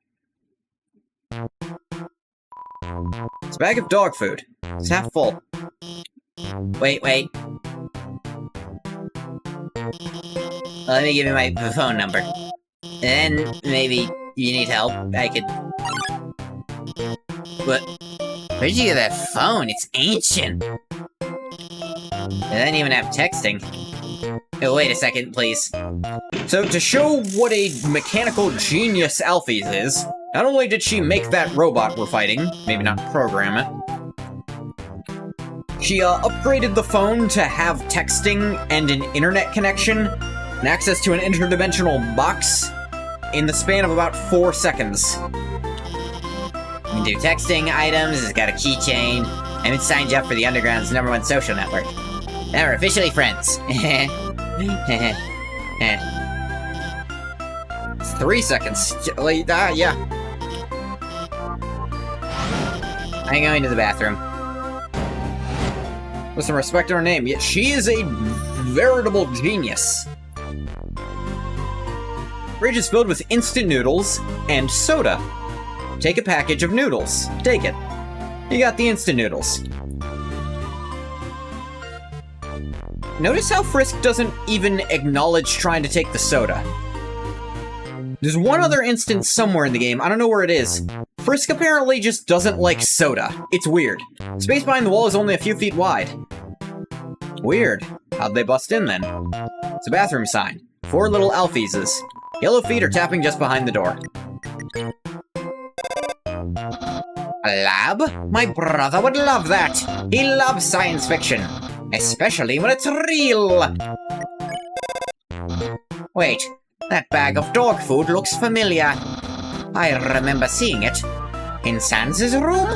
It's a bag of dog food. It's half full. Wait. Let me give you my phone number. Then, maybe you need help. I could... What? Where'd you get that phone? It's ancient. It doesn't even have texting. Oh, wait a second, please. So, to show what a mechanical genius Alphys is, not only did she make that robot we're fighting, maybe not program it, she upgraded the phone to have texting and an internet connection, and access to an interdimensional box in the span of about 4 seconds. You can do texting items, it's got a keychain, and it signed you up for the Underground's #1 social network. Now we're officially friends. It's 3 seconds. Yeah. I'm going to the bathroom. With some respect to her name, yet she is a veritable genius. Fridge is filled with instant noodles and soda. Take a package of noodles. Take it. You got the instant noodles. Notice how Frisk doesn't even acknowledge trying to take the soda. There's one other instance somewhere in the game, I don't know where it is. Frisk apparently just doesn't like soda. It's weird. Space behind the wall is only a few feet wide. Weird. How'd they bust in then? It's a bathroom sign. 4 little Alphys. Yellow feet are tapping just behind the door. A lab? My brother would love that! He loves science fiction! Especially when it's real! Wait, that bag of dog food looks familiar. I remember seeing it. In Sans' room?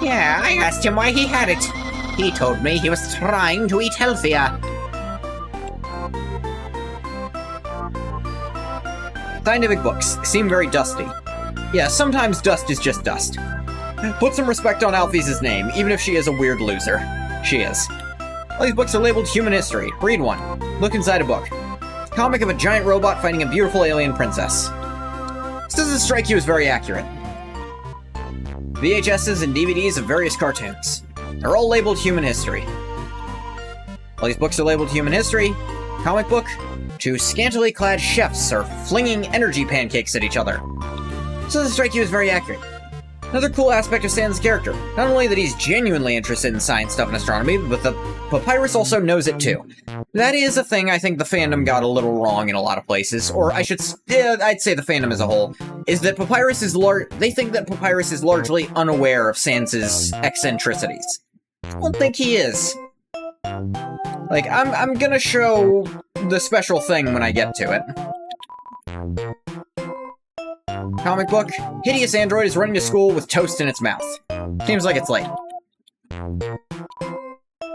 Yeah, I asked him why he had it. He told me he was trying to eat healthier. Scientific books seem very dusty. Yeah, sometimes dust is just dust. Put some respect on Alphys' name, even if she is a weird loser. She is. All these books are labeled Human History. Read one. Look inside a book. It's a comic of a giant robot fighting a beautiful alien princess. This doesn't strike you as very accurate. VHSs and DVDs of various cartoons. They're all labeled Human History. All these books are labeled Human History. Comic book. 2 scantily clad chefs are flinging energy pancakes at each other. This doesn't strike you as very accurate. Another cool aspect of Sans' character, not only that he's genuinely interested in science stuff and astronomy, but the Papyrus also knows it too. That is a thing I think the fandom got a little wrong in a lot of places, or I'd say the fandom as a whole, is that Papyrus is they think that Papyrus is largely unaware of Sans' eccentricities. I don't think he is. Like, I'm gonna show the special thing when I get to it. Comic book. Hideous android is running to school with toast in its mouth. Seems like it's late.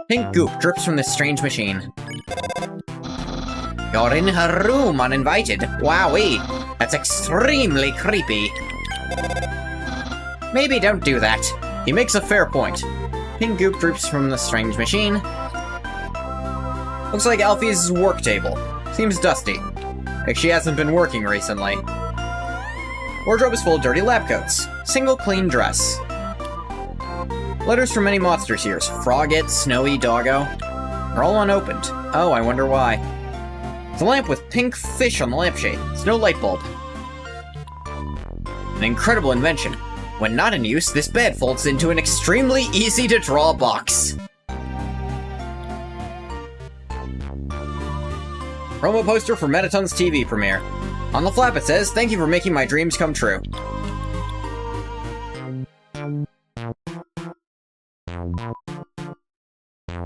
Pink goop drips from this strange machine. You're in her room uninvited. Wowee. That's extremely creepy. Maybe don't do that. He makes a fair point. Pink goop drips from the strange machine. Looks like Alphys' work table. Seems dusty. Like she hasn't been working recently. Wardrobe is full of dirty lab coats. Single clean dress. Letters from many monsters here. Frogget, Snowy, Doggo. They're all unopened. Oh, I wonder why. It's a lamp with pink fish on the lampshade. It's no light bulb. An incredible invention. When not in use, this bed folds into an extremely easy-to-draw box. Promo poster for Metaton's TV premiere. On the flap it says, "Thank you for making my dreams come true."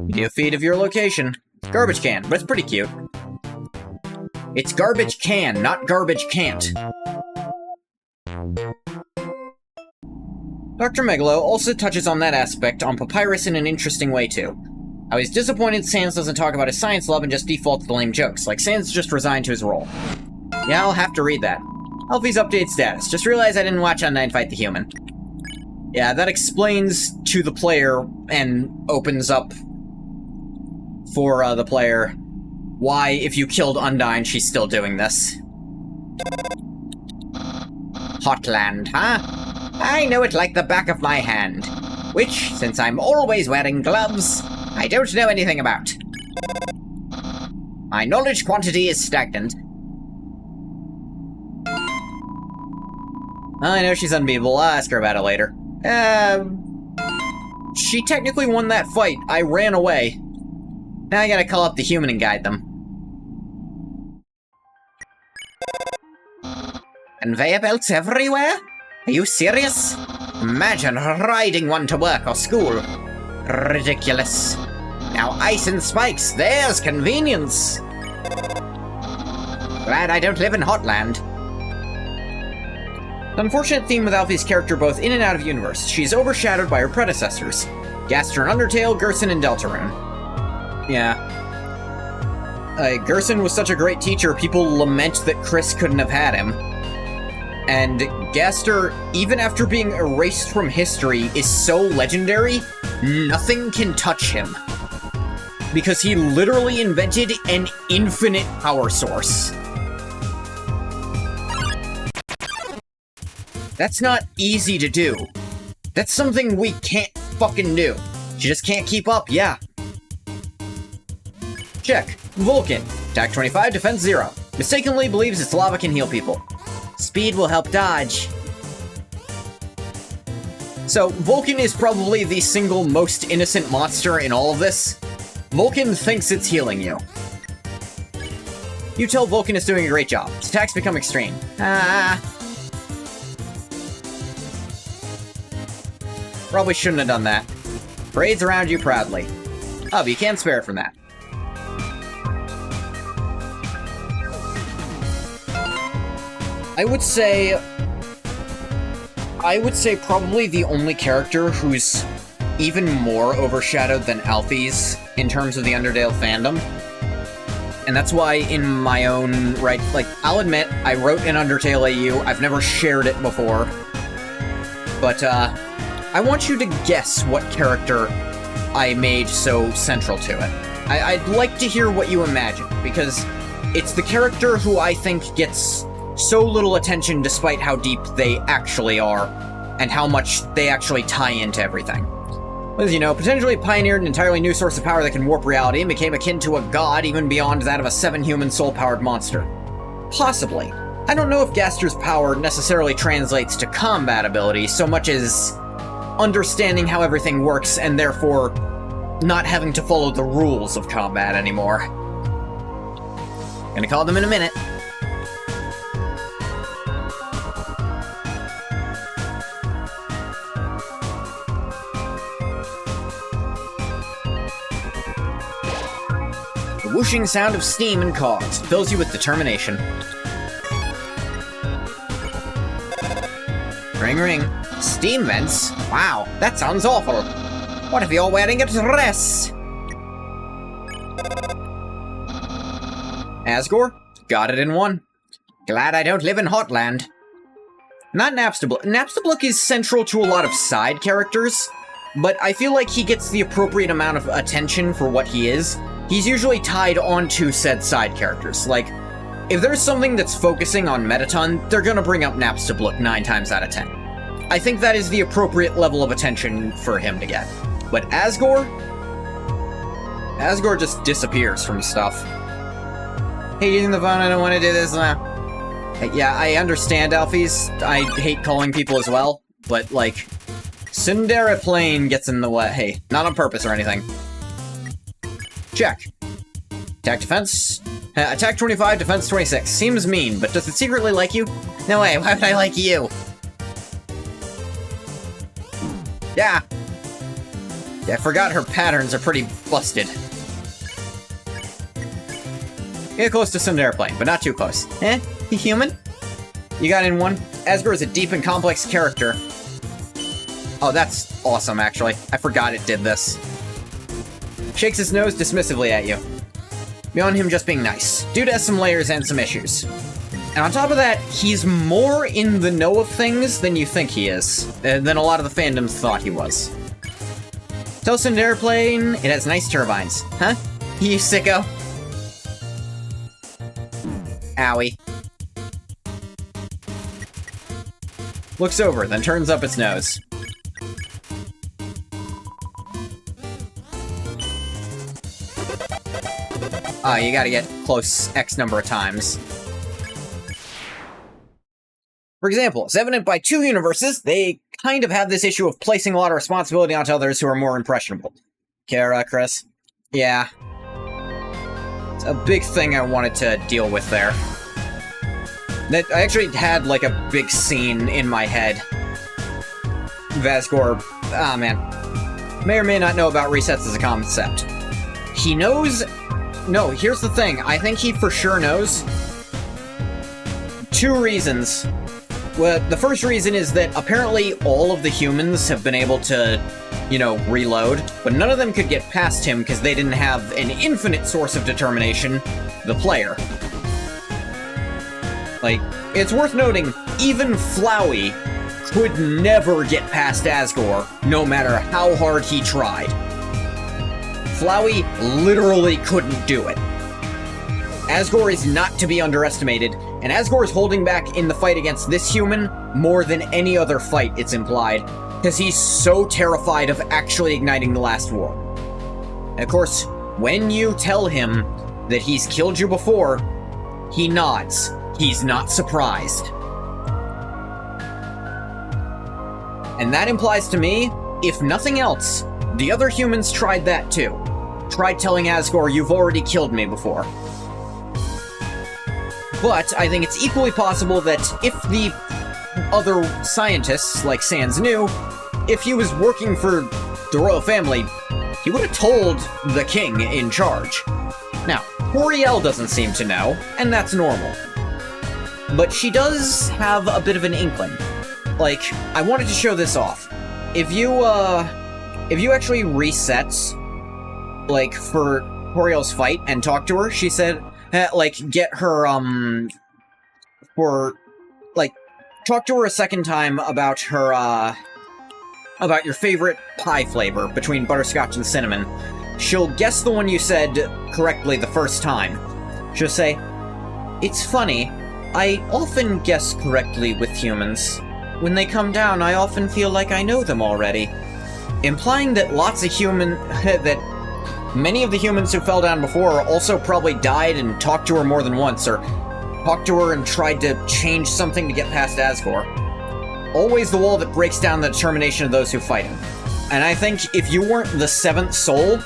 Video feed of your location. Garbage can, but it's pretty cute. It's garbage can, not garbage can't. Dr. Megalo also touches on that aspect on Papyrus in an interesting way too. I was disappointed Sans doesn't talk about his science love and just defaults to lame jokes, like Sans just resigned to his role. Yeah, I'll have to read that. Alphys update status. Just realized I didn't watch Undyne fight the human. Yeah, that explains to the player and opens up for the player why, if you killed Undyne, she's still doing this. Hotland, huh? I know it like the back of my hand. Which, since I'm always wearing gloves, I don't know anything about. My knowledge quantity is stagnant. I know she's unbeatable. I'll ask her about it later. She technically won that fight. I ran away. Now I gotta call up the human and guide them. Conveyor belts everywhere? Are you serious? Imagine riding one to work or school. Ridiculous. Now ice and spikes, there's convenience. Glad I don't live in Hotland. The unfortunate theme with Alfie's character both in and out of universe. She's overshadowed by her predecessors. Gaster in Undertale, Gerson in Deltarune. Yeah. Gerson was such a great teacher, people lament that Chris couldn't have had him. And Gaster, even after being erased from history, is so legendary, nothing can touch him. Because he literally invented an infinite power source. That's not easy to do. That's something we can't fucking do. She just can't keep up, yeah. Check. Vulcan. Attack 25, defense 0. Mistakenly believes its lava can heal people. Speed will help dodge. So, Vulcan is probably the single most innocent monster in all of this. Vulcan thinks it's healing you. You tell Vulcan is doing a great job. Its attacks become extreme. Probably shouldn't have done that. Parades around you proudly. Oh, but you can't spare it from that. I would say probably the only character who's even more overshadowed than Alfie's in terms of the Undertale fandom. And that's why in my own right, like, I'll admit, I wrote an Undertale AU, I've never shared it before. But, I want you to guess what character I made so central to it. I'd like to hear what you imagine, because it's the character who I think gets so little attention despite how deep they actually are, and how much they actually tie into everything. As you know, potentially pioneered an entirely new source of power that can warp reality and became akin to a god even beyond that of a 7-human soul-powered monster. Possibly. I don't know if Gaster's power necessarily translates to combat ability so much as understanding how everything works and therefore not having to follow the rules of combat anymore. Gonna call them in a minute. The whooshing sound of steam and cogs fills you with determination. Ring ring. Steam vents? Wow, that sounds awful. What if you're wearing a dress? Asgore? Got it in one. Glad I don't live in Hotland. Not Napstablook. Napstablook is central to a lot of side characters, but I feel like he gets the appropriate amount of attention for what he is. He's usually tied onto said side characters. Like, if there's something that's focusing on Metaton, they're gonna bring up Napstablook 9 times out of 10. I think that is the appropriate level of attention for him to get. But Asgore just disappears from stuff. Hey, using the phone, I don't want to do this now. Yeah, I understand, Alphys. I hate calling people as well, but, like, Tsundere Plane gets in the way. Hey, not on purpose or anything. Check. Attack defense. Attack 25, defense 26. Seems mean, but does it secretly like you? No way, why would I like you? Yeah. Yeah, I forgot her patterns are pretty busted. Get close to Tsundere Plane, but not too close. You human? You got in one. Asgore is a deep and complex character. Oh, that's awesome, actually. I forgot it did this. Shakes his nose dismissively at you. Beyond him just being nice. Dude has some layers and some issues. And on top of that, he's more in the know of things than you think he is. Than a lot of the fandoms thought he was. Tell Tsundere Plane, it has nice turbines. Huh? You sicko. Owie. looks over, then turns up its nose. You gotta get close X number of times. For example, it's evident by two universes, they kind of have this issue of placing a lot of responsibility onto others who are more impressionable. Kara, Chris? Yeah. It's a big thing I wanted to deal with there. I actually had, like, a big scene in my head. Vasgor, man. May or may not know about resets as a concept. He knows... No, here's the thing. I think he for sure knows. Two reasons. Well, the first reason is that apparently all of the humans have been able to, you know, reload, but none of them could get past him because they didn't have an infinite source of determination, the player. Like, it's worth noting, even Flowey could never get past Asgore, no matter how hard he tried. Flowey literally couldn't do it. Asgore is not to be underestimated, and Asgore is holding back in the fight against this human more than any other fight, it's implied, because he's so terrified of actually igniting the last war. And of course, when you tell him that he's killed you before, he nods. He's not surprised. And that implies to me, if nothing else, the other humans tried that too. Tried telling Asgore, you've already killed me before. But I think it's equally possible that if the other scientists, like Sans knew, if he was working for the royal family, he would have told the king in charge. Now, Toriel doesn't seem to know, and that's normal. But she does have a bit of an inkling. Like, I wanted to show this off. If you actually reset, like, for Toriel's fight and talk to her, she said, like, get her, talk to her a second time about her, about your favorite pie flavor between butterscotch and cinnamon. She'll guess the one you said correctly the first time. She'll say, it's funny, I often guess correctly with humans. When they come down, I often feel like I know them already. Implying that that many of the humans who fell down before also probably died and talked to her more than once, or talked to her and tried to change something to get past Asgore. Always the wall that breaks down the determination of those who fight him. And I think if you weren't the seventh soul,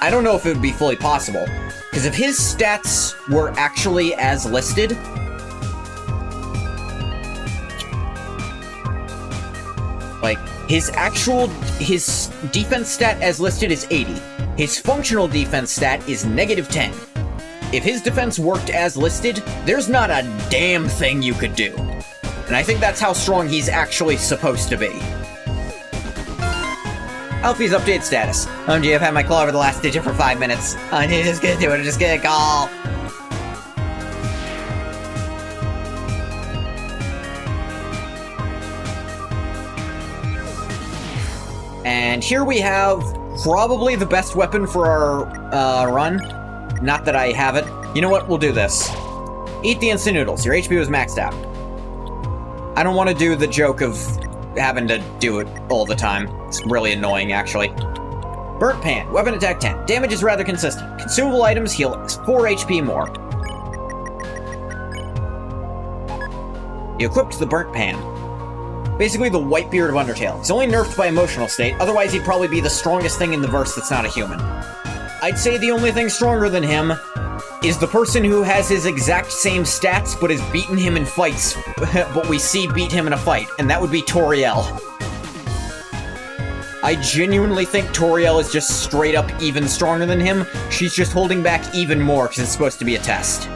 I don't know if it would be fully possible. Because if his stats were actually as listed, like, his defense stat as listed is 80. His functional defense stat is -10. If his defense worked as listed, there's not a damn thing you could do. And I think that's how strong he's actually supposed to be. Alfie's update status. OMG, I've had my claw over the last digit for 5 minutes. I'm just gonna do it, I'm just gonna call. And here we have probably the best weapon for our run. Not that I have it. You know what? We'll do this. Eat the instant noodles. Your HP was maxed out. I don't want to do the joke of having to do it all the time. It's really annoying, actually. Burnt Pan. Weapon attack 10. Damage is rather consistent. Consumable items heal 4 HP more. You equipped the Burnt Pan. Basically the Whitebeard of Undertale. He's only nerfed by emotional state, otherwise he'd probably be the strongest thing in the verse that's not a human. I'd say the only thing stronger than him is the person who has his exact same stats but has beaten him in fights, but we see beat him in a fight, and that would be Toriel. I genuinely think Toriel is just straight up even stronger than him. She's just holding back even more because it's supposed to be a test.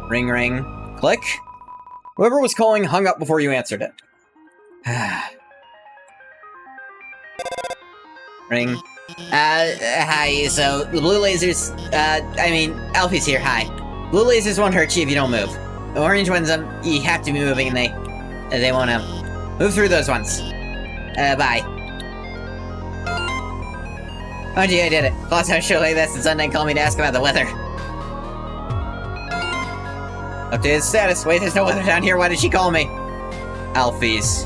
Ring ring. Click. Whoever was calling hung up before you answered it. Ring. Hi, so, the blue lasers, Alfie's here, hi. Blue lasers won't hurt you if you don't move. The orange ones, you have to be moving and they wanna move through those ones. Bye. Oh gee, I did it. Last time I showed like this, and Sunday called me to ask about the weather. Updated status. Wait, there's no weather down here. Why did she call me? Alphys.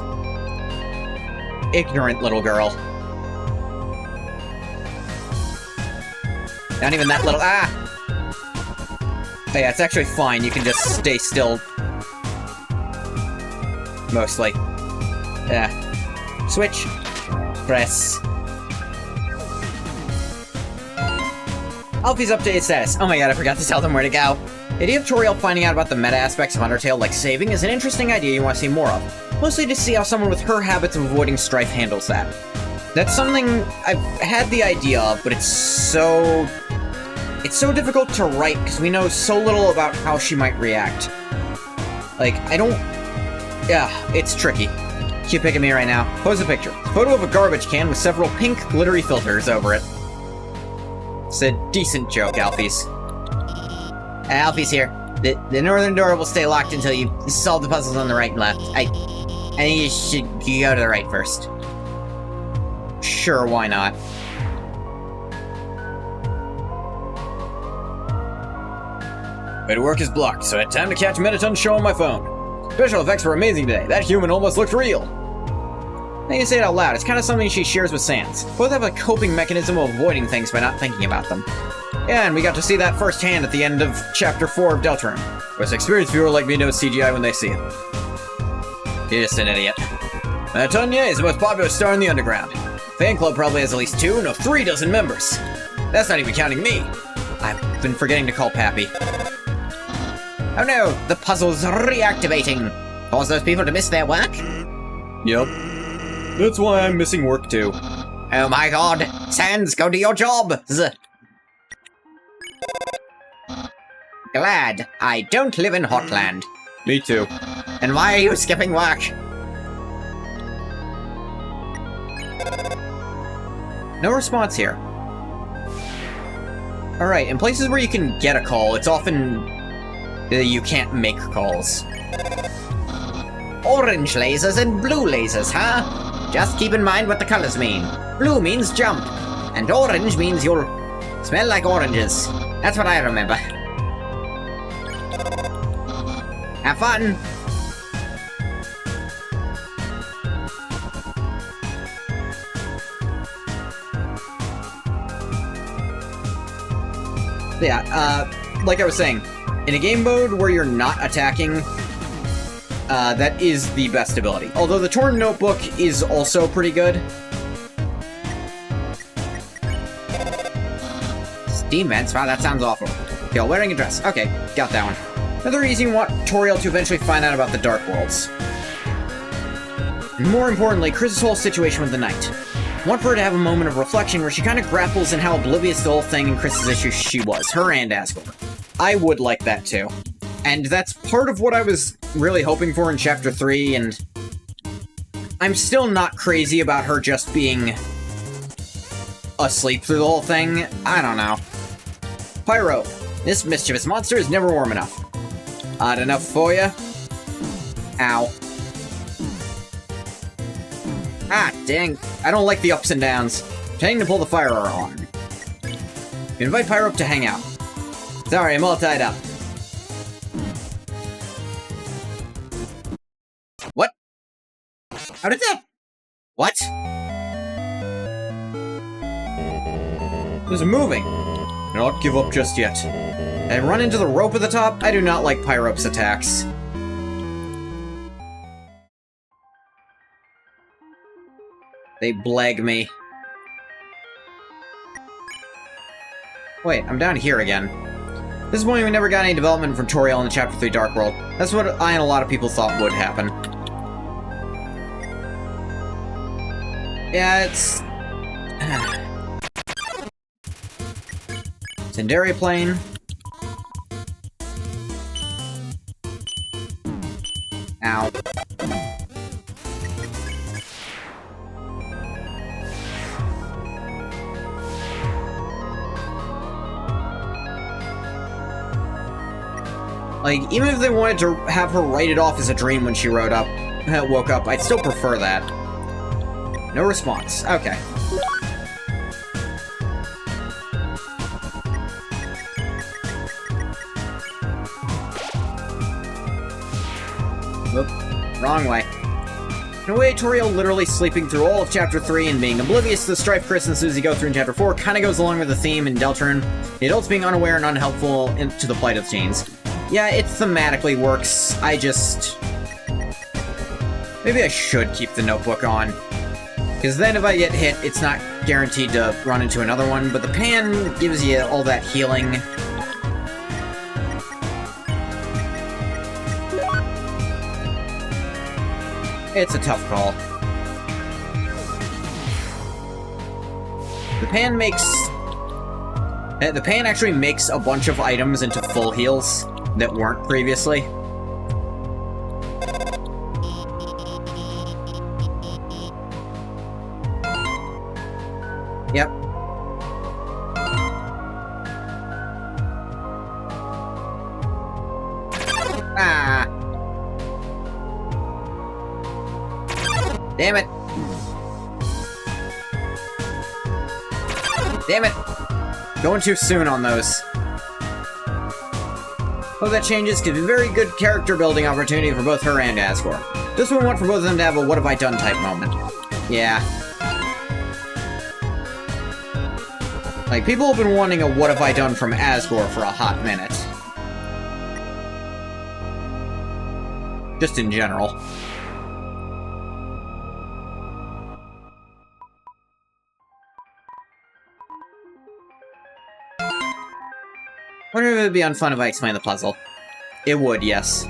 Ignorant little girl. Not even that little. Ah! Oh, yeah, it's actually fine. You can just stay still. Mostly. Yeah. Switch. Press. Alphys updated status. Oh my god, I forgot to tell them where to go. The idea of Toriel finding out about the meta aspects of Undertale, like saving, is an interesting idea you want to see more of. Mostly to see how someone with her habits of avoiding strife handles that. That's something I've had the idea of, but it's so difficult to write because we know so little about how she might react. Like, yeah, it's tricky. Keep picking me right now. Pose a picture. Photo of a garbage can with several pink glittery filters over it. It's a decent joke, Alphys. Alphys here. The northern door will stay locked until you solve the puzzles on the right and left. I think you go to the right first. Sure, why not? Way to work is blocked, so I had time to catch Mettaton's show on my phone. Special effects were amazing today. That human almost looked real. Now you say it out loud, it's kind of something she shares with Sans. Both have a coping mechanism of avoiding things by not thinking about them. Yeah, and we got to see that firsthand at the end of Chapter 4 of Deltarune. Whereas experienced viewer like me knows CGI when they see it. You're just an idiot. Mettaton is the most popular star in the underground. Fan club probably has at least 3 dozen members. That's not even counting me. I've been forgetting to call Pappy. Oh no, the puzzle's reactivating. Cause those people to miss their work? Yep. That's why I'm missing work too. Oh my god, Sans, go do your job! Glad I don't live in Hotland. Me too. And why are you skipping work? No response here. Alright, in places where you can get a call, it's often you can't make calls. Orange lasers and blue lasers, huh? Just keep in mind what the colors mean. Blue means jump, and orange means you'll smell like oranges. That's what I remember. Have fun! Yeah, like I was saying, in a game mode where you're not attacking, that is the best ability. Although the Torn Notebook is also pretty good. Steam vents? Wow, that sounds awful. You're wearing a dress. Okay, got that one. Another reason you want Toriel to eventually find out about the Dark Worlds. And more importantly, Chris's whole situation with the Knight. I want for her to have a moment of reflection where she kind of grapples in how oblivious to the whole thing and Chris's issue she was, her and Asgore. I would like that too. And that's part of what I was really hoping for in Chapter 3, and I'm still not crazy about her just being asleep through the whole thing. I don't know. Pyro, this mischievous monster is never warm enough. Odd enough for you? Ow. Ah, dang. I don't like the ups and downs. Pretending to pull the fire alarm. You invite Pyro up to hang out. Sorry, I'm all tied up. What? How did that? What? It was moving. Do not give up just yet. I run into the rope at the top. I do not like Pyrope's attacks. They blag me. Wait, I'm down here again. This is when we never got any development from Toriel in the Chapter 3 Dark World. That's what I and a lot of people thought would happen. Yeah, it's... Senderi Plain. Ow. Like, even if they wanted to have her write it off as a dream when she woke up, I'd still prefer that. No response. Okay. wrong way. In a way, Toriel literally sleeping through all of Chapter 3 and being oblivious to the strife Chris and Susie go through in Chapter 4 kinda goes along with the theme in Deltarune. The adults being unaware and unhelpful to the plight of teens. Yeah, it thematically works. I just... Maybe I should keep the notebook on. Because then if I get hit, it's not guaranteed to run into another one, but the pan gives you all that healing. It's a tough call. The pan makes... The pan actually makes a bunch of items into full heals that weren't previously. Yep. Ah. Damn it. Damn it. Going too soon on those. Hope that changes could be a very good character building opportunity for both her and Asgore. This one want for both of them to have a what have I done type moment. Yeah. Like, people have been wanting a what have I done from Asgore for a hot minute. Just in general. Wonder if it would be unfun if I explained the puzzle. It would, yes.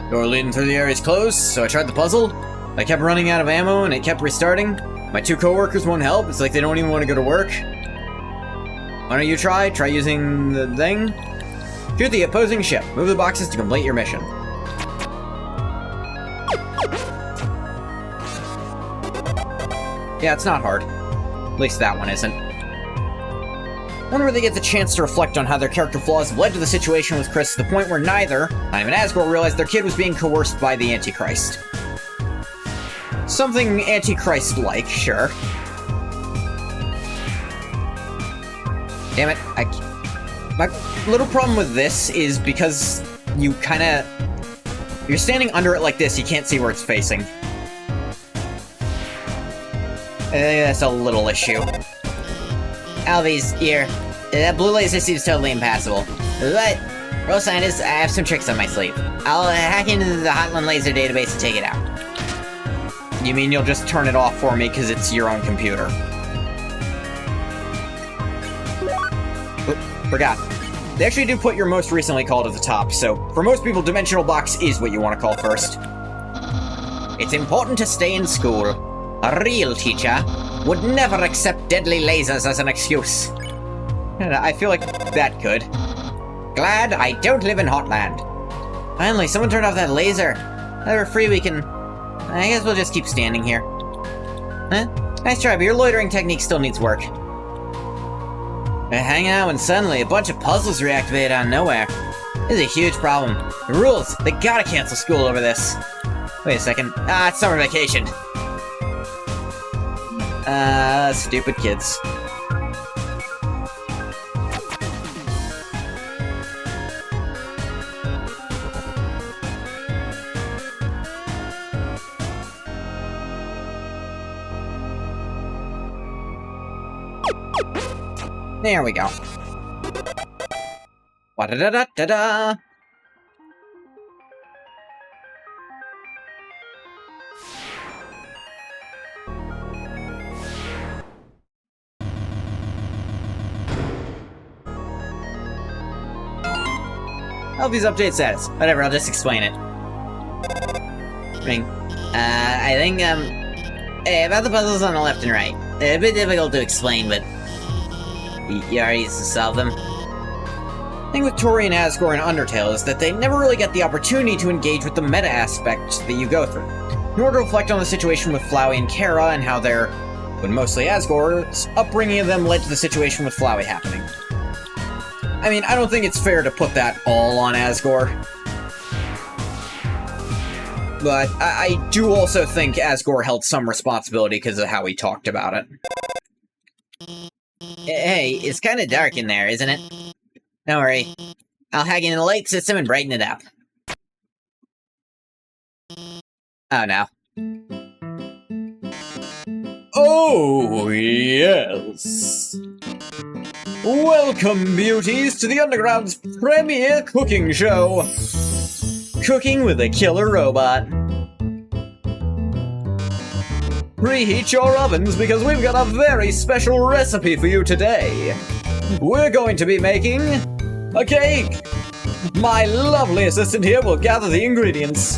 Door leading through the area is closed, so I tried the puzzle. I kept running out of ammo and it kept restarting. My two coworkers won't help, it's like they don't even want to go to work. Why don't you try? Try using the thing? Shoot the opposing ship. Move the boxes to complete your mission. Yeah, it's not hard. At least that one isn't. Wonder where they get the chance to reflect on how their character flaws led to the situation with Chris to the point where neither, not even Asgore, realized their kid was being coerced by the Antichrist. Something Antichrist-like, sure. Damn it, my little problem with this is because you kinda... You're standing under it like this, you can't see where it's facing. That's a little issue. Alvy's here. That blue laser seems totally impassable. But, real scientist, I have some tricks on my sleeve. I'll hack into the Hotland laser database to take it out. You mean you'll just turn it off for me because it's your own computer? Oop, forgot. They actually do put your most recently called at the top, so for most people, Dimensional Box is what you want to call first. It's important to stay in school. A real teacher would never accept deadly lasers as an excuse. I feel like that could. Glad I don't live in Hotland. Finally, someone turned off that laser. Now we're free, we can... I guess we'll just keep standing here. Huh? Nice try, but your loitering technique still needs work. We're hanging out when suddenly a bunch of puzzles reactivated out of nowhere. This is a huge problem. The rules! They gotta cancel school over this. Wait a second. Ah, it's summer vacation. Stupid kids. There we go. Wa-da-da-da-da-da! Alvy's update status. Whatever, I'll just explain it. I think, about the puzzles on the left and right. A bit difficult to explain, but... You already used to solve them. The thing with Tori and Asgore and Undertale is that they never really get the opportunity to engage with the meta aspect that you go through, in order to reflect on the situation with Flowey and Kara and how their, but mostly Asgore's, upbringing of them led to the situation with Flowey happening. I mean, I don't think it's fair to put that all on Asgore. But I do also think Asgore held some responsibility because of how he talked about it. Hey, it's kinda dark in there, isn't it? Don't worry. I'll hack into the light system and brighten it up. Oh no. Oh, yes. Welcome, beauties, to the Underground's premier cooking show. Cooking with a killer robot. Preheat your ovens because we've got a very special recipe for you today. We're going to be making a cake. My lovely assistant here will gather the ingredients.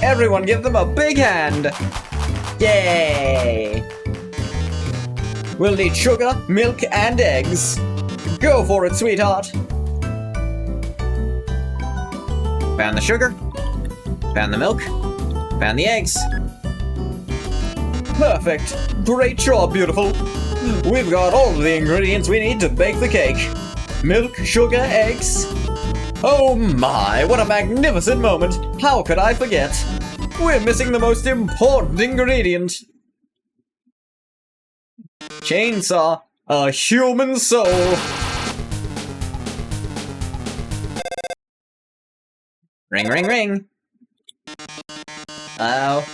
Everyone give them a big hand. Yay! We'll need sugar, milk, and eggs. Go for it, sweetheart. Found the sugar. Found the milk. Found the eggs. Perfect. Great job, beautiful. We've got all of the ingredients we need to bake the cake. Milk, sugar, eggs. Oh my, what a magnificent moment. How could I forget? We're missing the most important ingredient. Chainsaw, a human soul. Ring, ring, ring. Hello?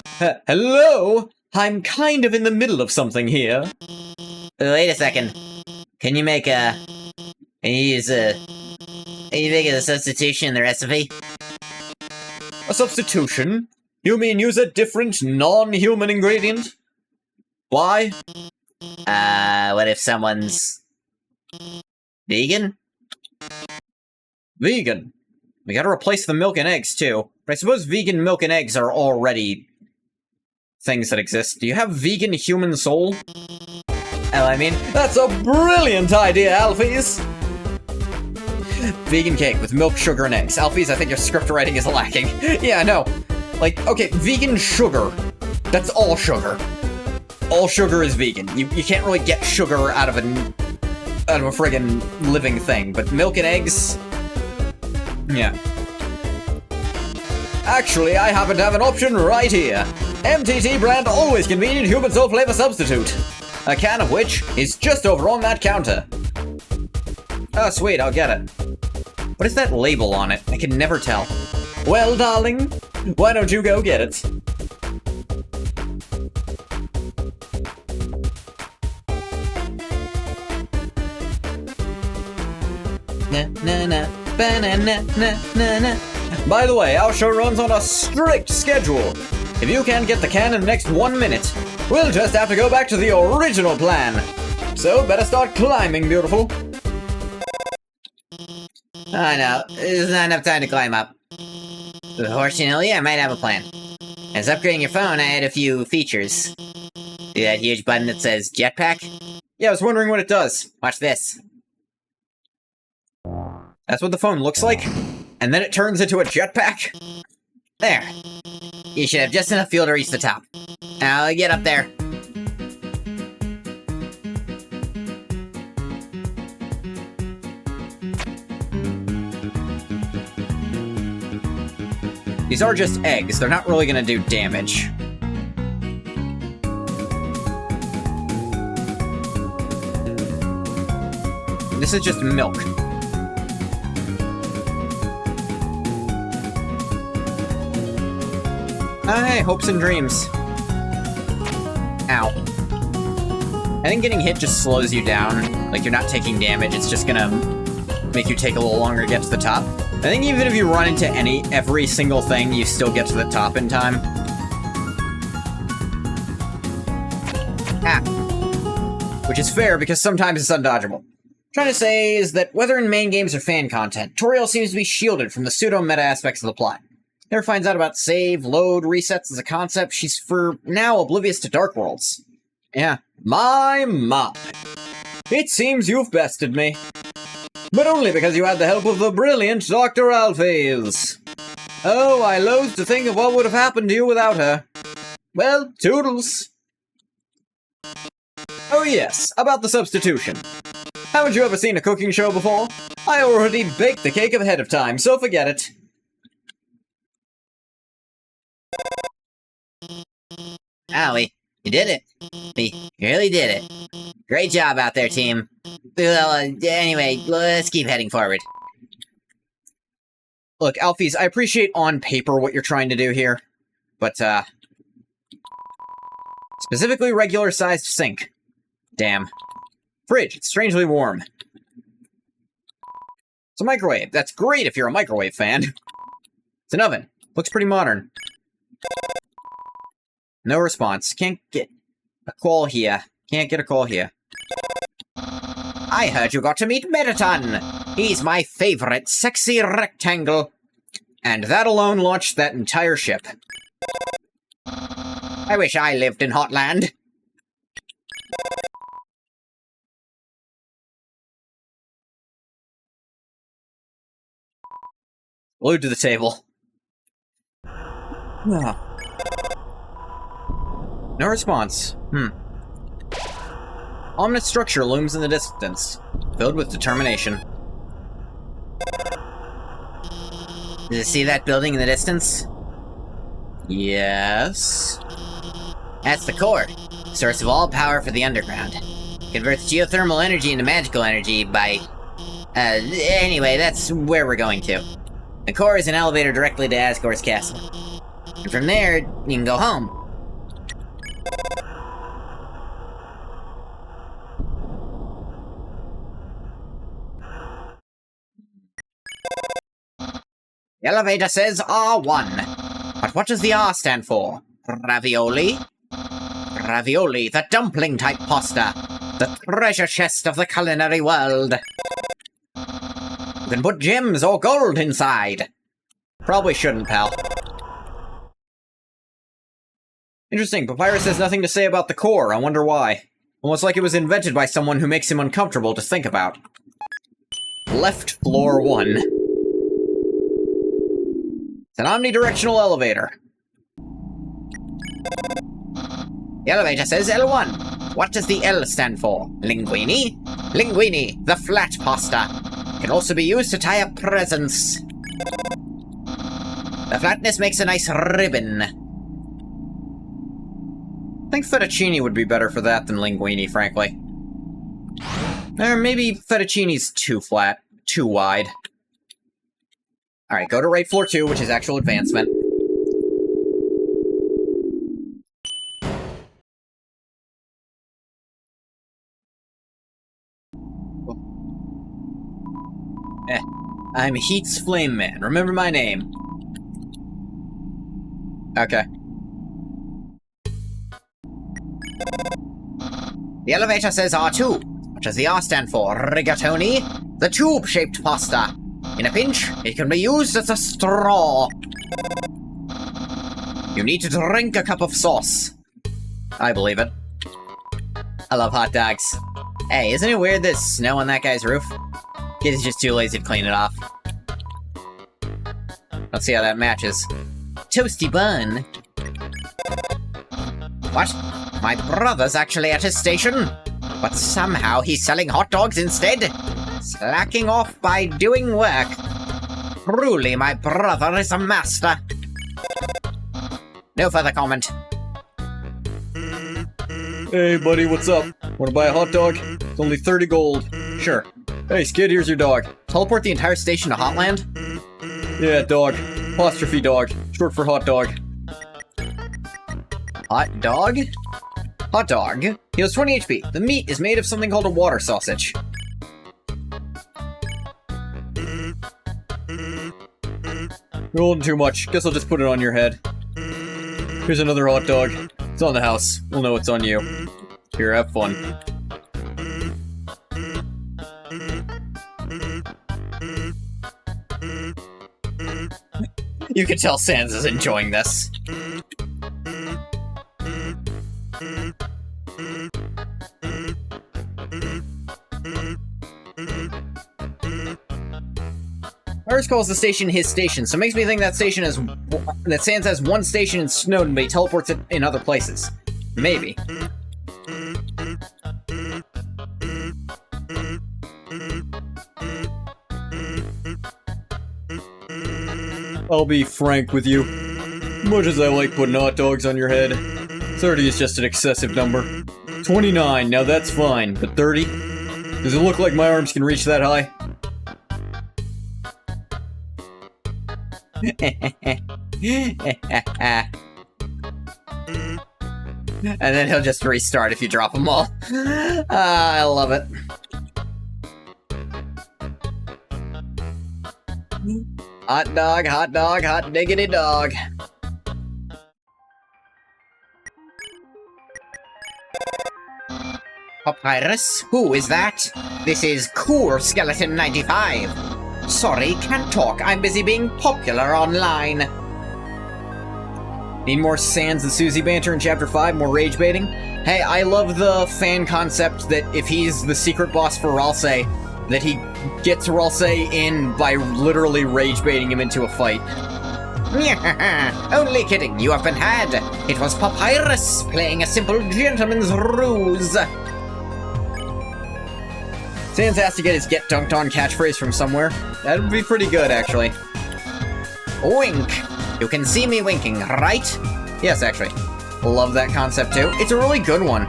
Hello? I'm kind of in the middle of something here. Wait a second. Can you make a... Can you use a... Can you make a substitution in the recipe? A substitution? You mean use a different non-human ingredient? Why? What if someone's... vegan? Vegan. We gotta replace the milk and eggs, too. But I suppose vegan milk and eggs are already things that exist. Do you have vegan human soul? Oh, I mean... That's a brilliant idea, Alphys! Vegan cake with milk, sugar, and eggs. Alphys, I think your script writing is lacking. Yeah, no. Like, okay, vegan sugar. That's all sugar. All sugar is vegan. You can't really get sugar out of a friggin' living thing, but milk and eggs... Yeah. Actually, I happen to have an option right here. MTT brand always convenient human soul flavor substitute. A can of which is just over on that counter. Oh, sweet, I'll get it. What is that label on it? I can never tell. Well, darling, why don't you go get it? Na na na, banana na na na. By the way, our show runs on a strict schedule. If you can't get the can in the next 1 minute, we'll just have to go back to the original plan. So, better start climbing, beautiful. Oh no, there's not enough time to climb up. Fortunately, I might have a plan. As upgrading your phone, I had a few features. See that huge button that says jetpack? Yeah, I was wondering what it does. Watch this. That's what the phone looks like? And then it turns into a jetpack? There. You should have just enough fuel to reach the top. Now get up there. These are just eggs. They're not really gonna do damage. This is just milk. Oh, hey, hopes and dreams. Ow. I think getting hit just slows you down. Like, you're not taking damage, it's just gonna make you take a little longer to get to the top. I think even if you run into every single thing, you still get to the top in time. Ah. Which is fair, because sometimes it's undodgeable. Trying to say is that whether in main games or fan content, Toriel seems to be shielded from the pseudo-meta aspects of the plot. Never finds out about save, load, resets as a concept. She's for now oblivious to Dark Worlds. Yeah. My. It seems you've bested me. But only because you had the help of the brilliant Dr. Alphys. Oh, I loathe to think of what would have happened to you without her. Well, toodles. Oh yes, about the substitution. Haven't you ever seen a cooking show before? I already baked the cake ahead of time, so forget it. Ollie, you did it. You really did it. Great job out there, team. Well, anyway, let's keep heading forward. Look, Alphys, I appreciate on paper what you're trying to do here, but, Specifically regular-sized sink. Damn. Fridge. It's strangely warm. It's a microwave. That's great if you're a microwave fan. It's an oven. Looks pretty modern. No response. Can't get a call here. Can't get a call here. I heard you got to meet Mettaton. He's my favorite sexy rectangle. And that alone launched that entire ship. I wish I lived in Hotland. Glued to the table. No response. Ominous structure looms in the distance, filled with determination. Did you see that building in the distance? Yes. That's the core. Source of all power for the underground. Converts geothermal energy into magical energy by... anyway, that's where we're going to. The core is an elevator directly to Asgore's castle. And from there, you can go home. The elevator says R1. But what does the R stand for? Ravioli? Ravioli, the dumpling-type pasta. The treasure chest of the culinary world. You can put gems or gold inside. Probably shouldn't, pal. Interesting, Papyrus has nothing to say about the core. I wonder why. Almost like it was invented by someone who makes him uncomfortable to think about. Left floor 1. It's an omnidirectional elevator. The elevator says L1. What does the L stand for? Linguini? Linguini, the flat pasta. Can also be used to tie up presents. The flatness makes a nice ribbon. I think fettuccine would be better for that than linguine, frankly. Or maybe fettuccine's too flat, too wide. Alright, go to right floor 2, which is actual advancement. I'm Heat's Flame Man. Remember my name. Okay. The elevator says R2. What does the R stand for? Rigatoni? The tube-shaped pasta. In a pinch, it can be used as a straw. You need to drink a cup of sauce. I believe it. I love hot dogs. Hey, isn't it weird there's snow on that guy's roof? Kid is just too lazy to clean it off. Let's see how that matches. Toasty bun. What? My brother's actually at his station, but somehow he's selling hot dogs instead. Slacking off by doing work. Truly, my brother is a master. No further comment. Hey, buddy, what's up? Wanna buy a hot dog? It's only 30 gold. Sure. Hey, Skid, here's your dog. Teleport the entire station to Hotland? Yeah, dog. Apostrophe dog. Short for hot dog. Hot dog? Hot dog. Heals 20 HP. The meat is made of something called a water sausage. You're holding too much. Guess I'll just put it on your head. Here's another hot dog. It's on the house. We'll know it's on you. Here, have fun. You can tell Sans is enjoying this. Iris calls the station his station, so it makes me think that that Sans has one station in Snowdin, but he teleports it in other places. Maybe. I'll be frank with you. Much as I like putting hot dogs on your head, 30 is just an excessive number. 29, now that's fine, but 30? Does it look like my arms can reach that high? And then he'll just restart if you drop them all. I love it. Hot dog, hot diggity dog. Papyrus? Who is that? This is Cool Skeleton 95. Sorry, can't talk. I'm busy being popular online. Need more Sans and Susie banter in Chapter 5, more rage baiting? Hey, I love the fan concept that if he's the secret boss for Ralsei, that he gets Ralsei in by literally rage baiting him into a fight. Only kidding, you have been had. It was Papyrus playing a simple gentleman's ruse. Sans has to get his get dunked on catchphrase from somewhere. That'd be pretty good, actually. Wink. You can see me winking, right? Yes, actually. Love that concept, too. It's a really good one.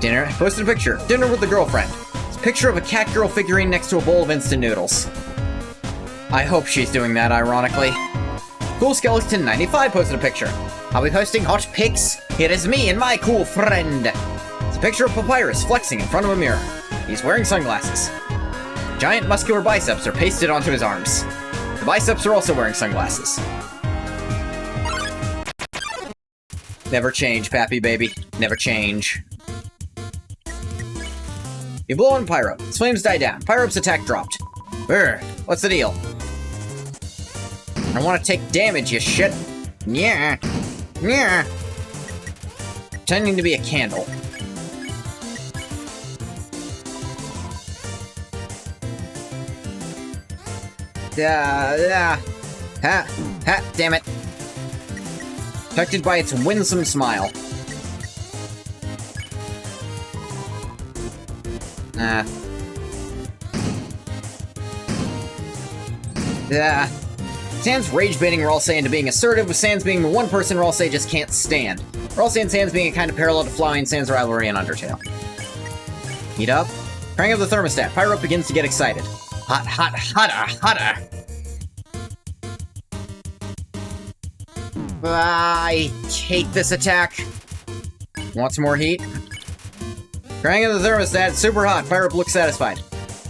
Dinner. Posted a picture. Dinner with the girlfriend. It's a picture of a cat girl figurine next to a bowl of instant noodles. I hope she's doing that, ironically. Cool Skeleton 95 posted a picture. Are we posting hot pics? Here is me and my cool friend. It's a picture of Papyrus flexing in front of a mirror. He's wearing sunglasses. Giant muscular biceps are pasted onto his arms. The biceps are also wearing sunglasses. Never change, Pappy baby. Never change. You blow on Pyro. His flames die down. Pyro's attack dropped. Brr, what's the deal? I want to take damage, you shit. Yeah. Yeah. Pretending to be a candle. Ha, damn it. Protected by its winsome smile. Sans rage baiting Ralsei into being assertive, with Sans being the one person Ralsei just can't stand. Ralsei and Sans being a kind of parallel to Flowey and Sans' rivalry in Undertale. Heat up. Crank up the thermostat. Pyro begins to get excited. Hot, hotter. I hate this attack. Want some more heat? Crank up the thermostat. It's super hot. Pyro looks satisfied.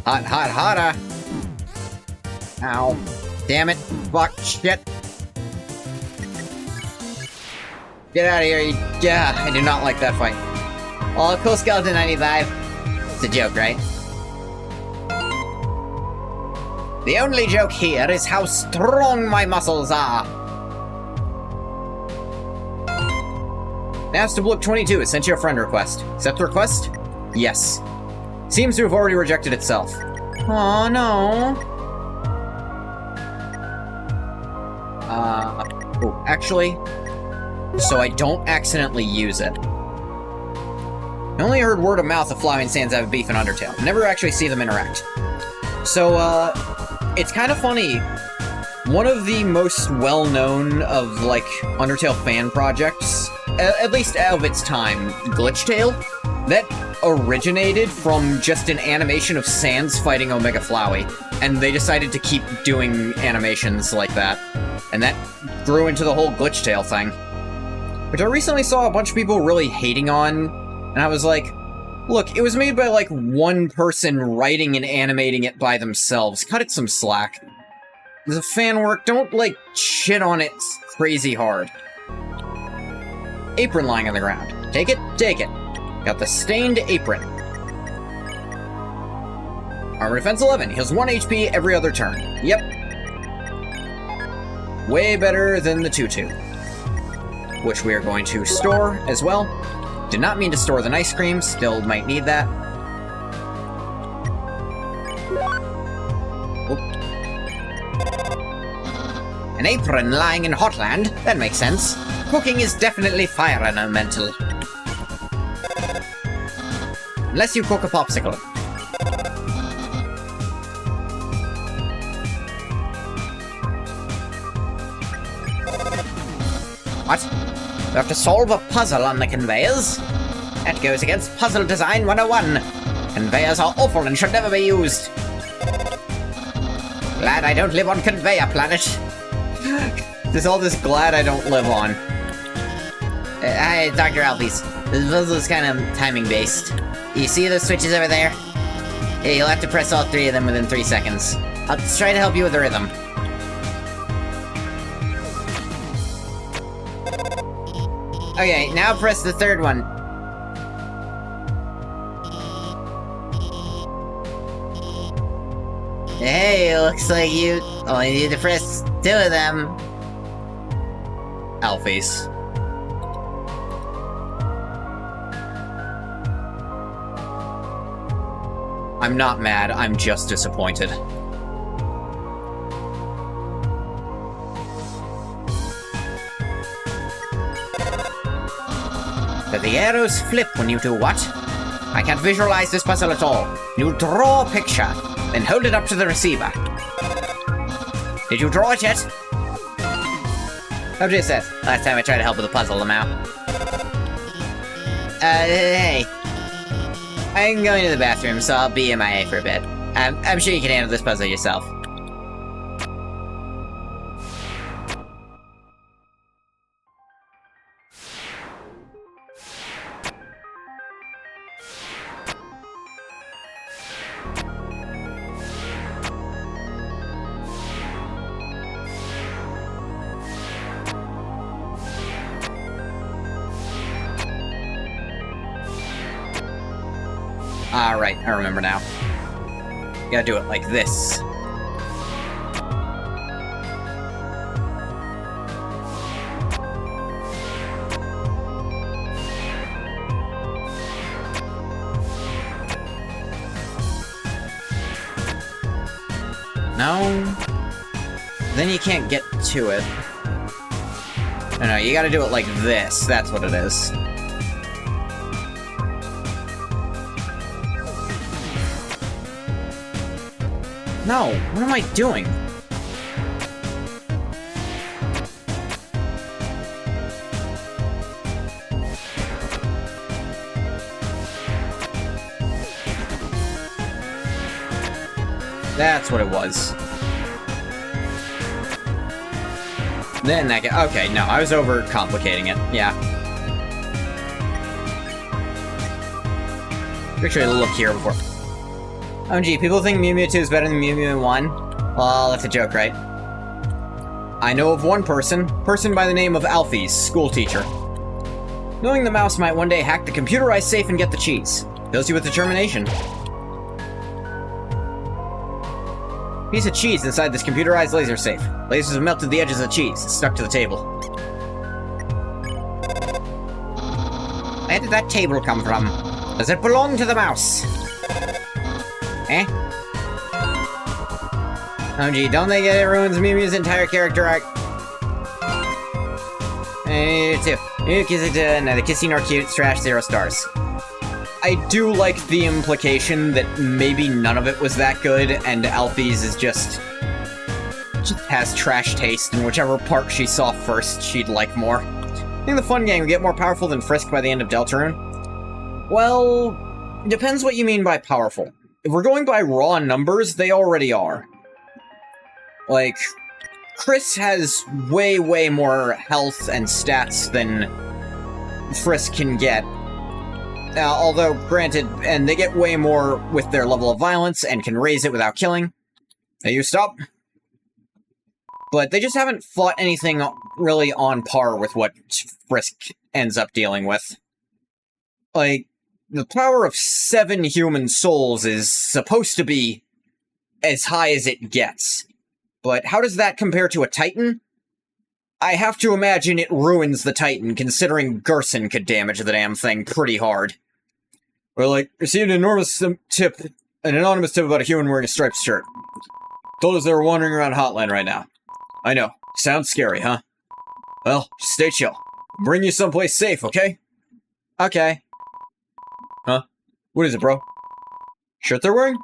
Hot, hotter. Ow. Damn it. Fuck. Shit. Get out of here. Yeah, I do not like that fight. Oh, Cool Skeleton 95. It's a joke, right? The only joke here is how strong my muscles are. Master Blip 22 has sent you a friend request. Accept the request? Yes. Seems to have already rejected itself. Oh no. Oh, actually, so I don't accidentally use it. I only heard word of mouth of Flowey and Sans have beef in Undertale. Never actually see them interact. So, it's kind of funny. One of the most well-known of, like, Undertale fan projects, at least of its time, Glitchtale, that originated from just an animation of Sans fighting Omega Flowey, and they decided to keep doing animations like that, and that grew into the whole Glitchtale thing, which I recently saw a bunch of people really hating on, and I was like, look, it was made by, like, one person writing and animating it by themselves. Cut it some slack. It's a fan work, don't, like, shit on it crazy hard. Apron lying on the ground. Take it, take it. Got the stained apron. Armor defense 11. Heals 1 HP every other turn. Yep. Way better than the tutu. Which we are going to store as well. Did not mean to store the ice cream, still might need that. Oop. An apron lying in Hotland? That makes sense. Cooking is definitely fire elemental. Unless you cook a popsicle. What? We have to solve a puzzle on the conveyors? That goes against Puzzle Design 101. Conveyors are awful and should never be used. Glad I don't live on Conveyor Planet. There's all this glad I don't live on. Hi, Dr. Alphys. This puzzle is kind of timing-based. You see those switches over there? Yeah, you'll have to press all 3 of them within 3 seconds. I'll try to help you with the rhythm. Okay, now press the 3rd one. Hey, looks like you only need to press 2 of them. Alphys. I'm not mad, I'm just disappointed. But the arrows flip when you do what? I can't visualize this puzzle at all. You draw a picture, then hold it up to the receiver. Did you draw it yet? Oh, just says. Last time I tried to help with the puzzle, Lamau. Hey. I'm going to the bathroom, so I'll be MIA for a bit. I'm sure you can handle this puzzle yourself. Alright, I remember now. You gotta do it like this. No. Then you can't get to it. No, you gotta do it like this. That's what it is. No, what am I doing? That's what it was. Then that get okay, no, I was over complicating it. Yeah. Actually, look here before. Oh gee, people think Mew Mew 2 is better than Mew Mew 1? Well, that's a joke, right? I know of one person by the name of Alphys, school teacher. Knowing the mouse might one day hack the computerized safe and get the cheese. Fills you with determination. Piece of cheese inside this computerized laser safe. Lasers have melted the edges of the cheese. It's stuck to the table. Where did that table come from? Does it belong to the mouse? Eh? Oh gee, don't they get it ruins Mew Mew's entire character arc? Too. New kiss it, neither kissy nor cute, trash 0 stars. I do like the implication that maybe none of it was that good, and Alphys is just has trash taste, and whichever part she saw first, she'd like more. I think the fun gang would get more powerful than Frisk by the end of Deltarune. Well, depends what you mean by powerful. If we're going by raw numbers, they already are. Like, Chris has way, way more health and stats than Frisk can get. Although, granted, and they get way more with their level of violence and can raise it without killing. Hey, you stop. But they just haven't fought anything really on par with what Frisk ends up dealing with. Like, the power of 7 human souls is supposed to be as high as it gets. But how does that compare to a Titan? I have to imagine it ruins the Titan, considering Gerson could damage the damn thing pretty hard. Or like, received an anonymous tip about a human wearing a striped shirt. Told us they were wandering around Hotland right now. I know. Sounds scary, huh? Well, just stay chill. Bring you someplace safe, okay? Okay. Huh? What is it, bro? Shirt they're wearing?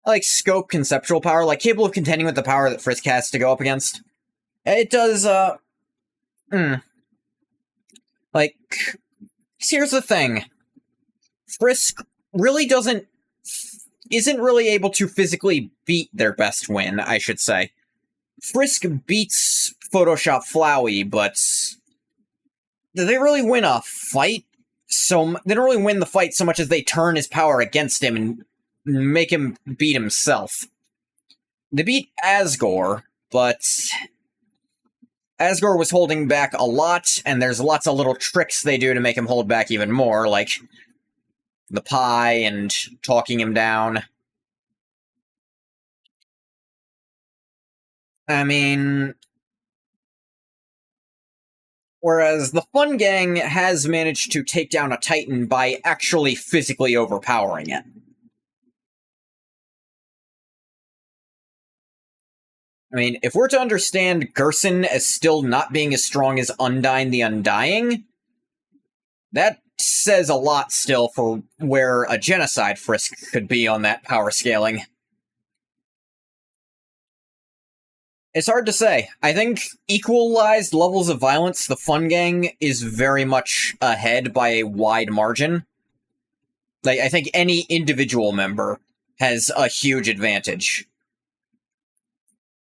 I like scope conceptual power, like capable of contending with the power that Frisk has to go up against. It does, Like, here's the thing. Frisk really isn't really able to physically beat their best win, I should say. Frisk beats Photoshop Flowey, but they really win a fight? They don't really win the fight so much as they turn his power against him and make him beat himself. They beat Asgore, but Asgore was holding back a lot, and there's lots of little tricks they do to make him hold back even more, like the pie and talking him down. I mean, whereas the Fun Gang has managed to take down a Titan by actually physically overpowering it. I mean, if we're to understand Gerson as still not being as strong as Undyne the Undying, that says a lot still for where a genocide Frisk could be on that power scaling. It's hard to say. I think equalized levels of violence, the Fun Gang is very much ahead by a wide margin. Like, I think any individual member has a huge advantage.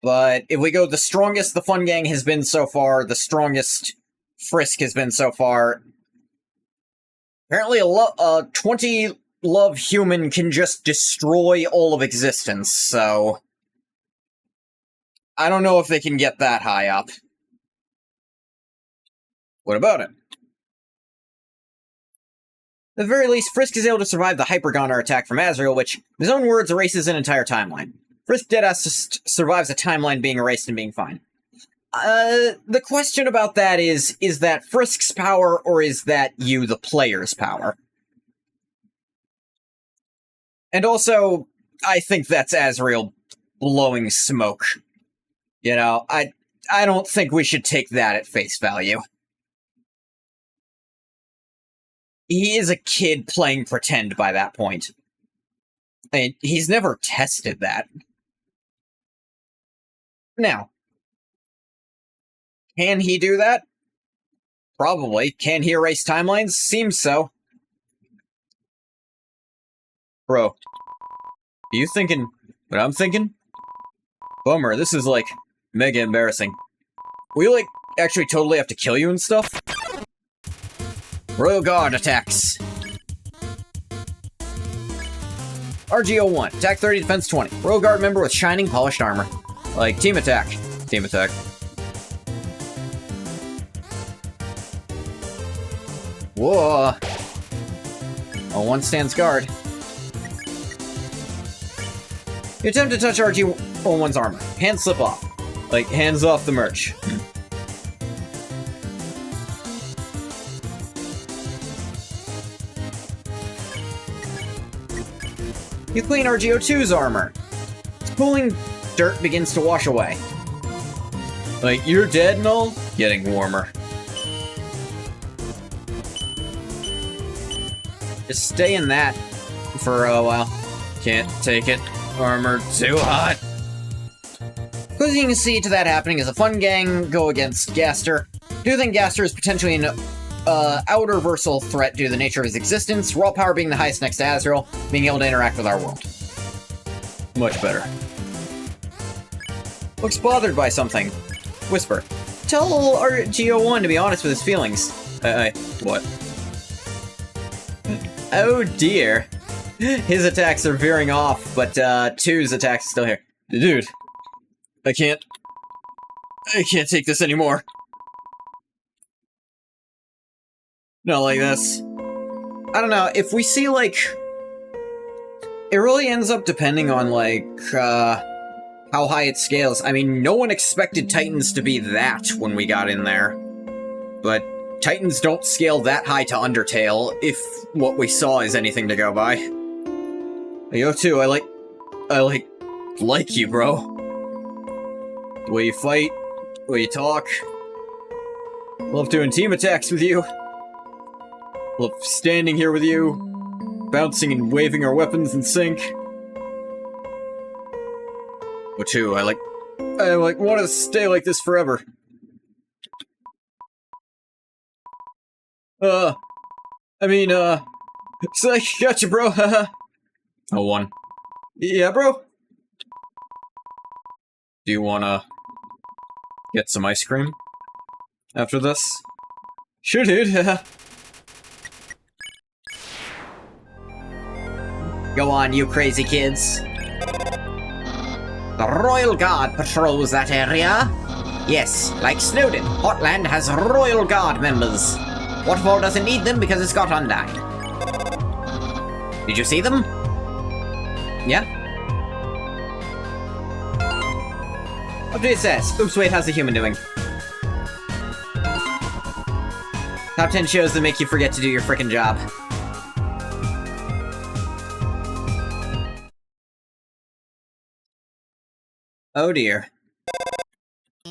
But if we go the strongest the Fun Gang has been so far, the strongest Frisk has been so far, apparently a 20 love human can just destroy all of existence, so I don't know if they can get that high up. What about it? At the very least, Frisk is able to survive the Hypergoner attack from Azrael, which, in his own words, erases an entire timeline. Frisk Deadass just survives a timeline being erased and being fine. The question about that is that Frisk's power, or is that you, the player's power? And also, I think that's Azrael blowing smoke. You know, I don't think we should take that at face value. He is a kid playing pretend by that point. I mean, he's never tested that. Now, can he do that? Probably. Can he erase timelines? Seems so. Bro, are you thinking what I'm thinking? Bummer, this is, like, mega embarrassing. We, like, actually totally have to kill you and stuff? Royal Guard attacks. RGO1, attack 30, defense 20. Royal Guard member with shining polished armor. Like, team attack. Team attack. Whoa. Oh, one stands guard. You attempt to touch RG-01's armor. Hands slip off. Like, hands off the merch. You clean RG-02's armor. Its cooling dirt begins to wash away. Like, you're dead and all? Getting warmer. Just stay in that for a while. Can't take it. Armor too hot. Closing you see to that happening is a Fun Gang go against Gaster. Do you think Gaster is potentially an outer versal threat due to the nature of his existence, raw power being the highest next to Azrael, being able to interact with our world? Much better. Looks bothered by something. Whisper. Tell RGO1 to be honest with his feelings. What? Oh dear. His attacks are veering off, but 2's attacks are still here. Dude. I can't take this anymore. Not like this. I don't know, if we see, like... It really ends up depending on, like, how high it scales. I mean, no one expected Titans to be that when we got in there. But Titans don't scale that high to Undertale, if what we saw is anything to go by. Yo, too, I like you, bro. The way you fight, the way you talk. Love doing team attacks with you. Love standing here with you. Bouncing and waving our weapons in sync. What too, I want to stay like this forever. So I gotcha, bro, haha. Oh, one. Yeah, bro? Do you wanna get some ice cream after this? Shoot it. Go on, you crazy kids. The Royal Guard patrols that area. Yes, like Snowdon, Hotland has Royal Guard members. Waterfall doesn't need them because it's got Undyne. Did you see them? Yeah? Update says, oops, wait, how's the human doing? Top 10 shows that make you forget to do your frickin' job. Oh dear.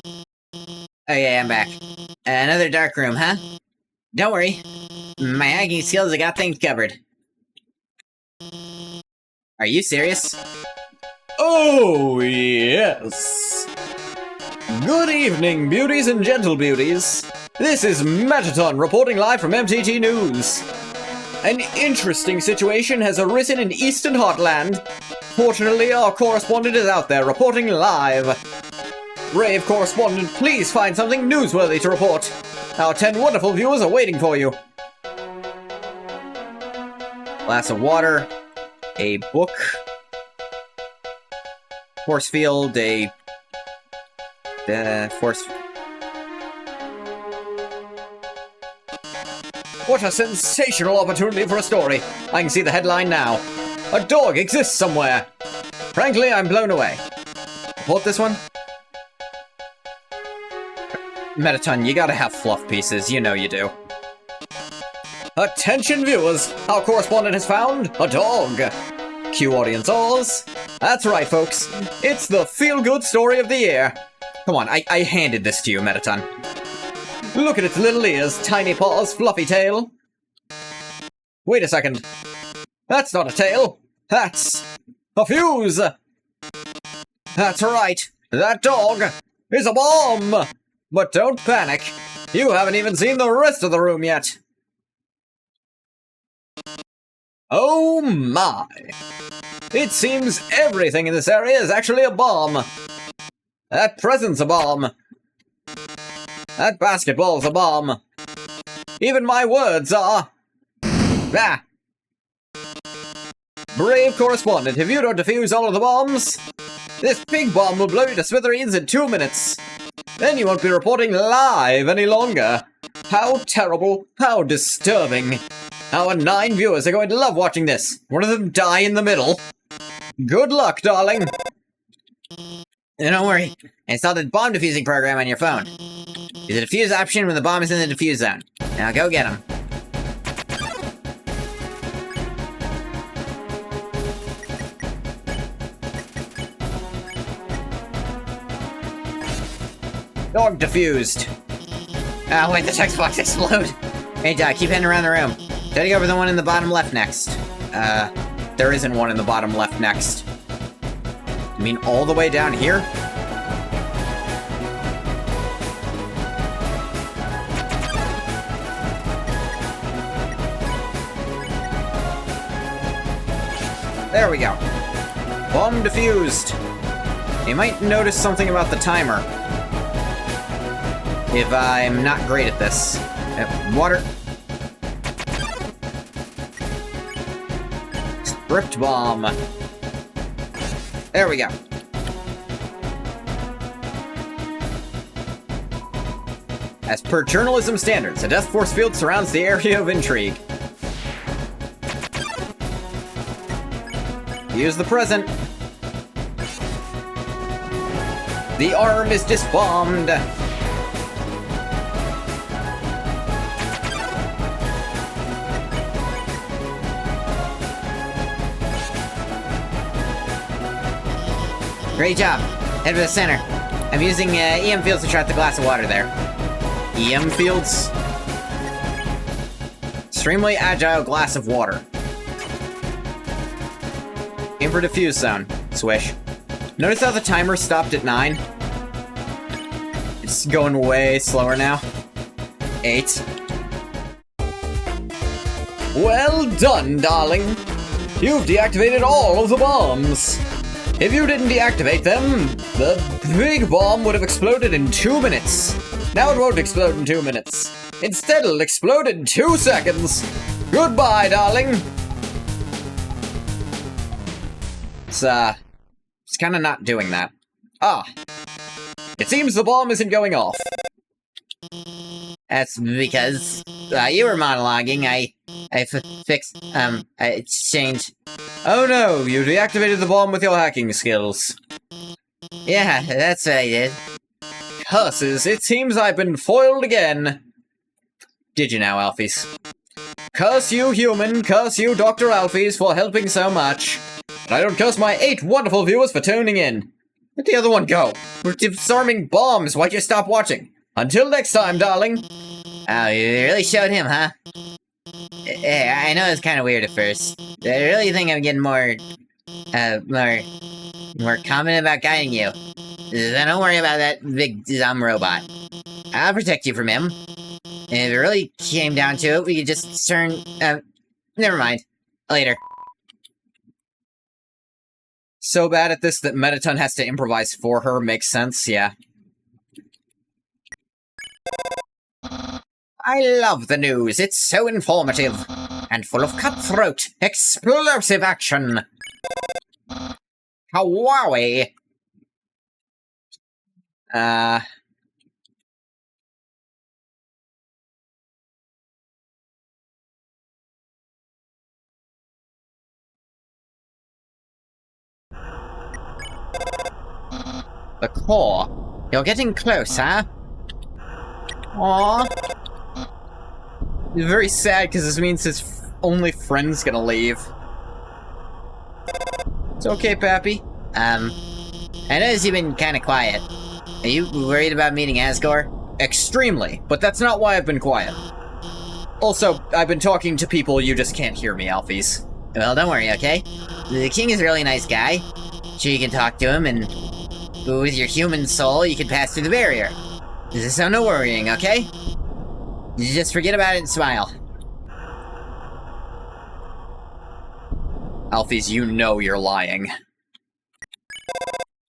Oh yeah, I'm back. Another dark room, huh? Don't worry. My hacking skills have got things covered. Are you serious? Oh, yes! Good evening, beauties and gentle beauties. This is Metaton reporting live from MTT News. An interesting situation has arisen in Eastern Hotland. Fortunately, our correspondent is out there reporting live. Brave correspondent, please find something newsworthy to report. Our 10 wonderful viewers are waiting for you. Glass of water, a book, force field, force... What a sensational opportunity for a story. I can see the headline now. A dog exists somewhere. Frankly, I'm blown away. Report this one? Metaton, you gotta have fluff pieces, you know you do. Attention viewers, our correspondent has found a dog. Cue audience alls. That's right, folks. It's the feel-good story of the year. Come on, I handed this to you, Metaton. Look at its little ears, tiny paws, fluffy tail. Wait a second. That's not a tail. That's a fuse. That's right. That dog is a bomb. But don't panic. You haven't even seen the rest of the room yet. Oh my. It seems everything in this area is actually a bomb. That present's a bomb. That basketball's a bomb. Even my words are... Ah! Brave correspondent, if you don't defuse all of the bombs, this big bomb will blow you to smithereens in 2 minutes. Then you won't be reporting live any longer. How terrible, how disturbing. Our 9 viewers are going to love watching this. One of them die in the middle. Good luck, darling. Don't worry, install the bomb defusing program on your phone. Use the defuse option when the bomb is in the defuse zone. Now go get him. Dog defused. Oh wait, the text box explode. Hey Doc, keep heading around the room. Study over the one in the bottom left next. There isn't one in the bottom left next. You mean all the way down here? There we go. Bomb defused. You might notice something about the timer. If I'm not great at this. Water. Script bomb. There we go. As per journalism standards, a death force field surrounds the area of intrigue. Use the present. The arm is disbombed. Great job. Head to the center. I'm using EM fields to chart the glass of water there. EM fields? Extremely agile glass of water. Aim for diffuse zone. Swish. Notice how the timer stopped at 9? It's going way slower now. 8. Well done, darling. You've deactivated all of the bombs. If you didn't deactivate them, the big bomb would have exploded in 2 minutes. Now it won't explode in 2 minutes. Instead, it'll explode in 2 seconds. Goodbye, darling. It's kind of not doing that. Ah. It seems the bomb isn't going off. That's because you were monologuing. I changed. Oh no, you deactivated the bomb with your hacking skills. Yeah, that's what I did. Curses, it seems I've been foiled again. Did you now, Alphys? Curse you, human, curse you, Dr. Alphys, for helping so much. And I don't curse my 8 wonderful viewers for tuning in. Let the other one go. We're disarming bombs, why'd you stop watching? Until next time, darling. Oh, you really showed him, huh? Yeah, I know it's kind of weird at first. I really think I'm getting more confident about guiding you. Then don't worry about that big dumb robot. I'll protect you from him. And if it really came down to it, we could just turn... never mind. Later. So bad at this that Mettaton has to improvise for her makes sense, yeah. I love the news. It's so informative. And full of cutthroat, explosive action. Kawaii. The core. You're getting closer. Aww. It's very sad because this means his only friend's gonna leave. It's okay, Pappy. I noticed you've been kind of quiet. Are you worried about meeting Asgore? Extremely, but that's not why I've been quiet. Also, I've been talking to people, you just can't hear me, Alphys. Well, don't worry, okay? The king is a really nice guy. Sure, you can talk to him, and with your human soul, you can pass through the barrier. So no worrying, okay? You just forget about it and smile. Alphys, you know you're lying.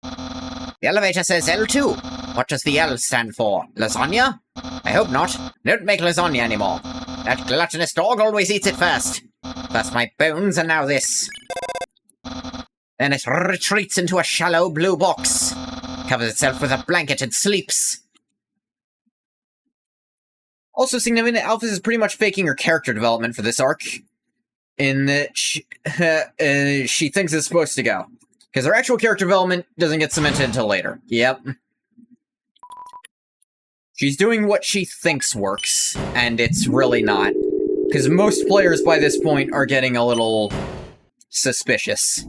The elevator says L2. What does the L stand for? Lasagna? I hope not. Don't make lasagna anymore. That gluttonous dog always eats it first. First my bones, and now this. Then it retreats into a shallow blue box. Covers itself with a blanket and sleeps. Also, significant, Alphys is pretty much faking her character development for this arc. In that she thinks it's supposed to go. Because her actual character development doesn't get cemented until later. Yep. She's doing what she thinks works, and it's really not. Because most players by this point are getting a little suspicious.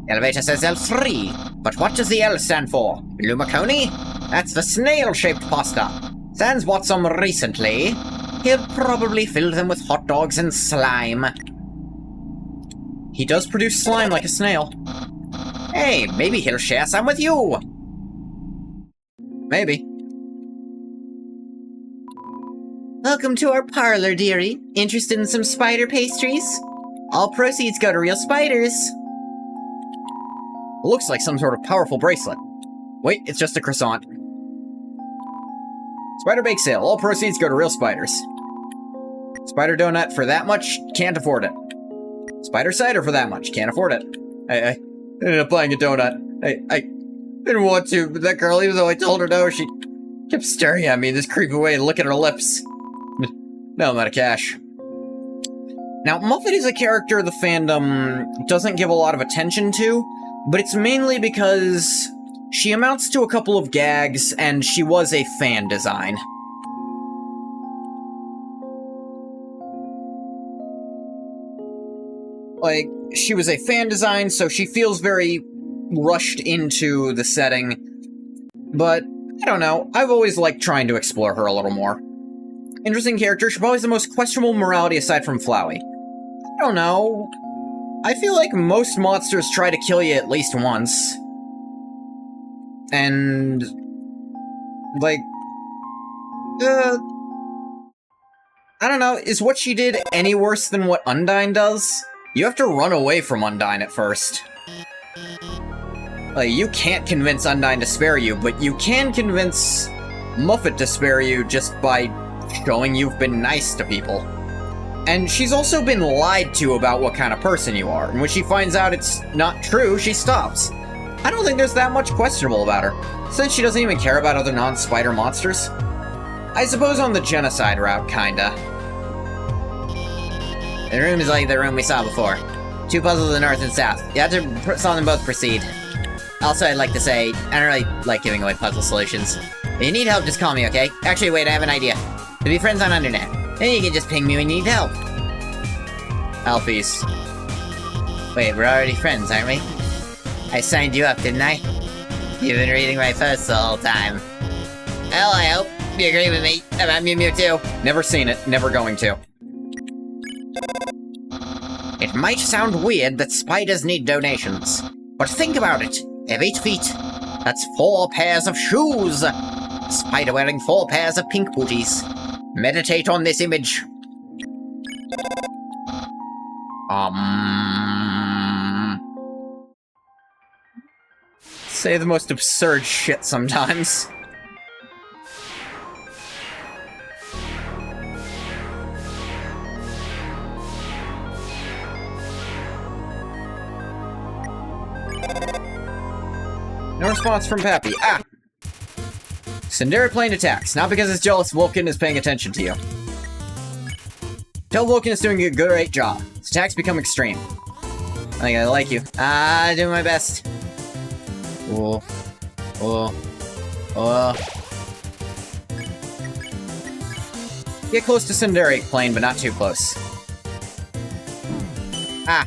Elevator says L3, but what does the L stand for? Lumaconi? That's the snail-shaped pasta. Sans bought some recently. He'll probably fill them with hot dogs and slime. He does produce slime like a snail. Hey, maybe he'll share some with you. Maybe. Welcome to our parlor, dearie. Interested in some spider pastries? All proceeds go to real spiders. Looks like some sort of powerful bracelet. Wait, it's just a croissant. Spider bake sale. All proceeds go to real spiders. Spider donut for that much? Can't afford it. Spider cider for that much? Can't afford it. I ended up buying a donut. I didn't want to, but that girl, even though I told her no, she kept staring at me this creepy way and looking at her lips. Now I'm out of cash. Now, Muffet is a character the fandom doesn't give a lot of attention to, but it's mainly because she amounts to a couple of gags, and she was a fan design. Like, she was a fan design, so she feels very rushed into the setting. But, I don't know, I've always liked trying to explore her a little more. Interesting character, she probably has the most questionable morality aside from Flowey. I don't know. I feel like most monsters try to kill you at least once. And... like... I don't know, is what she did any worse than what Undyne does? You have to run away from Undyne at first. Like, you can't convince Undyne to spare you, but you can convince Muffet to spare you just by showing you've been nice to people. And she's also been lied to about what kind of person you are, and when she finds out it's not true, she stops. I don't think there's that much questionable about her, since she doesn't even care about other non-spider monsters. I suppose on the genocide route, kinda. The room is like the room we saw before. 2 puzzles in the north and south. You have to solve them both, proceed. Also, I'd like to say, I don't really like giving away puzzle solutions. If you need help, just call me, okay? Actually, wait, I have an idea. We'll be friends on Undernet. Then you can just ping me when you need help. Alphys. Wait, we're already friends, aren't we? I signed you up, didn't I? You've been reading my posts the whole time. Well, I hope you agree with me about Mew Mew too. Never seen it, never going to. It might sound weird that spiders need donations, but think about it. They have 8 feet. That's 4 pairs of shoes. A spider wearing 4 pairs of pink booties. Meditate on this image. Say the most absurd shit sometimes. No response from Pappy. Ah! Sinderi plane attacks, not because it's jealous Vulcan is paying attention to you. Tell Vulcan is doing a great job. His attacks become extreme. I think I like you. Doing my best. Oh. Get close to Sinderi plane, but not too close. Ah!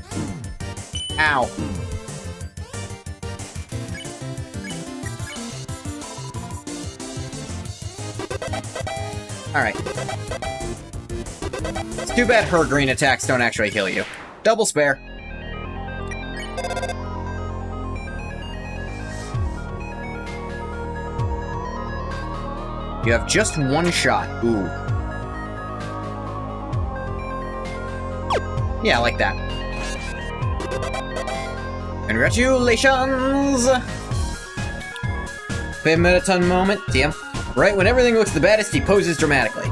Ow. Alright. It's too bad her green attacks don't actually heal you. Double spare. You have just 1 shot. Ooh. Yeah, I like that. Congratulations! Big Metaton moment, TM. Right when everything looks the baddest, he poses dramatically.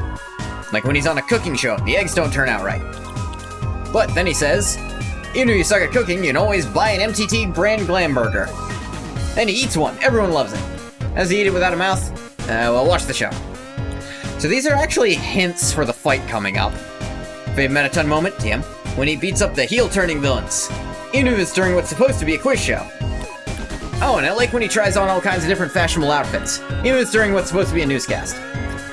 Like when he's on a cooking show and the eggs don't turn out right. But then he says, even if you suck at cooking, you can always buy an MTT brand glam burger. Then he eats one, everyone loves it. Does he eat it without a mouth? Well, watch the show. So these are actually hints for the fight coming up. Big Metaton moment, TM. When he beats up the heel-turning villains. Even if it's during what's supposed to be a quiz show. Oh, and I like when he tries on all kinds of different fashionable outfits, even if it's during what's supposed to be a newscast.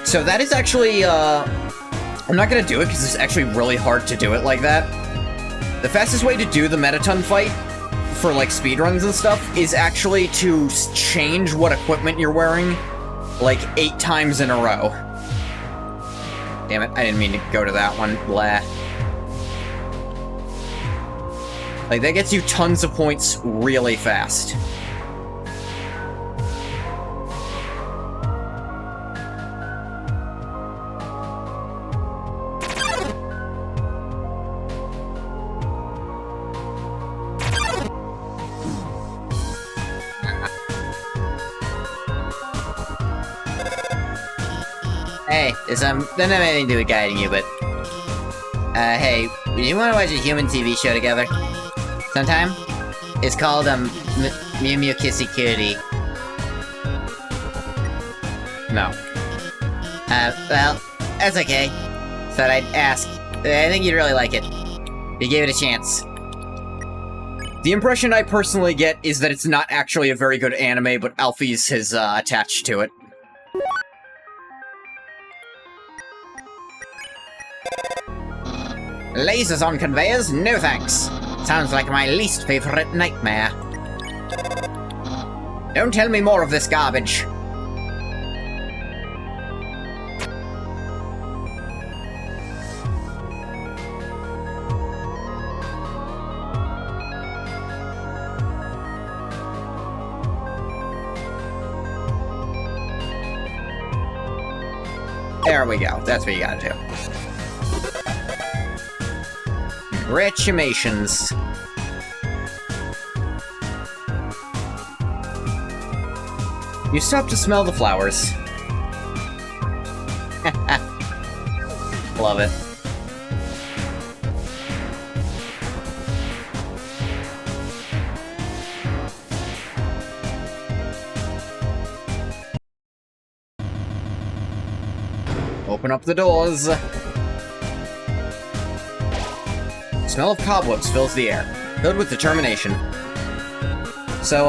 So that is actually, I'm not gonna do it because it's actually really hard to do it like that. The fastest way to do the Metaton fight, for like speedruns and stuff, is actually to change what equipment you're wearing, like 8 times in a row. Damn it, I didn't mean to go to that one. Blah. Like, that gets you tons of points really fast. Hey, doesn't have anything to do with guiding you, but... hey, you wanna watch a human TV show together? Sometime? It's called, Mew Mew Kissy Cutie. No. Well, that's okay. Thought I'd ask. I think you'd really like it. If you gave it a chance. The impression I personally get is that it's not actually a very good anime, but Alphys has attached to it. Lasers on conveyors? No thanks. Sounds like my least favorite nightmare. Don't tell me more of this garbage. There we go. That's what you gotta do. Congratulations. You stop to smell the flowers. love it. Open up the doors. Smell of cobwebs fills the air, filled with determination. So,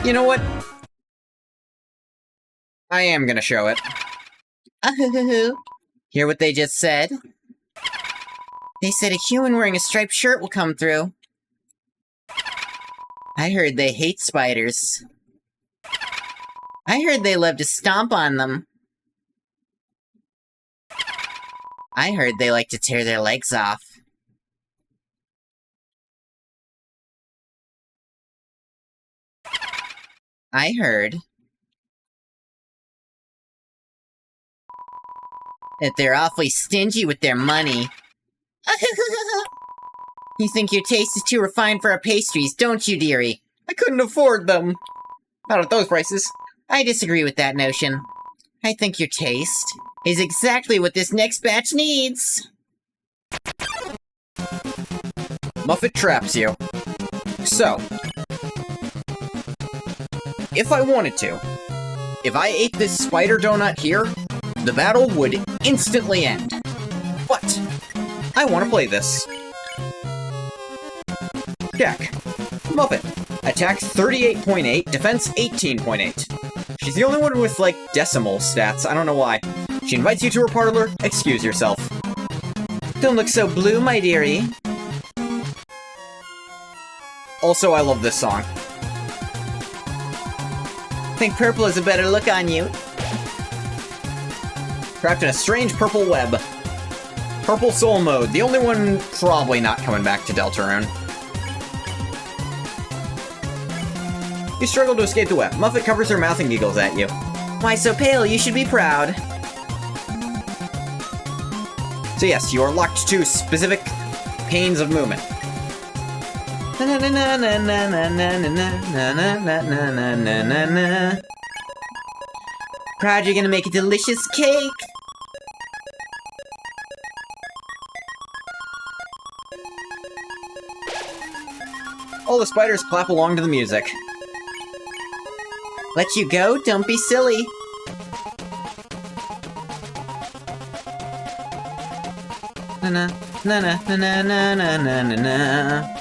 you know what? I am gonna show it. Hear what they just said? They said a human wearing a striped shirt will come through. I heard they hate spiders. I heard they love to stomp on them. I heard they like to tear their legs off. I heard that they're awfully stingy with their money. You think your taste is too refined for our pastries, don't you, dearie? I couldn't afford them. Not at those prices. I disagree with that notion. I think your taste is exactly what this next batch needs. Muffet traps you. So, if I wanted to, if I ate this spider donut here, the battle would instantly end. But, I want to play this. Check. Muffet. Attack 38.8, defense 18.8. She's the only one with, like, decimal stats, I don't know why. She invites you to her parlor, excuse yourself. Don't look so blue, my dearie. Also, I love this song. Think purple is a better look on you. Trapped in a strange purple web. Purple Soul Mode, the only one probably not coming back to Deltarune. You struggle to escape the web. Muffet covers her mouth and giggles at you. Why so pale? You should be proud. So yes, you are locked to specific panes of movement. Proud you're gonna make a delicious cake. All the spiders clap along to the music. Let you go? Don't be silly. Na na na na na na na na na na.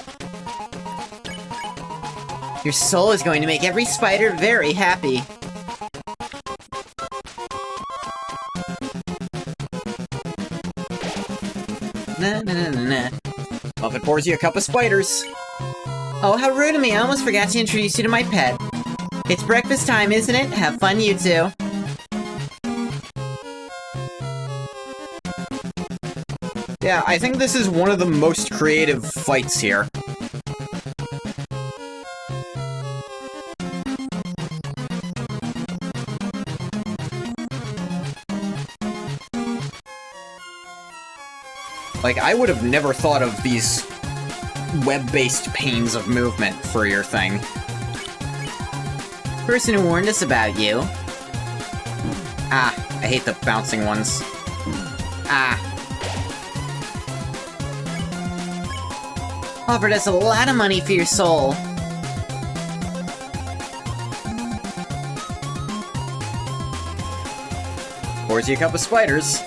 Your soul is going to make every spider very happy. Na na na na na. Muffet pours you a cup of spiders. Oh, how rude of me. I almost forgot to introduce you to my pet. It's breakfast time, isn't it? Have fun, you two. Yeah, I think this is one of the most creative fights here. Like, I would have never thought of these web-based panes of movement for your thing. Person who warned us about you. Ah, I hate the bouncing ones. Ah. Offered us a lot of money for your soul. Pours you a cup of spiders.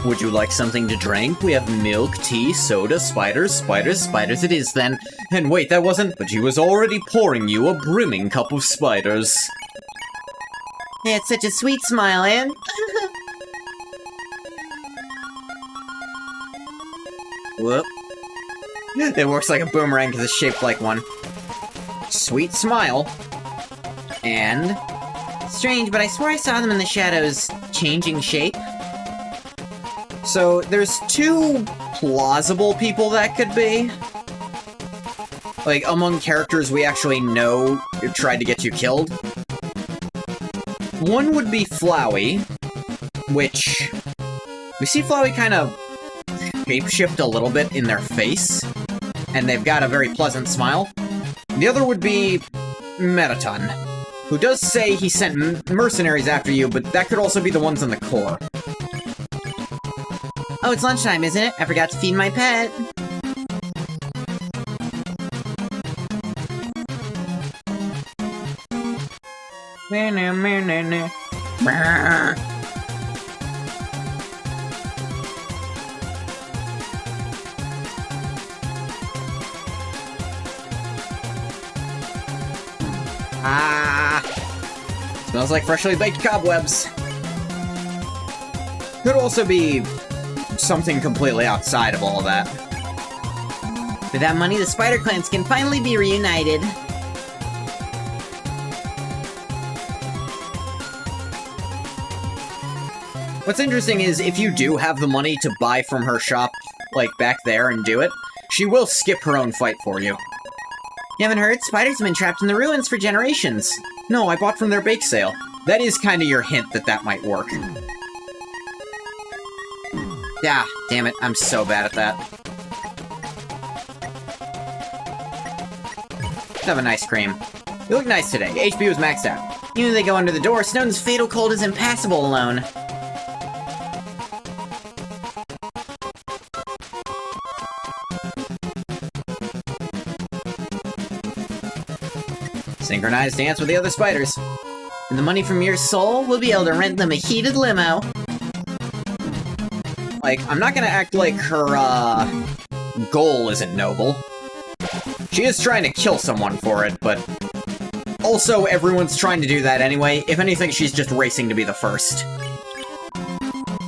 Would you like something to drink? We have milk, tea, soda, spiders, spiders, spiders it is then. And wait, that wasn't... But she was already pouring you a brimming cup of spiders. He had such a sweet smile, and... Whoop. It works like a boomerang because it's shaped like one. Sweet smile. And... Strange, but I swear I saw them in the shadows changing shape. So, there's two plausible people that could be. Like, among characters we actually know tried to get you killed. One would be Flowey, which... We see Flowey kind of shapeshift a little bit in their face, and they've got a very pleasant smile. The other would be Metaton. who does say he sent mercenaries after you, but that could also be the ones in the core. Oh, it's lunchtime, isn't it? I forgot to feed my pet. Ah! Smells like freshly baked cobwebs. Could also be something completely outside of all of that. With that money, the spider clans can finally be reunited. What's interesting is, if you do have the money to buy from her shop, like, back there and do it, she will skip her own fight for you. You haven't heard? Spiders have been trapped in the ruins for generations. No, I bought from their bake sale. That is kind of your hint that that might work. Ah, damn it, I'm so bad at that. Have an ice cream. You look nice today. HP was maxed out. Even if they go under the door, Snowdin's fatal cold is impassable alone. Synchronized dance with the other spiders. And the money from your soul will be able to rent them a heated limo. Like, I'm not gonna act like her, goal isn't noble. She is trying to kill someone for it, but also everyone's trying to do that anyway. If anything, she's just racing to be the first.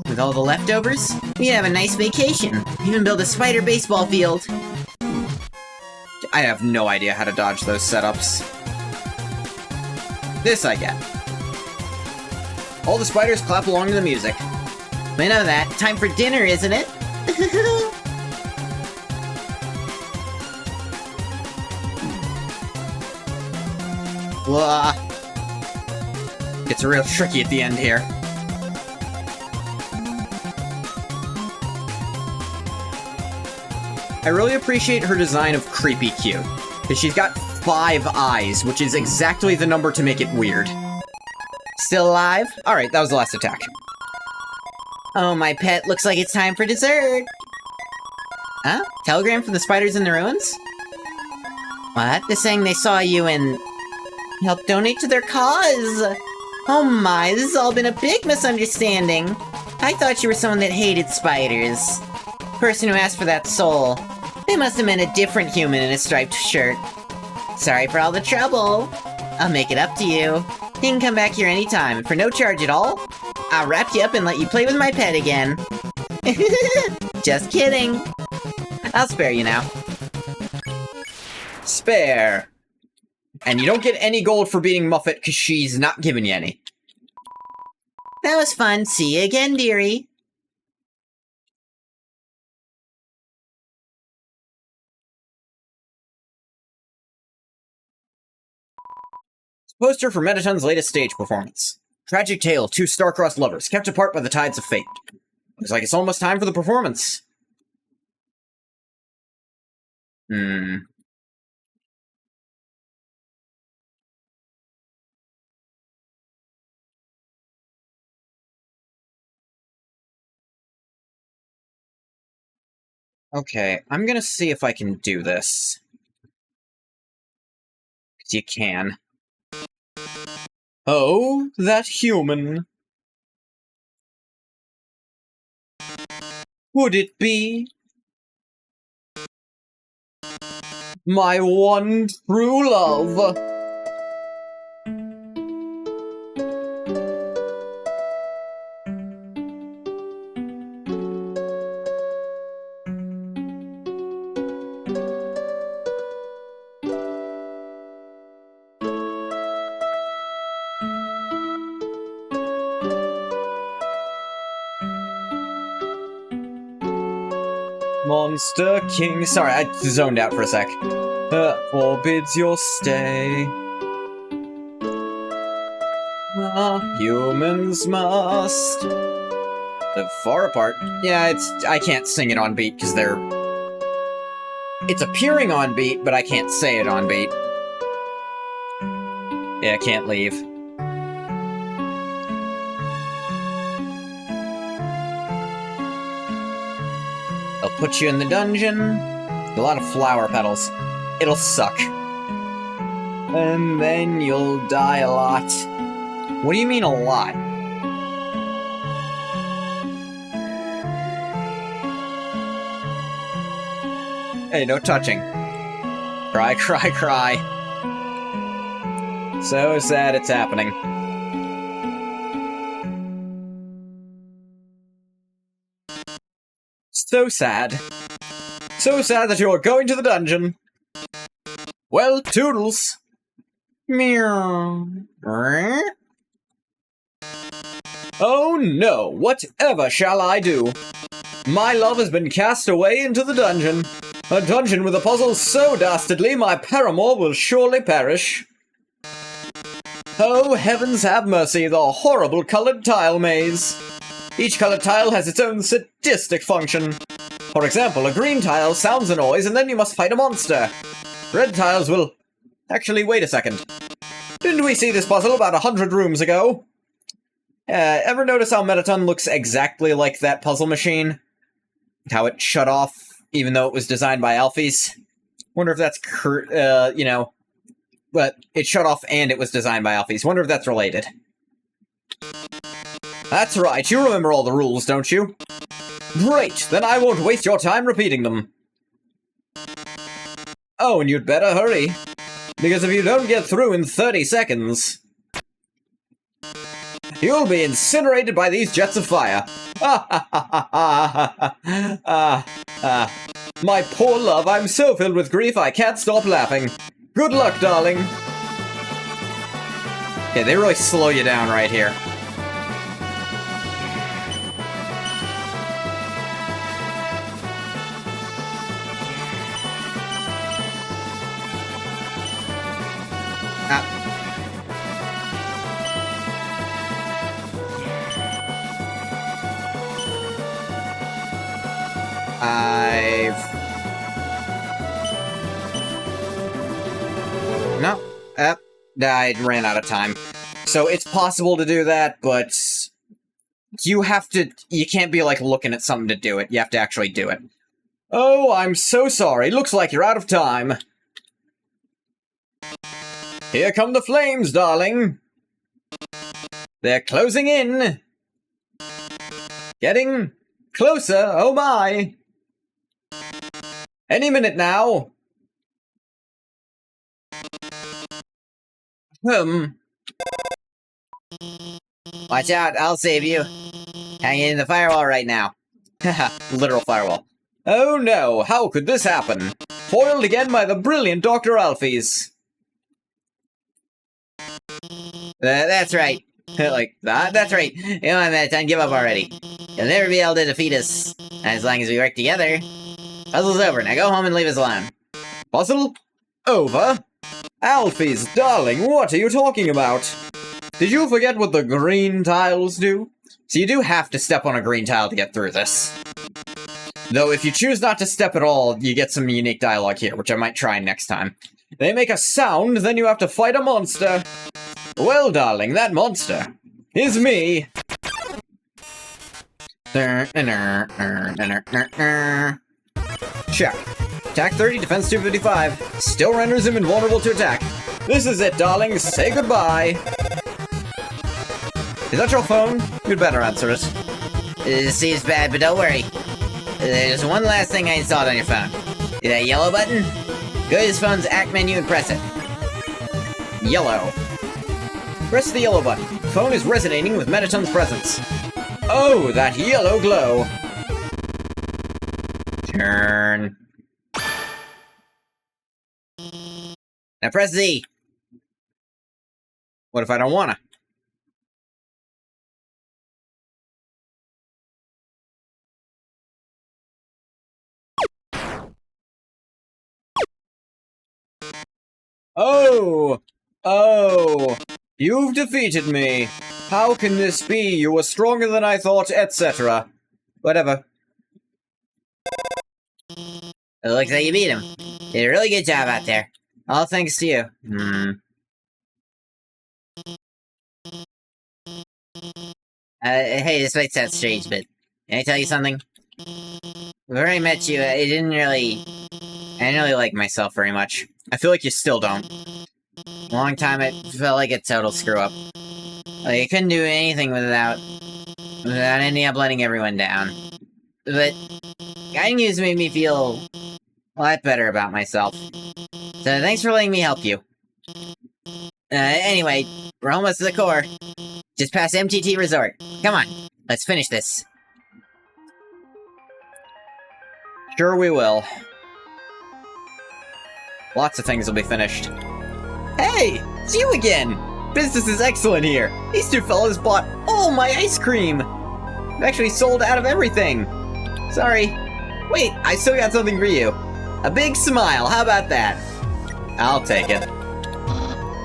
With all the leftovers, we can have a nice vacation. Even build a spider baseball field. I have no idea how to dodge those setups. This I get. All the spiders clap along to the music. We know that. Time for dinner, isn't it? Blah. Gets real tricky at the end here. I really appreciate her design of creepy cute, because she's got 5 eyes, which is exactly the number to make it weird. Still alive? Alright, that was the last attack. Oh, my pet, looks like it's time for dessert. Huh? Telegram from the spiders in the ruins? What? They're saying they saw you and helped donate to their cause. Oh my, this has all been a big misunderstanding. I thought you were someone that hated spiders. Person who asked for that soul. They must have meant a different human in a striped shirt. Sorry for all the trouble. I'll make it up to you. You can come back here anytime, and for no charge at all, I'll wrap you up and let you play with my pet again. Just kidding. I'll spare you now. Spare. And you don't get any gold for beating Muffet, because she's not giving you any. That was fun. See you again, dearie. Poster for Metaton's latest stage performance. Tragic tale of 2 star-crossed lovers, kept apart by the tides of fate. Looks like it's almost time for the performance. Okay, I'm gonna see if I can do this. 'Cause you can. Oh, that human. Would it be my one true love? Monster King. Sorry, I zoned out for a sec. Forbids your stay. Humans must live far apart. Yeah, I can't sing it on beat because they're. It's appearing on beat, but I can't say it on beat. Yeah, can't leave. I'll put you in the dungeon. A lot of flower petals. It'll suck. And then you'll die a lot. What do you mean a lot? Hey, no touching. Cry, cry, cry. So sad it's happening. So sad. So sad that you're going to the dungeon. Well, toodles. Meow. Oh no, whatever shall I do? My love has been cast away into the dungeon. A dungeon with a puzzle so dastardly my paramour will surely perish. Oh, heavens have mercy, the horrible colored tile maze. Each colored tile has its own sadistic function. For example, a green tile sounds a noise and then you must fight a monster. Red tiles will... Actually, wait a second. Didn't we see this puzzle about 100 rooms ago? Ever notice how Metaton looks exactly like that puzzle machine? How it shut off, even though it was designed by Alphys? Wonder if that's, but it shut off and it was designed by Alphys. Wonder if that's related. That's right, you remember all the rules, don't you? Great, then I won't waste your time repeating them. Oh, and you'd better hurry. Because if you don't get through in 30 seconds... You'll be incinerated by these jets of fire. My poor love, I'm so filled with grief I can't stop laughing. Good luck, darling. Okay, they really slow you down right here. I ran out of time. So it's possible to do that, but you can't be like looking at something to do it. You have to actually do it. Oh, I'm so sorry. Looks like you're out of time. Here come the flames, darling. They're closing in. Getting closer, oh my. Any minute now. Watch out, I'll save you. Hanging in the firewall right now. Haha, literal firewall. Oh no, how could this happen? Foiled again by the brilliant Dr. Alphys. That's right. Like that? That's right. You know, I'm at time, give up already. You'll never be able to defeat us. As long as we work together. Puzzle's over, now go home and leave us alone. Puzzle? Over? Alphys, darling, what are you talking about? Did you forget what the green tiles do? So you do have to step on a green tile to get through this. Though if you choose not to step at all, you get some unique dialogue here, which I might try next time. They make a sound, then you have to fight a monster. Well, darling, that monster is me. Check. Attack 30, defense 255. Still renders him invulnerable to attack. This is it, darling. Say goodbye. Is that your phone? You'd better answer it. This seems bad, but don't worry. There's one last thing I installed on your phone. See that yellow button? Go to this phone's act menu and press it. Yellow. Press the yellow button. Phone is resonating with Metaton's presence. Oh, that yellow glow. Turn. Now press Z. What if I don't wanna? Oh! Oh! You've defeated me! How can this be? You were stronger than I thought, etc. Whatever. It looks like you beat him. You did a really good job out there. All thanks to you. Hey, this might sound strange, but can I tell you something? Before I met you, I didn't really like myself very much. I feel like you still don't. A long time, I felt like a total screw-up. Like, I couldn't do anything without ending up letting everyone down. But guiding you's made me feel a lot better about myself. So thanks for letting me help you. Anyway, we're almost to the core. Just past MTT Resort. Come on, let's finish this. Sure we will. Lots of things will be finished. Hey! It's you again! Business is excellent here! These two fellas bought all my ice cream! I've actually sold out of everything! Sorry. Wait, I still got something for you. A big smile, how about that? I'll take it.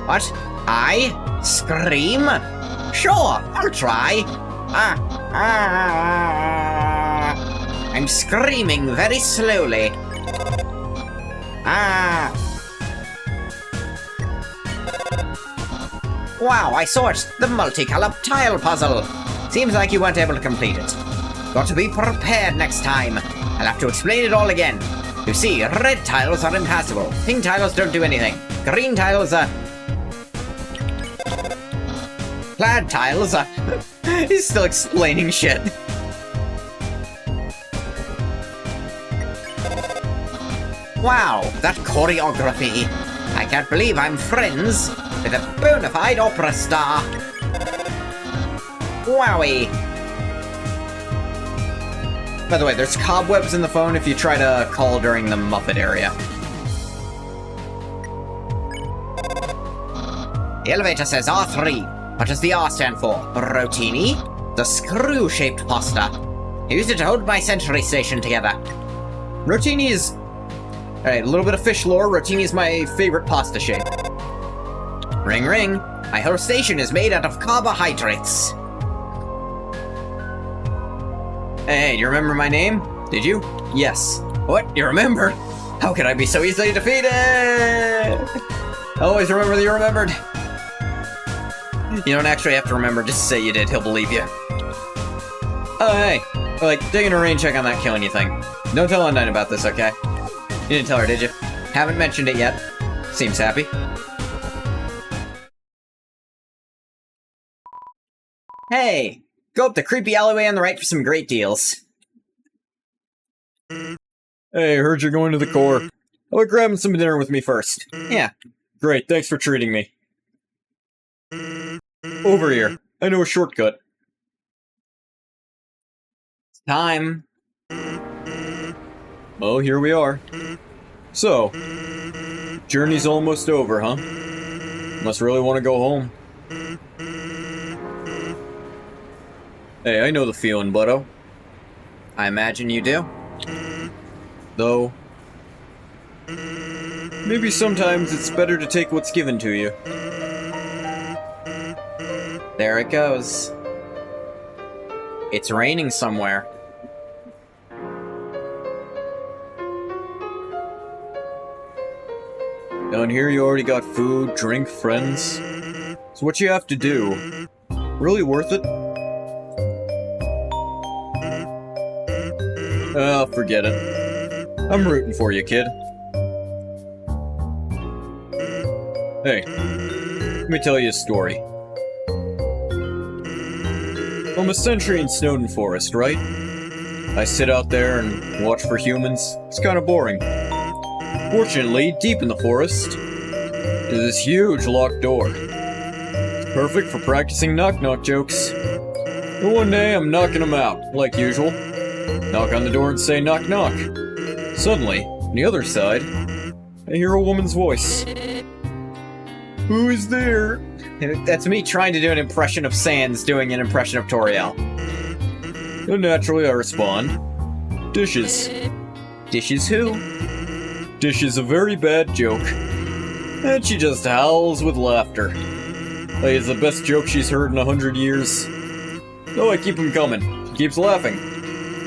What? I? Scream? Sure, I'll try. I'm screaming very slowly. Wow, I sorted the multicolored tile puzzle. Seems like you weren't able to complete it. Got to be prepared next time. I'll have to explain it all again. You see, red tiles are impassable. Pink tiles don't do anything. Green tiles are... Plaid tiles are... He's still explaining shit. Wow, that choreography. I can't believe I'm friends with a bona fide opera star. Wowie. By the way, there's cobwebs in the phone if you try to call during the Muppet area. The elevator says R3. What does the R stand for? Rotini? The screw-shaped pasta. I used it to hold my century station together. Rotini is... Alright, a little bit of fish lore. Rotini is my favorite pasta shape. Ring ring. My whole station is made out of carbohydrates. Hey, do you remember my name? Did you? Yes. What? You remember? How could I be so easily defeated? Always remember that you remembered. You don't actually have to remember, just say you did, he'll believe you. Oh, hey. Like, taking a rain check on that killing you thing. Don't tell Undyne about this, okay? You didn't tell her, did you? Haven't mentioned it yet. Seems happy. Hey! Go up the creepy alleyway on the right for some great deals. Hey, heard you're going to the core. How about grabbing some dinner with me first? Yeah. Great, thanks for treating me. Over here. I know a shortcut. It's time. Oh, here we are. So, journey's almost over, huh? Must really want to go home. Hey, I know the feeling, buddo. I imagine you do. Though, maybe sometimes it's better to take what's given to you. There it goes. It's raining somewhere. Down here you already got food, drink, friends. So what you have to do, really worth it? Oh, forget it. I'm rooting for you, kid. Hey, let me tell you a story. I'm a sentry in Snowden Forest, right? I sit out there and watch for humans. It's kind of boring. Fortunately, deep in the forest is this huge locked door. It's perfect for practicing knock-knock jokes. And one day, I'm knocking them out, like usual. Knock on the door and say knock-knock. Suddenly, on the other side, I hear a woman's voice. Who is there? That's me trying to do an impression of Sans doing an impression of Toriel. And naturally I respond, dishes. Dishes who? Dishes a very bad joke. And she just howls with laughter. Like it's the best joke she's heard in 100 years. Though I keep him coming. She keeps laughing.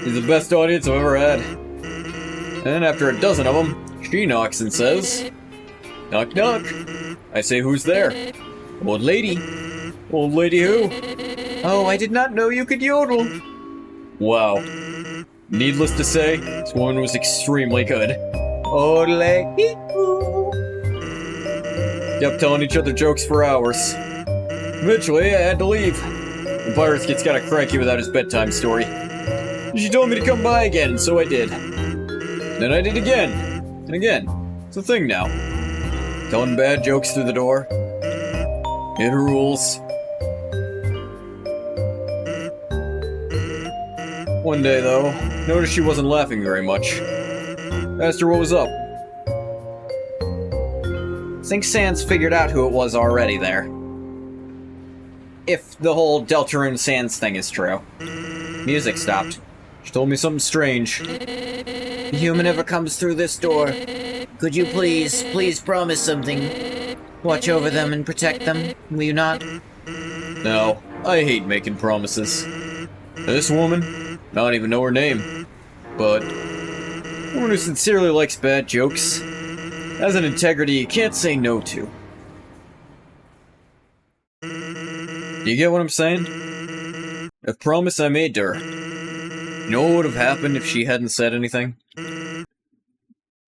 He's the best audience I've ever had. And then after a dozen of them, she knocks and says, knock knock. I say, who's there? Old lady. Old lady who? Oh, I did not know you could yodel. Wow. Needless to say, this woman was extremely good. Ole. Kept telling each other jokes for hours. Eventually, I had to leave. The pirate gets kinda cranky without his bedtime story. She told me to come by again, and so I did. Then I did again. And again. It's a thing now. Telling bad jokes through the door. It rules. One day, though, noticed she wasn't laughing very much. Asked her what was up. I think Sans figured out who it was already there. If the whole Deltarune Sans thing is true. Music stopped. She told me something strange. If a human ever comes through this door, could you please promise something? Watch over them and protect them, will you not? No, I hate making promises. This woman, I don't even know her name, but a woman who sincerely likes bad jokes, has an integrity you can't say no to. Do you get what I'm saying? A promise I made to her. You know what would have happened if she hadn't said anything?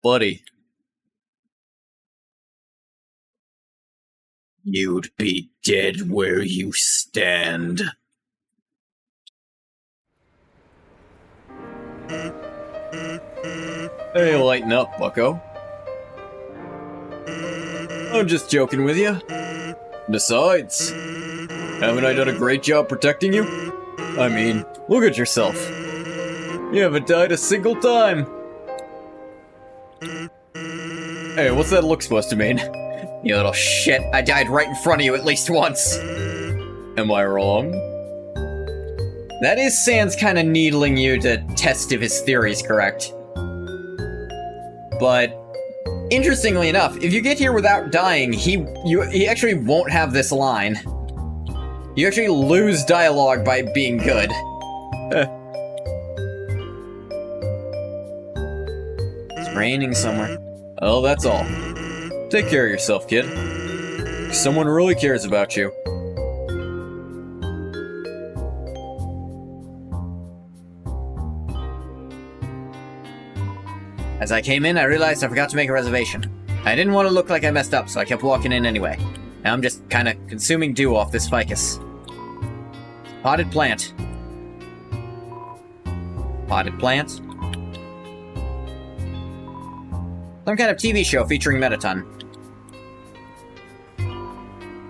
Buddy. You'd be dead where you stand. Hey, lighten up, bucko. I'm just joking with you. Besides, haven't I done a great job protecting you? I mean, look at yourself. You haven't died a single time. Hey, what's that look supposed to mean? You little shit, I died right in front of you at least once. Am I wrong? That is Sans kind of needling you to test if his theory's correct. But, interestingly enough, if you get here without dying, he actually won't have this line. You actually lose dialogue by being good. It's raining somewhere. Oh, that's all. Take care of yourself, kid. Someone really cares about you. As I came in, I realized I forgot to make a reservation. I didn't want to look like I messed up, so I kept walking in anyway. Now I'm just kinda consuming dew off this ficus. Potted plant. Potted plant. Some kind of TV show featuring Metaton.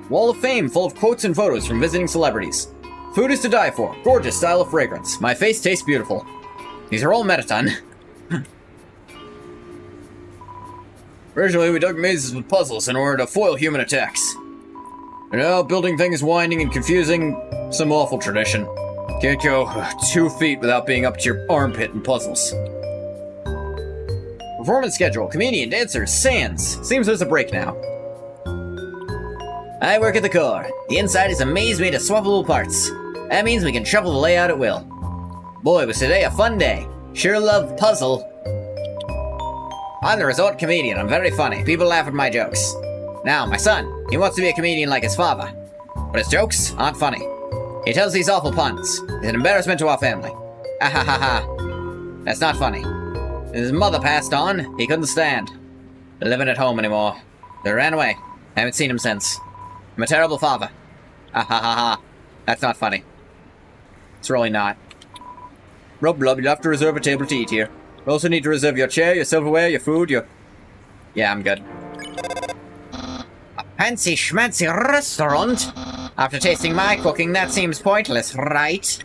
Wall of Fame full of quotes and photos from visiting celebrities. Food is to die for. Gorgeous style of fragrance. My face tastes beautiful. These are all Metaton. Originally, we dug mazes with puzzles in order to foil human attacks. And now, building things winding and confusing, some awful tradition. Can't go 2 feet without being up to your armpit in puzzles. Performance schedule, comedian, dancers, Sans. Seems there's a break now. I work at the core. The inside is a maze made of swappable parts. That means we can shuffle the layout at will. Boy, was today a fun day. Sure love puzzle. I'm the resort comedian. I'm very funny. People laugh at my jokes. Now, my son, he wants to be a comedian like his father. But his jokes aren't funny. He tells these awful puns. He's an embarrassment to our family. Ah ha ha ha. That's not funny. His mother passed on. He couldn't stand living at home anymore. They ran away. I haven't seen him since. I'm a terrible father. Ah ha ha ha. That's not funny. It's really not. Rub, you'll have to reserve a table to eat here. You also need to reserve your chair, your silverware, your food, your... Yeah, I'm good. A fancy schmancy restaurant? After tasting my cooking, that seems pointless, right?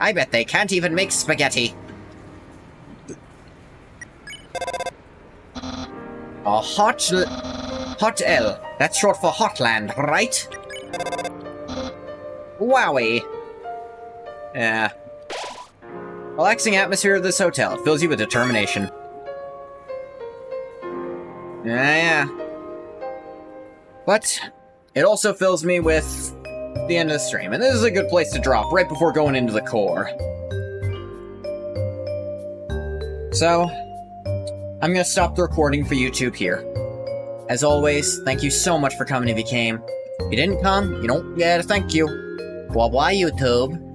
I bet they can't even make spaghetti. A hot L. That's short for Hotland, right? Wowie. Yeah. Relaxing atmosphere of this hotel. It fills you with determination. Yeah. But it also fills me with the end of the stream. And this is a good place to drop right before going into the core. So, I'm going to stop the recording for YouTube here. As always, thank you so much for coming if you came. If you didn't come, you don't get a thank you. Wah wah, YouTube.